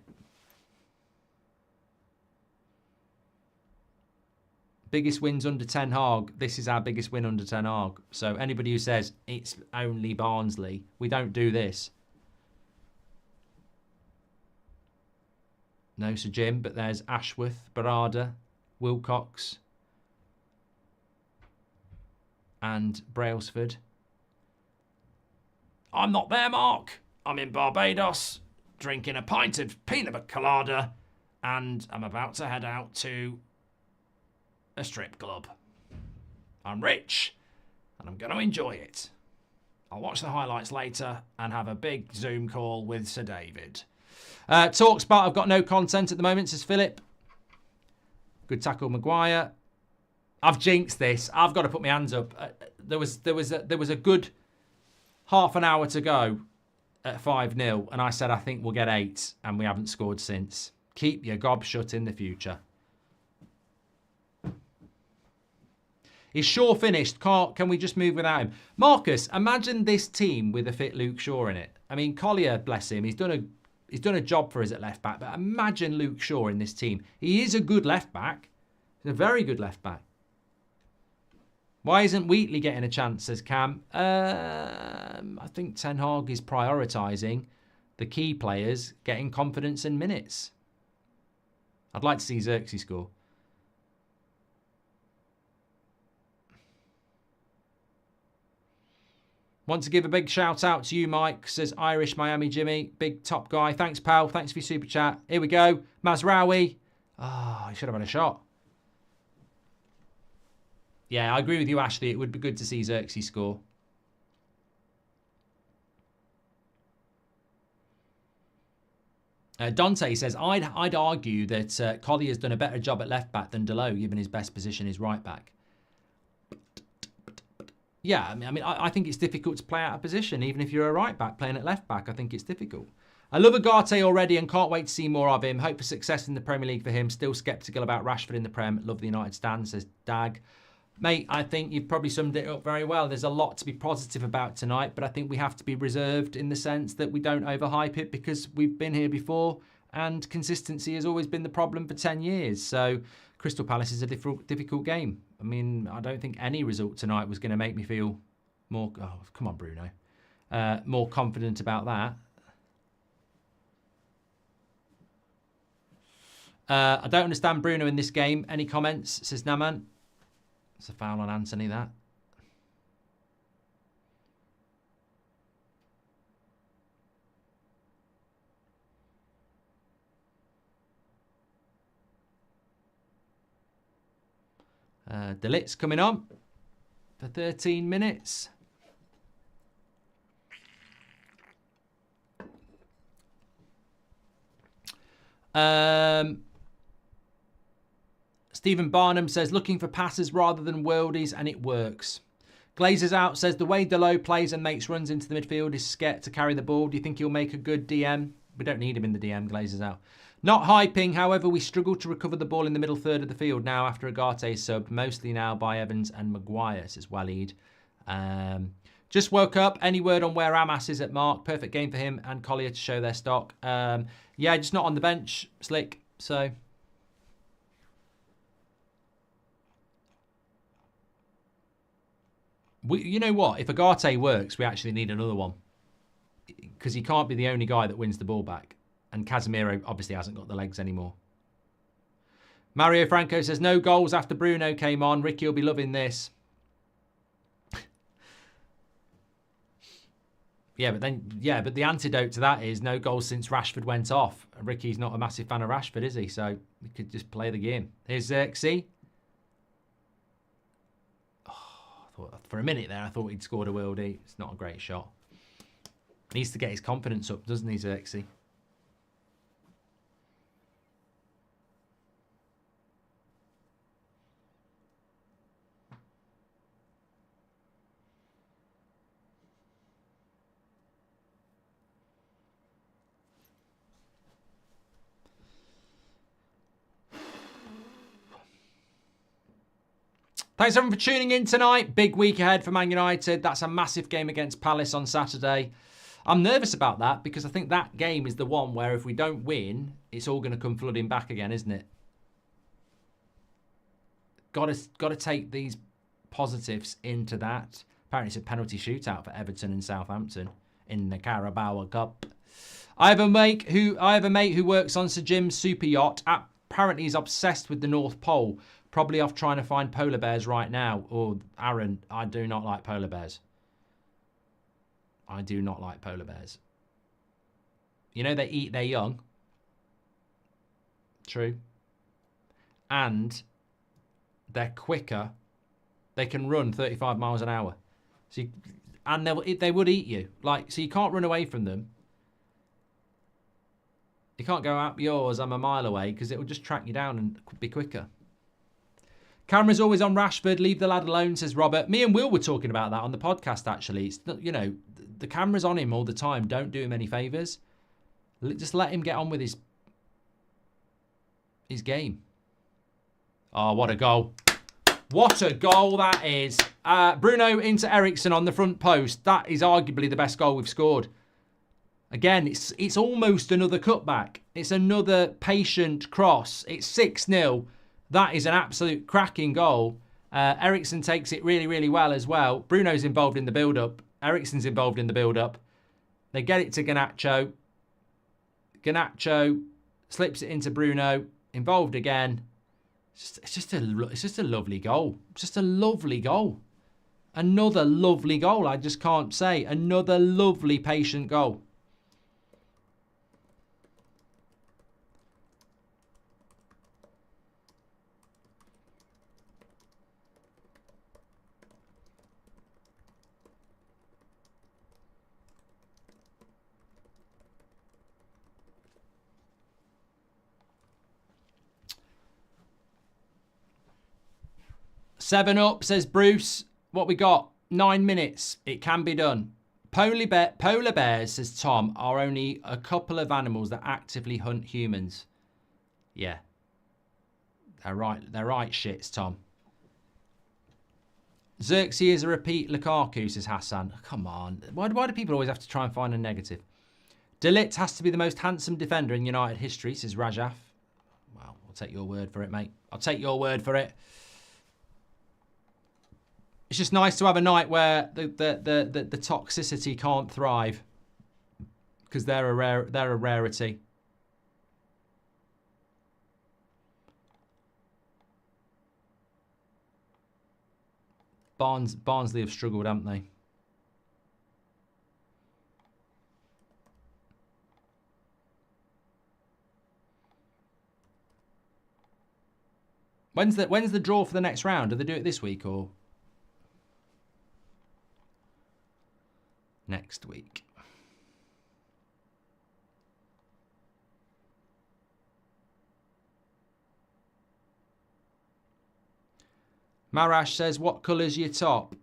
Biggest wins under Ten Hag. This is our biggest win under Ten Hag. So anybody who says it's only Barnsley, we don't do this. No, Sir Jim, but there's Ashworth, Barada, Wilcox, and Brailsford. I'm not there, Mark. I'm in Barbados, drinking a pint of peanut butter colada, and I'm about to head out to a strip club. I'm rich, and I'm going to enjoy it. I'll watch the highlights later and have a big Zoom call with Sir David. TalkSpot, I've got no content at the moment, says Philip. Good tackle, Maguire. I've jinxed this. I've got to put my hands up. There was a good half an hour to go at 5-0, and I said I think we'll get 8, and we haven't scored since. Keep your gob shut in the future. Is Shaw finished? Can we just move without him? Marcus, imagine this team with a fit Luke Shaw in it. I mean, Collier, bless him, he's done a job for us at left back, but imagine Luke Shaw in this team. He is a good left back. He's a very good left back. Why isn't Wheatley getting a chance, says Cam? I think Ten Hag is prioritising the key players getting confidence in minutes. I'd like to see Xerxes score. Want to give a big shout out to you, Mike, says Irish Miami Jimmy. Big top guy. Thanks, pal. Thanks for your super chat. Here we go. Mazraoui. Oh, he should have had a shot. Yeah, I agree with you, Ashley. It would be good to see Xerxes score. Dante says, I'd argue that Collier's done a better job at left back than Delo, given his best position is right back. Yeah, I mean, I think it's difficult to play out of position, even if you're a right back playing at left back. I think it's difficult. I love Agate already and can't wait to see more of him. Hope for success in the Premier League for him. Still sceptical about Rashford in the Prem. Love the United stand, says Dag. Mate, I think you've probably summed it up very well. There's a lot to be positive about tonight, but I think we have to be reserved in the sense that we don't overhype it because we've been here before and consistency has always been the problem for 10 years. So Crystal Palace is a difficult game. I mean, I don't think any result tonight was going to make me feel more... Oh, come on, Bruno. More confident about that. I don't understand Bruno in this game. Any comments, says Naman? It's a foul on Anthony, that. Delit's coming on for 13 minutes. Stephen Barnum says, looking for passes rather than worldies, and it works. Glazers out says, the way Delo plays and makes runs into the midfield is scared to carry the ball. Do you think he'll make a good DM? We don't need him in the DM, Glazers out. Not hyping, however, we struggle to recover the ball in the middle third of the field now after Agate subbed, mostly now by Evans and Maguire, says Waleed. Just woke up. Any word on where Amas is at Mark? Perfect game for him and Collier to show their stock. Yeah, just not on the bench, Slick, so... You know what? If Agate works, we actually need another one. Because he can't be the only guy that wins the ball back. And Casemiro obviously hasn't got the legs anymore. Mario Franco says, no goals after Bruno came on. Ricky will be loving this. But the antidote to that is no goals since Rashford went off. Ricky's not a massive fan of Rashford, is he? So we could just play the game. Here's Xerxes. For a minute there, I thought he'd scored a worldie. It's not a great shot. Needs to get his confidence up, doesn't he, Xerxes? Thanks everyone for tuning in tonight. Big week ahead for Man United. That's a massive game against Palace on Saturday. I'm nervous about that because I think that game is the one where if we don't win, it's all going to come flooding back again, isn't it? Got to take these positives into that. Apparently it's a penalty shootout for Everton and Southampton in the Carabao Cup. I have a mate who works on Sir Jim's super yacht. Apparently he's obsessed with the North Pole. Probably off trying to find polar bears right now. Oh, Aaron, I do not like polar bears. I do not like polar bears. You know they eat their young. True. And they're quicker. They can run 35 miles an hour. So they would eat you. So you can't run away from them. You can't go up yours, I'm a mile away, because it will just track you down and be quicker. Camera's always on Rashford. Leave the lad alone, says Robert. Me and Will were talking about that on the podcast, actually. It's, the camera's on him all the time. Don't do him any favours. Just let him get on with his game. Oh, what a goal. What a goal that is. Bruno into Eriksen on the front post. That is arguably the best goal we've scored. Again, it's almost another cutback. It's another patient cross. It's 6-0. That is an absolute cracking goal. Eriksen takes it really, really well as well. Bruno's involved in the build-up. Eriksen's involved in the build-up. They get it to Garnacho. Garnacho slips it into Bruno. Involved again. It's just a lovely goal. Just a lovely goal. Another lovely goal. I just can't say. Another lovely, patient goal. Seven up, says Bruce. What we got? 9 minutes. It can be done. Polar bears, says Tom, are only a couple of animals that actively hunt humans. Yeah. They're right shits, Tom. Xerxes is a repeat Lukaku, says Hassan. Come on. Why do people always have to try and find a negative? De Ligt has to be the most handsome defender in United history, says Rajaf. Well, I'll take your word for it, mate. I'll take your word for it. It's just nice to have a night where the toxicity can't thrive, because they're a rarity. Barnsley have struggled, haven't they? When's the draw for the next round? Do they do it this week or next week? Marash says, what colour's your top?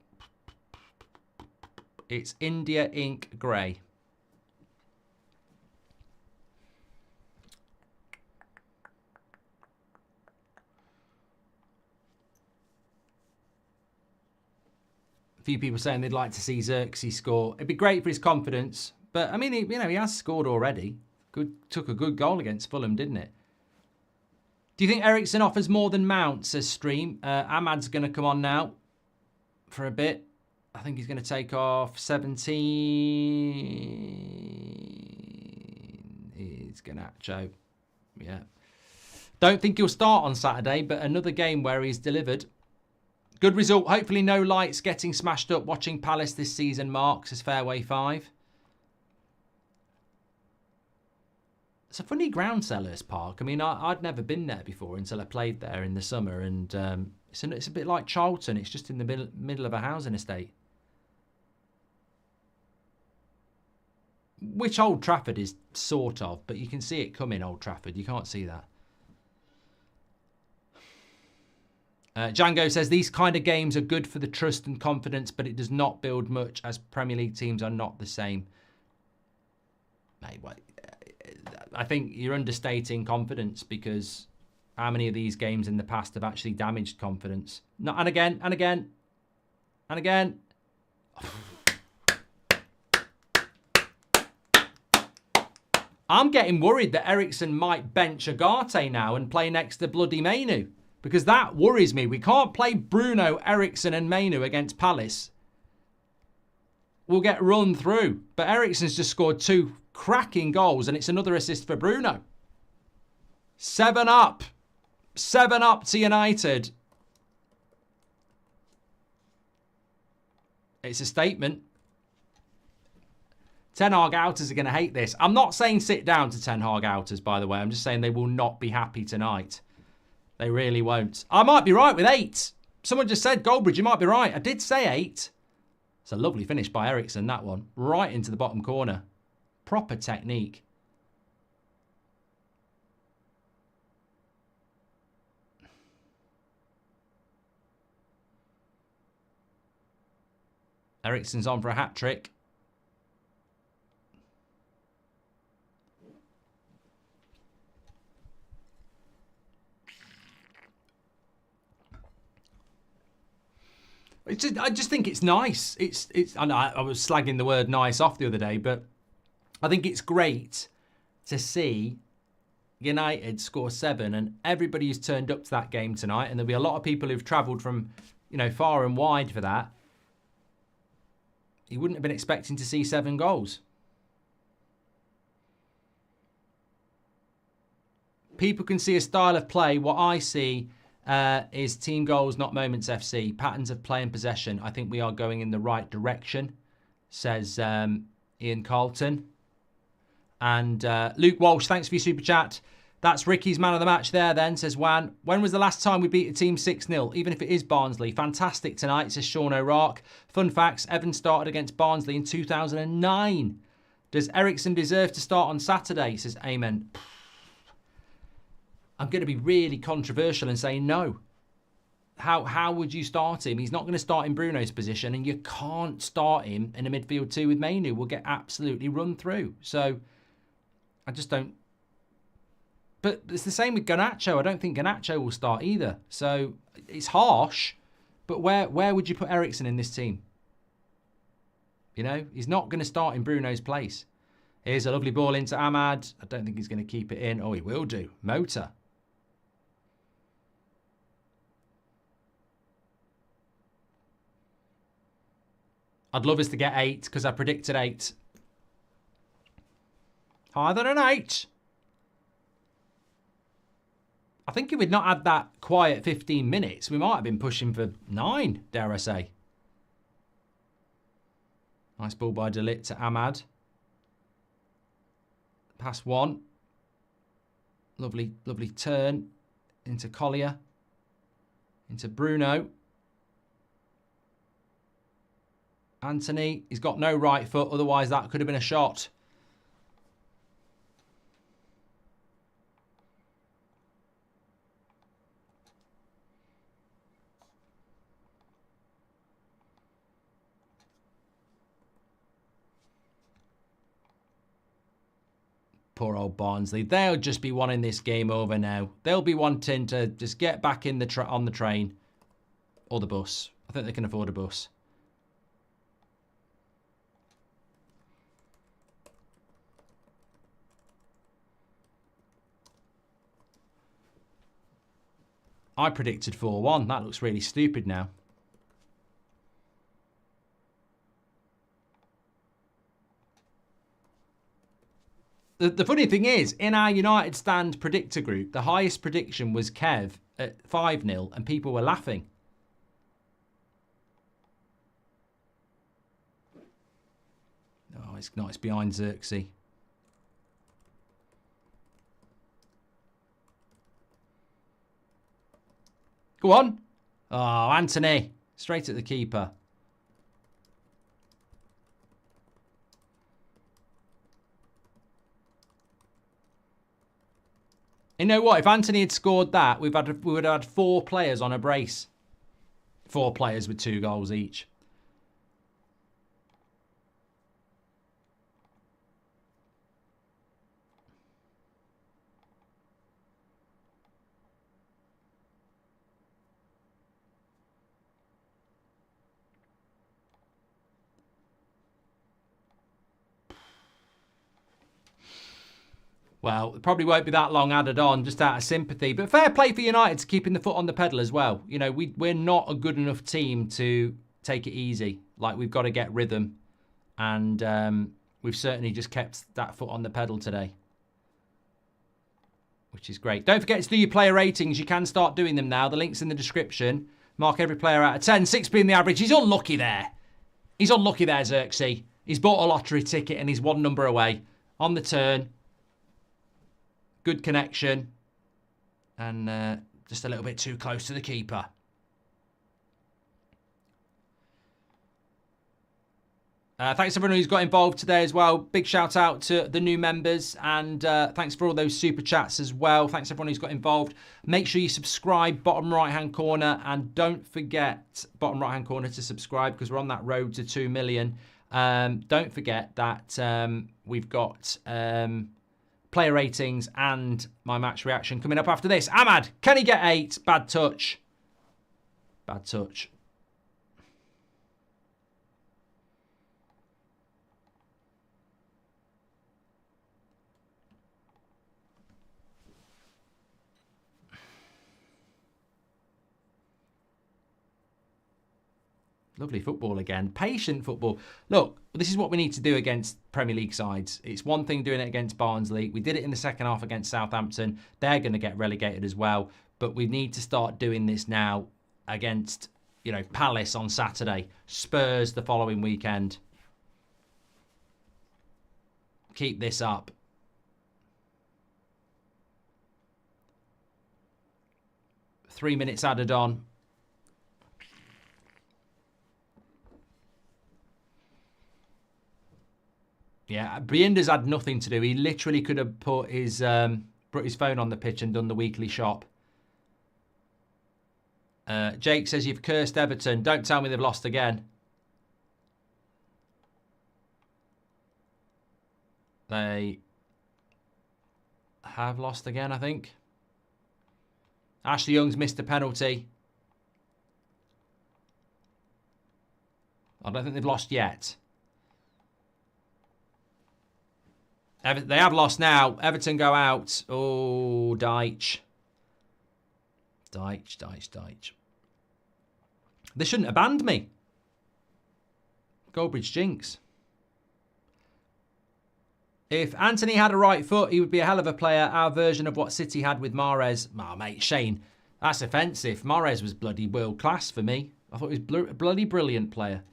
It's India ink grey. A few people saying they'd like to see Xerxes score. It'd be great for his confidence. But, I mean, he has scored already. Took a good goal against Fulham, didn't it? Do you think Eriksen offers more than Mount, says Stream? Ahmad's going to come on now for a bit. I think he's going to take off 17. It's Garnacho. Yeah. Don't think he'll start on Saturday, but another game where he's delivered. Good result. Hopefully no lights getting smashed up watching Palace this season, Mark, says Fairway 5. It's a funny ground, Sellers Park. I mean, I'd never been there before until I played there in the summer, and it's a bit like Charlton. It's just in the middle of a housing estate. Which Old Trafford is sort of, but you can see it coming, Old Trafford. You can't see that. Django says, these kind of games are good for the trust and confidence, but it does not build much as Premier League teams are not the same. Mate, what? I think you're understating confidence, because how many of these games in the past have actually damaged confidence? No, and again, and again, and again. I'm getting worried that Eriksen might bench Agate now and play next to bloody Mainu, because that worries me. We can't play Bruno, Eriksen and Mainu against Palace. We'll get run through. But Eriksen's just scored 2 cracking goals, and it's another assist for Bruno. 7 up. 7 up to United. It's a statement. Ten Hag outers are going to hate this. I'm not saying sit down to Ten Hag outers, by the way. I'm just saying they will not be happy tonight. They really won't. I might be right with 8. Someone just said, Goldbridge, you might be right. I did say 8. It's a lovely finish by Eriksen, that one. Right into the bottom corner. Proper technique. Eriksen's on for a hat-trick. I just think it's nice. I know I was slagging the word nice off the other day, but I think it's great to see United score 7, and everybody who's turned up to that game tonight, and there'll be a lot of people who've travelled from, far and wide for that. You wouldn't have been expecting to see 7 goals. People can see a style of play. What I see is team goals, not moments FC. Patterns of play and possession. I think we are going in the right direction, says Ian Carlton. And Luke Walsh, thanks for your super chat. That's Ricky's man of the match there then, says Wan. When was the last time we beat a team 6-0? Even if it is Barnsley. Fantastic tonight, says Sean O'Rourke. Fun facts, Evan started against Barnsley in 2009. Does Eriksen deserve to start on Saturday, says Amen. I'm going to be really controversial and say no. How would you start him? He's not going to start in Bruno's position, and you can't start him in a midfield 2 with Mainu. We'll get absolutely run through. So I just don't. But it's the same with Garnacho. I don't think Garnacho will start either. So it's harsh, but where would you put Eriksen in this team? You know, he's not going to start in Bruno's place. Here's a lovely ball into Ahmad. I don't think he's going to keep it in. Oh, he will do. Motor. I'd love us to get 8 because I predicted 8. Higher than an 8. I think if we'd not had that quiet 15 minutes, we might have been pushing for 9, dare I say. Nice ball by De Ligt to Ahmad. Pass 1. Lovely, lovely turn into Collier. Into Bruno. Anthony, he's got no right foot, otherwise that could have been a shot. Poor old Barnsley. They'll just be wanting this game over now. They'll be wanting to just get back in the on the train or the bus. I think they can afford a bus. I predicted 4-1. That looks really stupid now. The funny thing is, in our United Stand predictor group, the highest prediction was Kev at 5-0, and people were laughing. Oh, it's not. It's behind Xerxes. Go on. Oh, Anthony. Straight at the keeper. You know what? If Anthony had scored that, we would have had 4 players on a brace. 4 players with 2 goals each. Well, it probably won't be that long added on, just out of sympathy. But fair play for United to keeping the foot on the pedal as well. You know, we're not a good enough team to take it easy. Like, we've got to get rhythm. And we've certainly just kept that foot on the pedal today. Which is great. Don't forget to do your player ratings. You can start doing them now. The link's in the description. Mark every player out of 10. 6 being the average. He's unlucky there. He's unlucky there, Xerxes. He's bought a lottery ticket and he's 1 number away. On the turn. Good connection. And just a little bit too close to the keeper. Thanks everyone who's got involved today as well. Big shout out to the new members. And thanks for all those super chats as well. Thanks everyone who's got involved. Make sure you subscribe, bottom right hand corner. And don't forget, bottom right hand corner, to subscribe, because we're on that road to 2 million. Don't forget that we've got player ratings and my match reaction coming up after this. Ahmad, can he get 8? Bad touch. Bad touch. Lovely football again. Patient football. Look, this is what we need to do against Premier League sides. It's one thing doing it against Barnsley. We did it in the second half against Southampton. They're going to get relegated as well. But we need to start doing this now against, you know, Palace on Saturday. Spurs the following weekend. Keep this up. Three minutes added on. Yeah, Bienda's had nothing to do. He literally could have put his phone on the pitch and done the weekly shop. Jake says you've cursed Everton. Don't tell me they've lost again. They have lost again, I think. Ashley Young's missed a penalty. I don't think they've lost yet. They have lost now. Everton go out. Oh, Deitch. Deitch. They shouldn't have banned me. Goldbridge jinx. If Anthony had a right foot, he would be a hell of a player. Our version of what City had with Mahrez. Oh, mate, Shane, that's offensive. Mahrez was bloody world class for me. I thought he was a bloody brilliant player.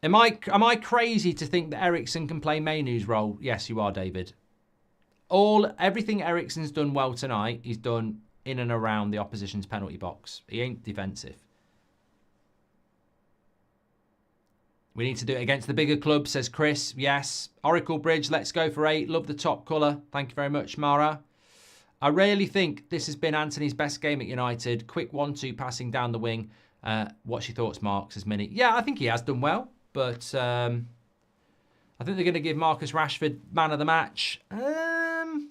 Am I crazy to think that Eriksen can play Mainoo's role? Yes, you are, David. Everything Eriksen's done well tonight, he's done in and around the opposition's penalty box. He ain't defensive. We need to do it against the bigger club, says Chris. Yes. Oracle Bridge, let's go for 8. Love the top colour. Thank you very much, Mara. I really think this has been Anthony's best game at United. Quick 1-2 passing down the wing. What's your thoughts, Mark? Says Minnie. Yeah, I think he has done well. But I think they're going to give Marcus Rashford man of the match. I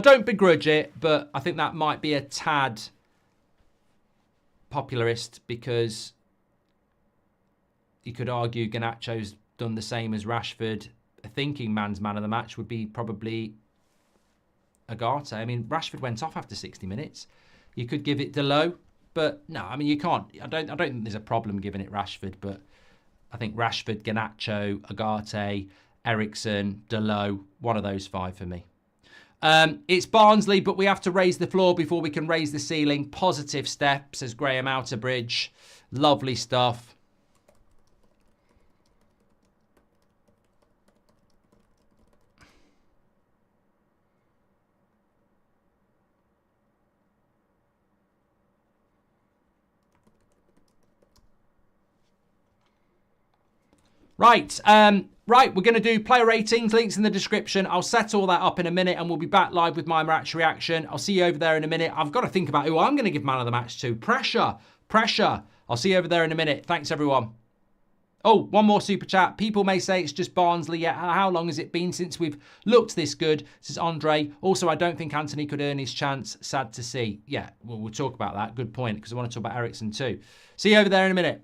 don't begrudge it, but I think that might be a tad popularist, because you could argue Garnacho's done the same as Rashford. A thinking man's man of the match would be probably Agartey. I mean, Rashford went off after 60 minutes. You could give it Delo, but no, I mean, you can't. I don't think there's a problem giving it Rashford, but I think Rashford, Garnacho, Agartey, Eriksen, Delo, one of those 5 for me. It's Barnsley, but we have to raise the floor before we can raise the ceiling. Positive step, says Graham Outerbridge. Lovely stuff. Right, we're going to do player ratings, links in the description. I'll set all that up in a minute and we'll be back live with my match reaction. I'll see you over there in a minute. I've got to think about who I'm going to give man of the match to. Pressure. I'll see you over there in a minute. Thanks, everyone. Oh, one more super chat. People may say it's just Barnsley. Yeah, how long has it been since we've looked this good? This is Andre. Also, I don't think Anthony could earn his chance. Sad to see. Yeah, we'll talk about that. Good point, because I want to talk about Eriksen too. See you over there in a minute.